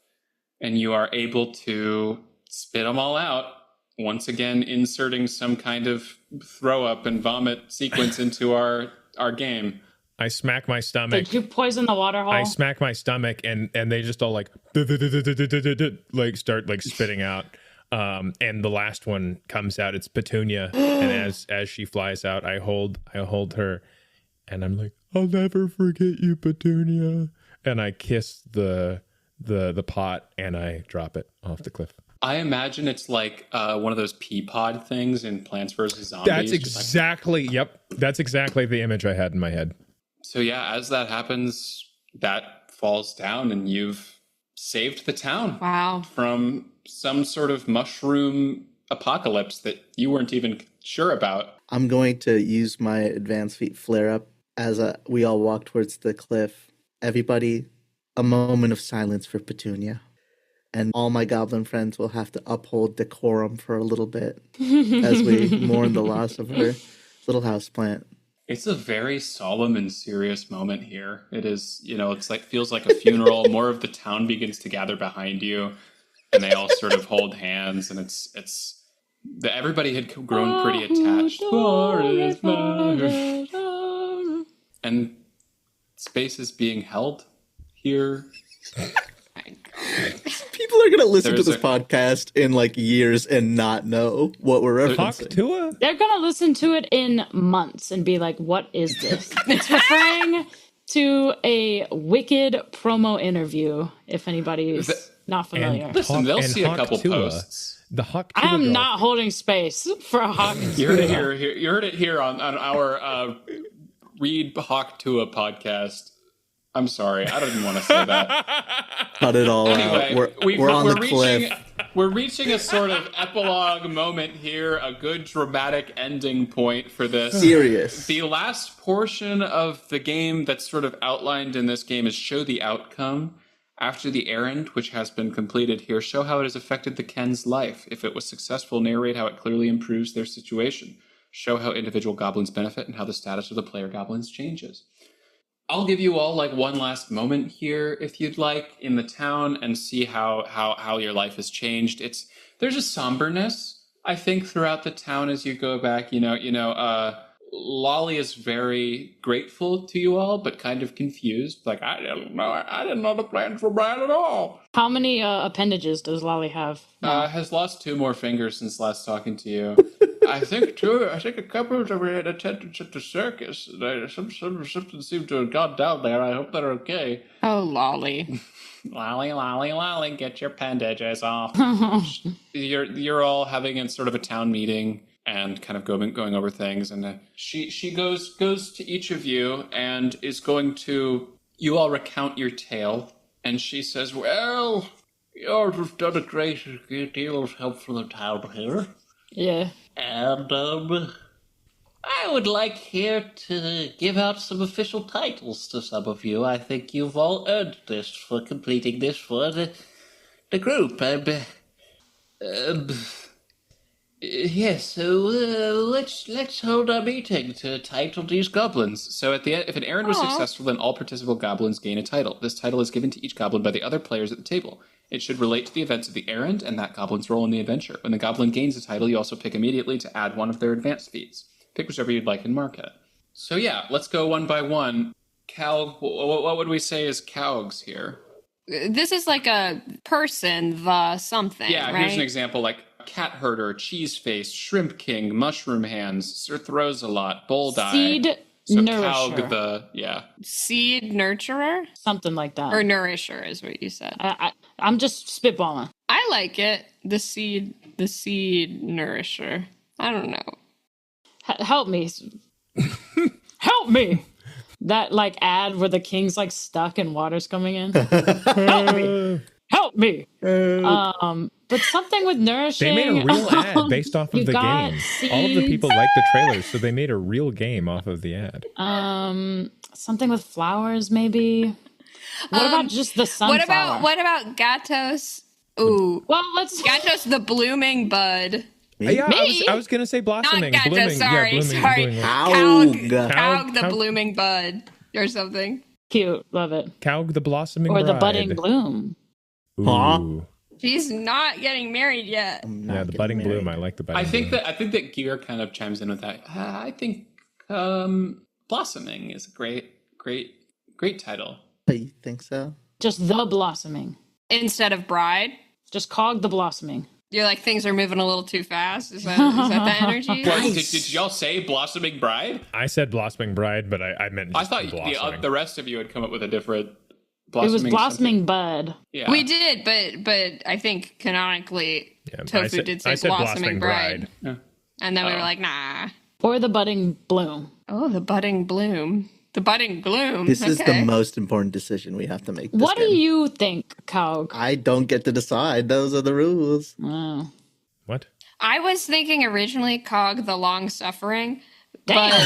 and you are able to spit them all out. Once again, inserting some kind of throw up and vomit sequence into our game. I smack my stomach. Did you poison the water hole? I smack my stomach, and they just all like start like spitting out. And the last one comes out. It's Petunia, and as she flies out, I hold her, and I'm like, I'll never forget you, Petunia. And I kiss the pot, and I drop it off the cliff. I imagine it's like one of those pea pod things in Plants vs. Zombies. That's exactly, that's exactly the image I had in my head. So yeah, as that happens, that falls down, and you've saved the town. Wow. From some sort of mushroom apocalypse that you weren't even sure about. I'm going to use my advanced feat flare up as we all walk towards the cliff. Everybody, a moment of silence for Petunia. And all my goblin friends will have to uphold decorum for a little bit as we mourn the loss of her little houseplant. It's a very solemn and serious moment here. It is, it's like feels like a funeral. More of the town begins to gather behind you, and they all sort of hold hands, and everybody had grown pretty attached. And space is being held here. People are going to listen to this podcast in like years and not know what we're referencing. Haktua? They're going to listen to it in months and be like, what is this? It's referring to a Wicked promo interview, if anybody's not familiar. Listen, they'll see a couple posts. The Haktua I am girl. not holding space for a Haktua. You heard it here on our Read Haktua podcast. I'm sorry, I didn't want to say that. Cut it all Anyway, out. We're on the cliff. We're reaching a sort of epilogue moment here, a good dramatic ending point for this. Serious. The last portion of the game that's sort of outlined in this game is show the outcome. After the errand, which has been completed here, show how it has affected the Ken's life. If it was successful, narrate how it clearly improves their situation. Show how individual goblins benefit and how the status of the player goblins changes. I'll give you all like one last moment here, if you'd like, in the town, and see how your life has changed. There's a somberness, I think, throughout the town as you go back. Lolly is very grateful to you all, but kind of confused. Like, I didn't know the plans were bad at all. How many appendages does Lolly have? Has lost 2 more fingers since last talking to you. I think a couple of them had attendance at the circus. Something seemed to have gone down there. I hope they're okay. Oh, Lolly. Lolly, get your appendages off. You're all having a sort of a town meeting and kind of going over things. And she goes to each of you and is going to, you all recount your tale. And she says, well, Yours has done a great deal of help for the town here. Yeah. And, I would like here to give out some official titles to some of you. I think you've all earned this for completing this for the group. Yes, so let's hold our meeting to title these goblins. So at the end, if an errand was successful, then all participant goblins gain a title. This title is given to each goblin by the other players at the table. It should relate to the events of the errand and that goblin's role in the adventure. When the goblin gains a title, you also pick immediately to add one of their advanced feats. Pick whichever you'd like and mark it. So yeah, let's go one by one. Cal, what would we say is Cawgs here? This is like a person, the something, Yeah, right? here's an example like cat herder, cheese face, shrimp king, mushroom hands, Sir Throws a lot, bold eye. Seed So nourisher. Cawg Seed nurturer? Something like that. Or nourisher is what you said. I'm just spitballing. I like it. The seed nourisher. I don't know. Help me. Help me. That like ad where the king's like stuck and water's coming in. Help me. Help me. But something with nourishing. They made a real ad based off of the game. Seeds. All of the people liked the trailers, so they made a real game off of the ad. Something with flowers, maybe. What about just the sunflower? What about Gatos? Ooh. Well, let's Gatos the blooming bud. Yeah, Me? I was gonna say blossoming. Not Gatos, blooming, sorry. blooming. Cawg Cawg. the blooming bud or something. cute. Love it. Cawg the blossoming Or the bride. budding bloom. Ooh. Huh? She's not getting married yet. Yeah, the budding bloom. I like the budding I think bloom. that Gear kind of chimes in with that. I think blossoming is a great title. You think so? Just the blossoming. Instead of bride. Just Cawg the blossoming. You're like, things are moving a little too fast. Is that the energy? Well, did y'all say blossoming bride? I said blossoming bride, but I meant I just thought blossoming. the rest of you had come up with a different It was blossoming. blossoming bud. Yeah. We did, but I think canonically, Tofu did say I said blossoming bride. Yeah. And then we were like, nah. Or the budding bloom. Oh, the budding bloom. The budding bloom. This is the Okay. most important decision we have to make. This What do game. you think, Cawg? I don't get to decide. Those are the rules. Oh. What? I was thinking originally Cawg the long suffering, Damn.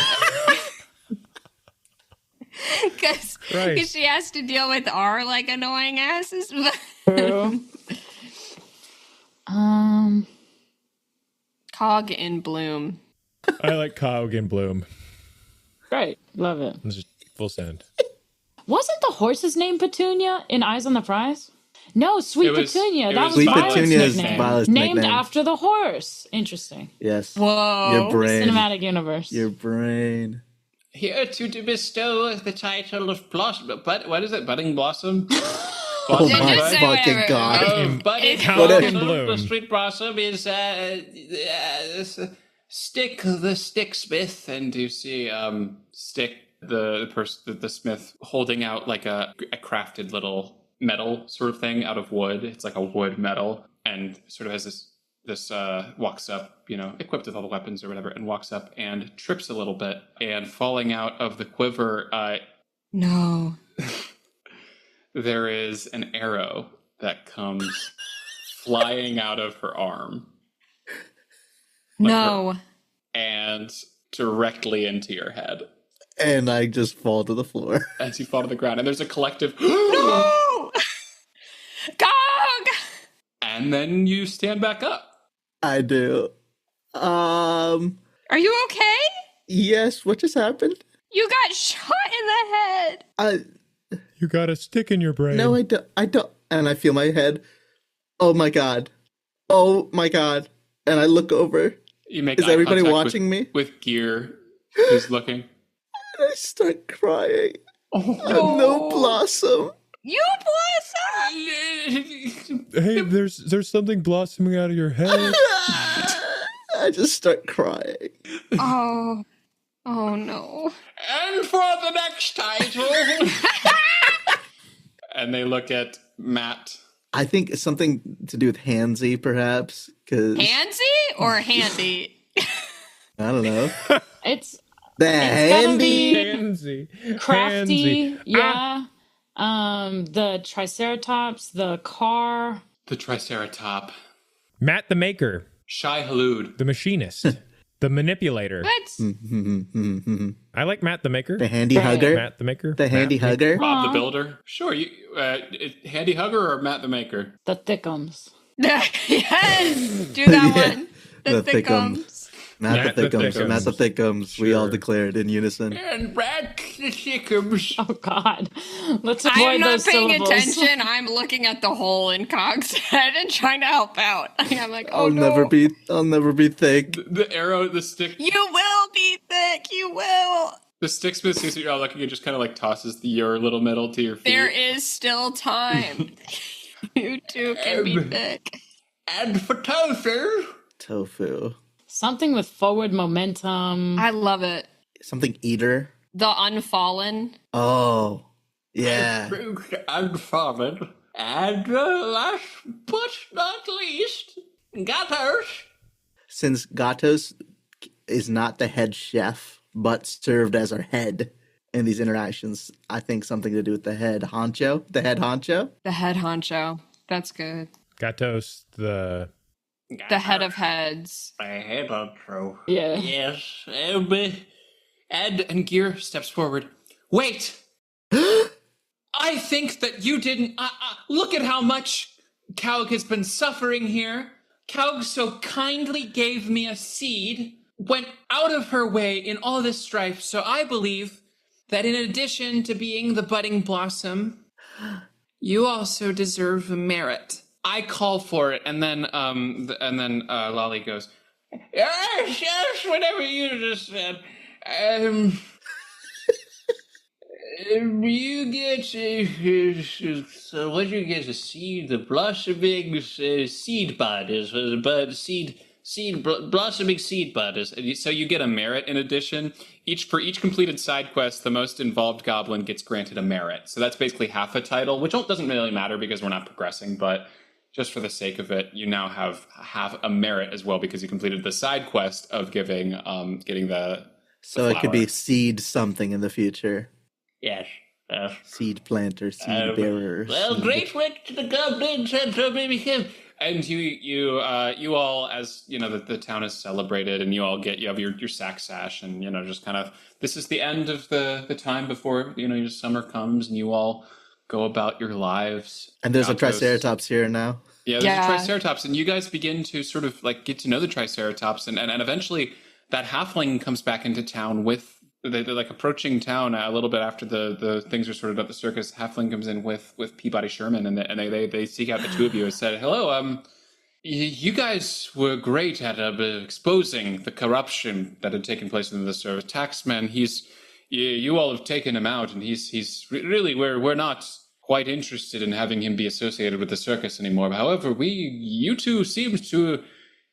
because Christ. she has to deal with our like annoying asses. Cawg in bloom. I like Cawg and bloom. Great. Love it. It's just full send. Wasn't the horse's name Petunia in Eyes on the Prize? No, Sweet It was- Petunia. it That was was Sweet Violet's Petunia is nickname. Violet's Named nickname. after the horse. Interesting. Yes. Whoa. Your brain. Cinematic universe. Your brain. Here to bestow the title of Blossom. But what is it? Budding Blossom? Oh Yeah, my just say fucking whatever. god. Budding Cawg Blossom. and bloom. The Sweet Blossom is Stick the Sticksmith. And you see Stick, the smith, holding out like a crafted little metal sort of thing out of wood. It's like a wood metal, and sort of has this walks up, equipped with all the weapons or whatever, and walks up and trips a little bit, and falling out of the quiver, No. there is an arrow that comes flying out of her arm No. and directly into your head And I just fall to the floor. as you fall to the ground. And there's a collective, No! Cawg! and then you stand back up. I do. Are you okay? Yes, what just happened? You got shot in the head. You got a stick in your brain. No, I don't. And I feel my head. Oh my god. Oh my god. And I look over. You make Is eye everybody contact watching me? with Gear, who's looking. And I start crying. Oh, I'm no Blossom. You blossom. Hey, there's something blossoming out of your head. I just start crying. Oh. Oh no. And for the next title. and they look at Matt. I think it's something to do with Hansy, perhaps. Cause Handsy or handy? I don't know. It's The gotta handy. be Pansy. crafty. Pansy. Yeah. The Triceratops, the car. The Triceratop. Matt the Maker. Shai Halud. The Machinist. The Manipulator. What? I like Matt the Maker. The handy hugger. Matt the Maker. The handy hugger. Rob the Builder. Sure, you Handy Hugger or Matt the Maker? The Thickums. Yes! Do that one. The Thickums. Matt the Thickums. Matt the Thickums. We all Sure. declared in unison. And back the Thickums. Oh God. Let's avoid I'm not those paying syllables. attention. I'm looking at the hole in Cawg's head and trying to help out. I'm like, oh I'll no. never be thick. The arrow, the stick. You will be thick. You will. The sticksmith sees that you're all looking and just kind of like tosses your little metal to your feet. There is still time. You too can be thick. And for Tofu. Tofu. Something with forward momentum. I love it. Something eater. The Unfallen. Oh. Yeah. Unfallen. And last but not least, Gatos. Since Gatos is not the head chef, but served as our head in these interactions, I think something to do with the head honcho. The head honcho? The head honcho. That's good. Gatos the The head of heads. I head honcho. Yeah. Yes. And Gear steps forward. Wait! I think that you didn't... look at how much Cawg has been suffering here. Cawg so kindly gave me a seed, went out of her way in all this strife, so I believe that in addition to being the budding blossom, you also deserve merit. I call for it, and then Lolly goes, Yes, whatever you just said. You get so what you get is a seed. The blossoming seed bud is blossoming seed bud is. so you get a merit in addition. For each completed side quest, the most involved goblin gets granted a merit. So that's basically half a title, which doesn't really matter because we're not progressing, but just for the sake of it, you now have a merit as well because you completed the side quest of getting the So it could be flower. seed something in the future. Yes. Seed planter, seed bearer. Well, seed- great work to the goblins and so maybe him. And you all, as you know, the town is celebrated, and you have your sack sash, and just kind of this is the end of the time before your summer comes, and you all go about your lives. And there's a Gatos- Triceratops here now. Yeah, there's Yeah. a Triceratops, and you guys begin to sort of like get to know the Triceratops, and eventually that halfling comes back into town with. They're like approaching town a little bit after the things are sorted out. The circus halfling comes in with Peabody Sherman, and they seek out the two of you and said, "Hello, you guys were great at exposing the corruption that had taken place in the service. Taxman, you all have taken him out, and he's really we're not quite interested in having him be associated with the circus anymore. However, you two seemed to."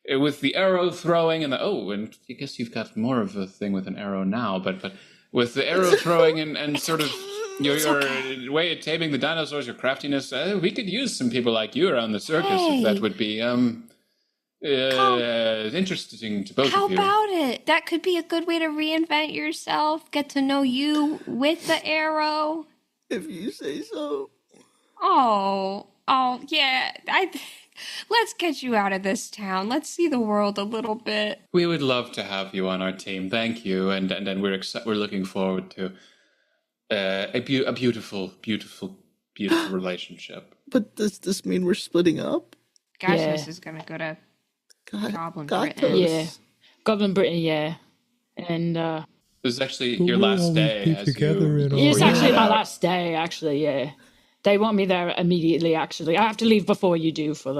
With the arrow throwing and and I guess you've got more of a thing with an arrow now, but with the arrow throwing and sort of your way of taming the dinosaurs, your craftiness, we could use some people like you around the circus if that would be interesting to both How of you. about it? That could be a good way to reinvent yourself, get to know you with the arrow. If you say so. Oh, yeah. Let's get you out of this town. Let's see the world a little bit. We would love to have you on our team. Thank you, and we're looking forward to a beautiful relationship. But does this mean we're splitting up? Gatos Yeah. is gonna go to God, Goblin Gatos. Britain. Yeah. Goblin Britain, yeah. And This is actually your last day. It's actually my last day, actually, yeah. They want me there immediately, actually. I have to leave before you do for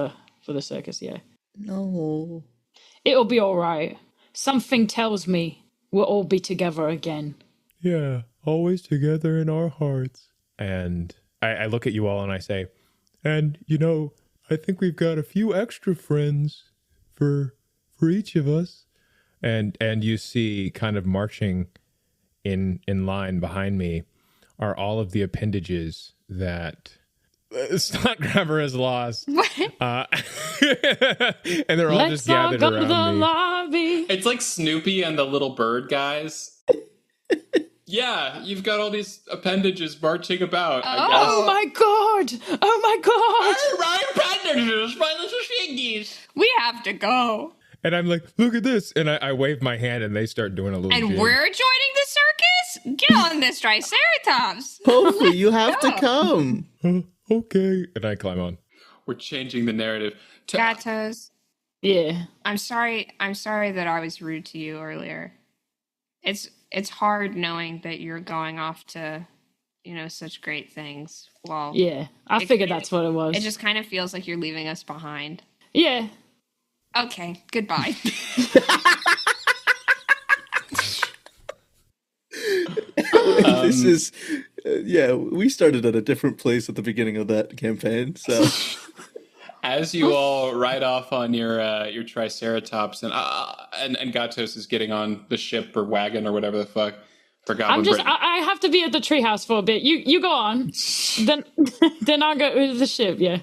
the circus, yeah. No. It'll be all right. Something tells me we'll all be together again. Yeah, always together in our hearts. And I look at you all and I say, and I think we've got a few extra friends for each of us. And you see kind of marching in line behind me are all of the appendages that Stunt Grabber has lost. What? And they're all just gathered all go to the around me. lobby. It's like Snoopy and the little bird guys. Yeah, you've got all these appendages marching about. Oh my god! Oh my god! My appendages, my little shiggies. We have to go. And I'm like, look at this. And I wave my hand and they start doing a little And jig. we're joining the circus? Get on this Triceratops. Tofu, you have to come. Okay. And I climb on. We're changing the narrative. Gatos, Yeah. I'm sorry that I was rude to you earlier. It's hard knowing that you're going off to, such great things. Well, Yeah. I figured that's what it was. it just kind of feels like you're leaving us behind. Yeah. Okay, goodbye. This is, we started at a different place at the beginning of that campaign, so. As you all ride off on your Triceratops, and Gatos is getting on the ship or wagon or whatever the fuck for Goblin. I have to be at the treehouse for a bit. You go on. then I'll go with the ship, yeah.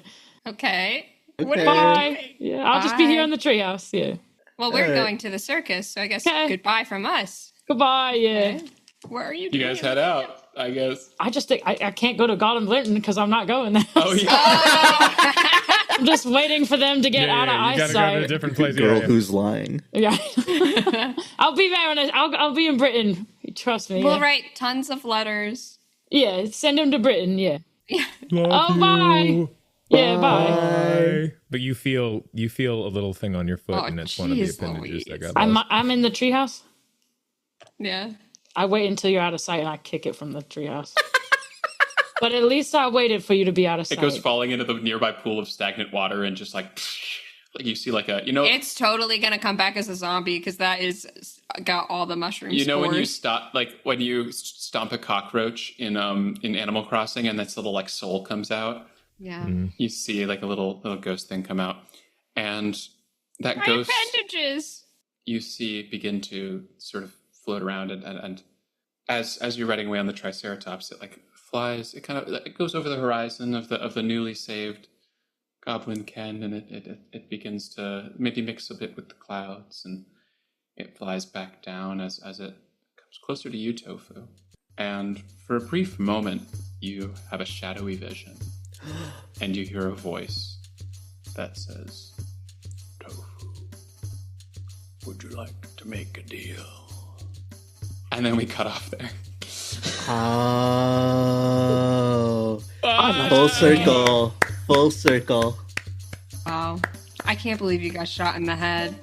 Okay. Okay. Bye. Yeah, I'll just be here Bye. in the treehouse, yeah. Well, we're Alright. going to the circus, so I guess Okay. goodbye from us. Goodbye, yeah. Okay. Where are you You guys head out, I guess. I just think I can't go to Goblin because I'm not going there. Oh yeah. I'm just waiting for them to get out of you gotta go to a eyesight. different place. Girl Yeah. who's lying. Yeah. I'll be there I'll be in Britain. Trust me. We'll Yeah. write tons of letters. Yeah, send him to Britain, yeah. Love Oh, bye. you. Yeah, bye. Bye. But you feel a little thing on your foot, Oh, and it's one of the jeez appendages that Louise. got lost. I'm in the treehouse. Yeah. I wait until you're out of sight and I kick it from the treehouse. But at least I waited for you to be out of sight. It goes falling into the nearby pool of stagnant water and just like you see like a It's totally gonna come back as a zombie because that is got all the mushroom when you spores. when you stomp a cockroach in Animal Crossing and this little like soul comes out. Yeah. You see like a little ghost thing come out, and that My ghost appendages. you see begin to sort of float around, and as you're riding away on the Triceratops, it like flies. It goes over the horizon of the newly saved Goblin Ken, and it begins to maybe mix a bit with the clouds, and it flies back down as it comes closer to you, Tofu. And for a brief moment, you have a shadowy vision, and you hear a voice that says, "Tofu, would you like to make a deal?" And then we cut off there. Oh. Full circle. Full circle. Wow. I can't believe you got shot in the head.